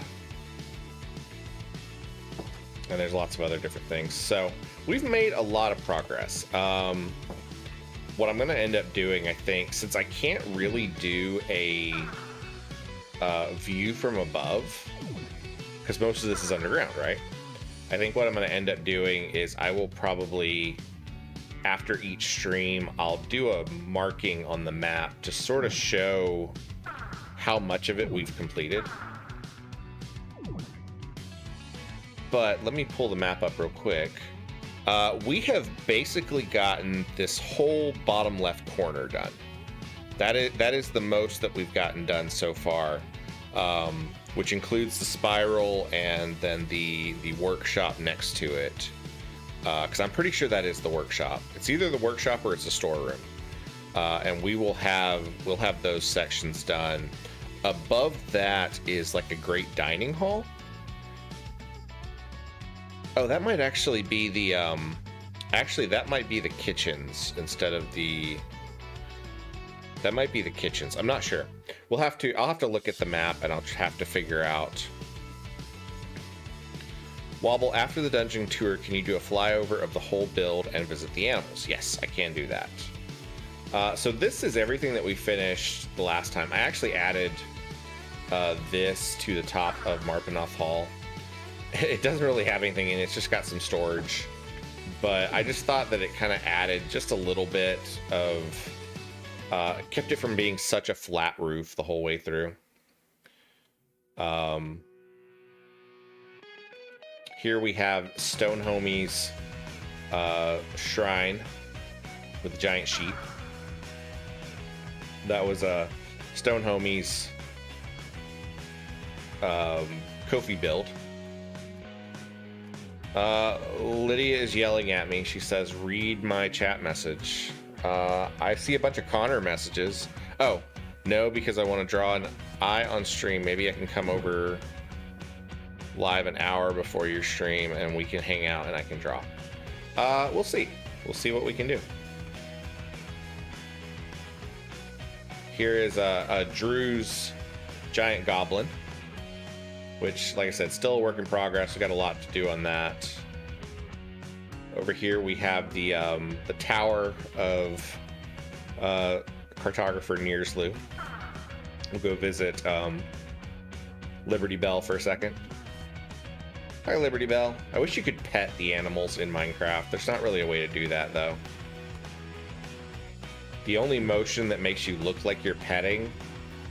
And there's lots of other different things. So we've made a lot of progress. What I'm going to end up doing, I think, since I can't really do a view from above, because most of this is underground, right? I think what I'm going to end up doing is I will probably, after each stream, I'll do a marking on the map to sort of show how much of it we've completed. But let me pull the map up real quick. We have basically gotten this whole bottom left corner done. That is the most that we've gotten done so far, which includes the spiral and then the workshop next to it. Because I'm pretty sure that is the workshop. It's either the workshop or it's a storeroom. and we'll have those sections done. Above that is like a great dining hall. Oh, that might actually be the actually that might be the kitchens instead of the. That might be the kitchens. I'm not sure. I'll have to look at the map, and I'll have to figure out. Wobble, after the dungeon tour, can you do a flyover of the whole build and visit the animals? Yes, I can do that. So this is everything that we finished the last time. I actually added this to the top of Marpenoth Hall. It doesn't really have anything in it. It's just got some storage. But I just thought that it kind of added just a little bit of... kept it from being such a flat roof the whole way through. Here we have Stone Homie's shrine with the giant sheep. That was Stone Homie's Kofi build. Lydia is yelling at me. She says, read my chat message. I see a bunch of Connor messages. Oh, no, because I want to draw an eye on stream. Maybe I can come over live an hour before your stream and we can hang out and I can draw. We'll see. We'll see what we can do. Here is a Drew's giant goblin, which, like I said, still a work in progress. We got a lot to do on that. Over here we have the tower of cartographer Nearsloo. We'll go visit Liberty Bell for a second. Hi, Liberty Bell. I wish you could pet the animals in Minecraft. There's not really a way to do that, though. The only motion that makes you look like you're petting,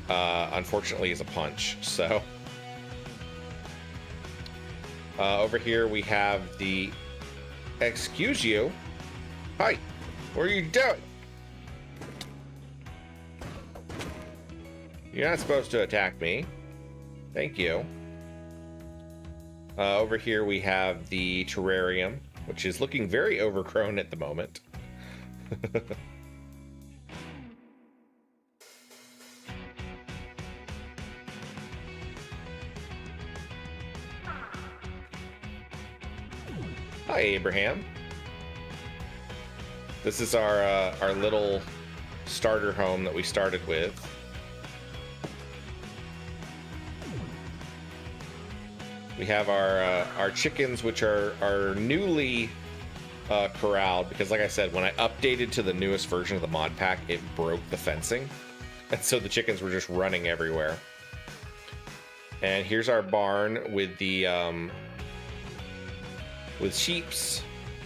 unfortunately, is a punch. So, over here we have the... Excuse you? Hi. What are you doing? You're not supposed to attack me. Thank you. Over here we have the terrarium, which is looking very overgrown at the moment. Hi, Abraham. This is our little starter home that we started with. We have our chickens, which are newly corralled, because like I said, when I updated to the newest version of the mod pack, it broke the fencing. And so the chickens were just running everywhere. And here's our barn with the with sheeps.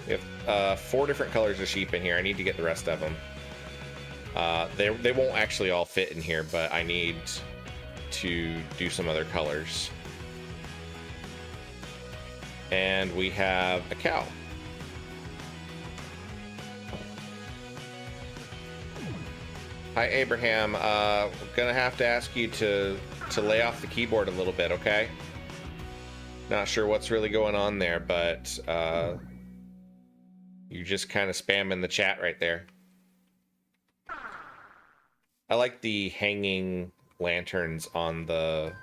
We have 4 different colors of sheep in here. I need to get the rest of them. They won't actually all fit in here, but I need to do some other colors. And we have a cow. Hi, Abraham. Gonna have to ask you to lay off the keyboard a little bit, okay? Not sure what's really going on there, but you're just kind of spamming the chat right there. I like the hanging lanterns on the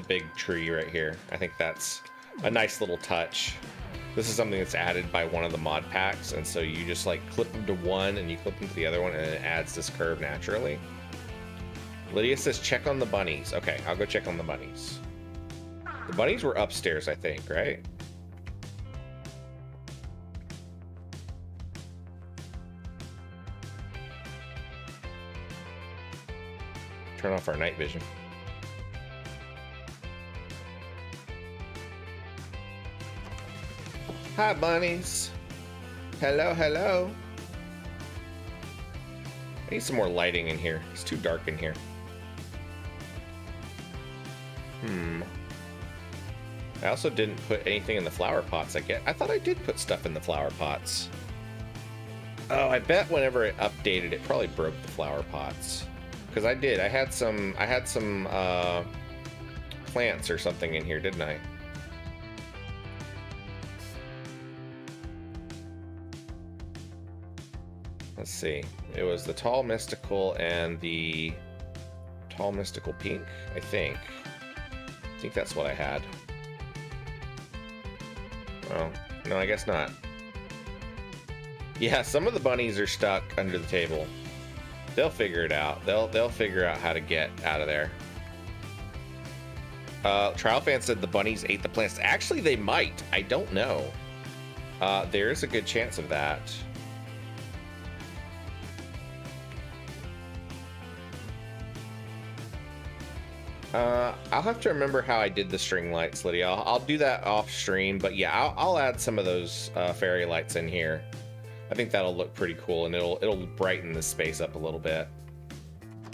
big tree right here. I think that's a nice little touch. This is something that's added by one of the mod packs, and so you just like clip them to one and you clip them to the other one, and it adds this curve naturally. Lydia says check on the bunnies. Okay, I'll go check on the bunnies. The bunnies were upstairs, I think, right? Turn off our night vision. Hi, bunnies. Hello, hello. I need some more lighting in here. It's too dark in here. I also didn't put anything in the flower pots. I thought I did put stuff in the flower pots. Oh, I bet whenever it updated, it probably broke the flower pots. Because I did. I had some plants or something in here, didn't I? Let's see. It was the Tall Mystical and the Tall Mystical Pink, I think. I think that's what I had. Oh, no, I guess not. Yeah, some of the bunnies are stuck under the table. They'll figure it out. They'll figure out how to get out of there. Trial Fan said the bunnies ate the plants. Actually, they might. I don't know. There is a good chance of that. I'll have to remember how I did the string lights, Lydia. I'll do that off stream, but yeah, I'll add some of those fairy lights in here. I think that'll look pretty cool, and it'll brighten the space up a little bit.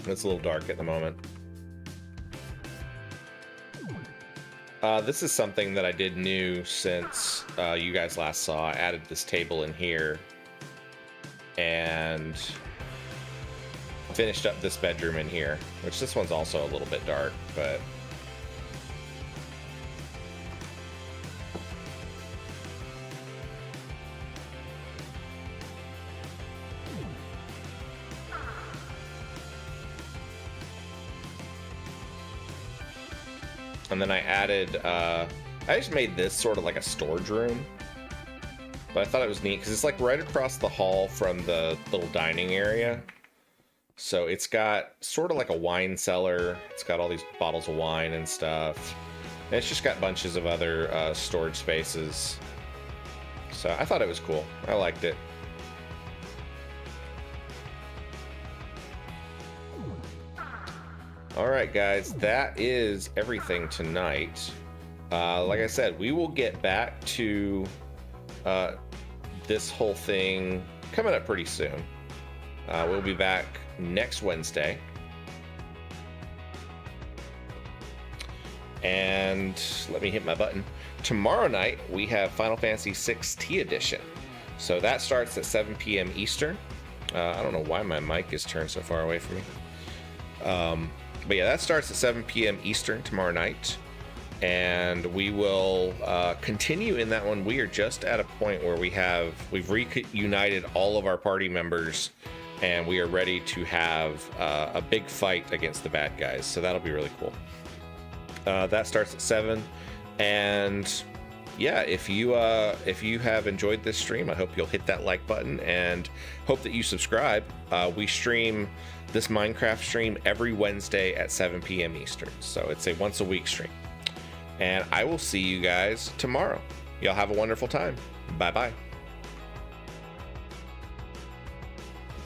It's a little dark at the moment. This is something that I did new since you guys last saw. I added this table in here and finished up this bedroom in here, which this one's also a little bit dark, but and then I added I just made this sort of like a storage room, but I thought it was neat because it's like right across the hall from the little dining area. So it's got sort of like a wine cellar. It's got all these bottles of wine and stuff. And it's just got bunches of other storage spaces. So I thought it was cool. I liked it. All right, guys, that is everything tonight. Like I said, we will get back to this whole thing coming up pretty soon. We'll be back next Wednesday. And let me hit my button. Tomorrow night, we have Final Fantasy VI T Edition. So that starts at 7 p.m. Eastern. I don't know why my mic is turned so far away from me. But yeah, that starts at 7 p.m. Eastern tomorrow night. And we will continue in that one. We are just at a point where we've reunited all of our party members, and we are ready to have a big fight against the bad guys. So that'll be really cool. That starts at 7. And yeah, if you have enjoyed this stream, I hope you'll hit that like button and hope that you subscribe. We stream this Minecraft stream every Wednesday at 7 p.m. Eastern. So it's a once a week stream. And I will see you guys tomorrow. Y'all have a wonderful time. Bye-bye.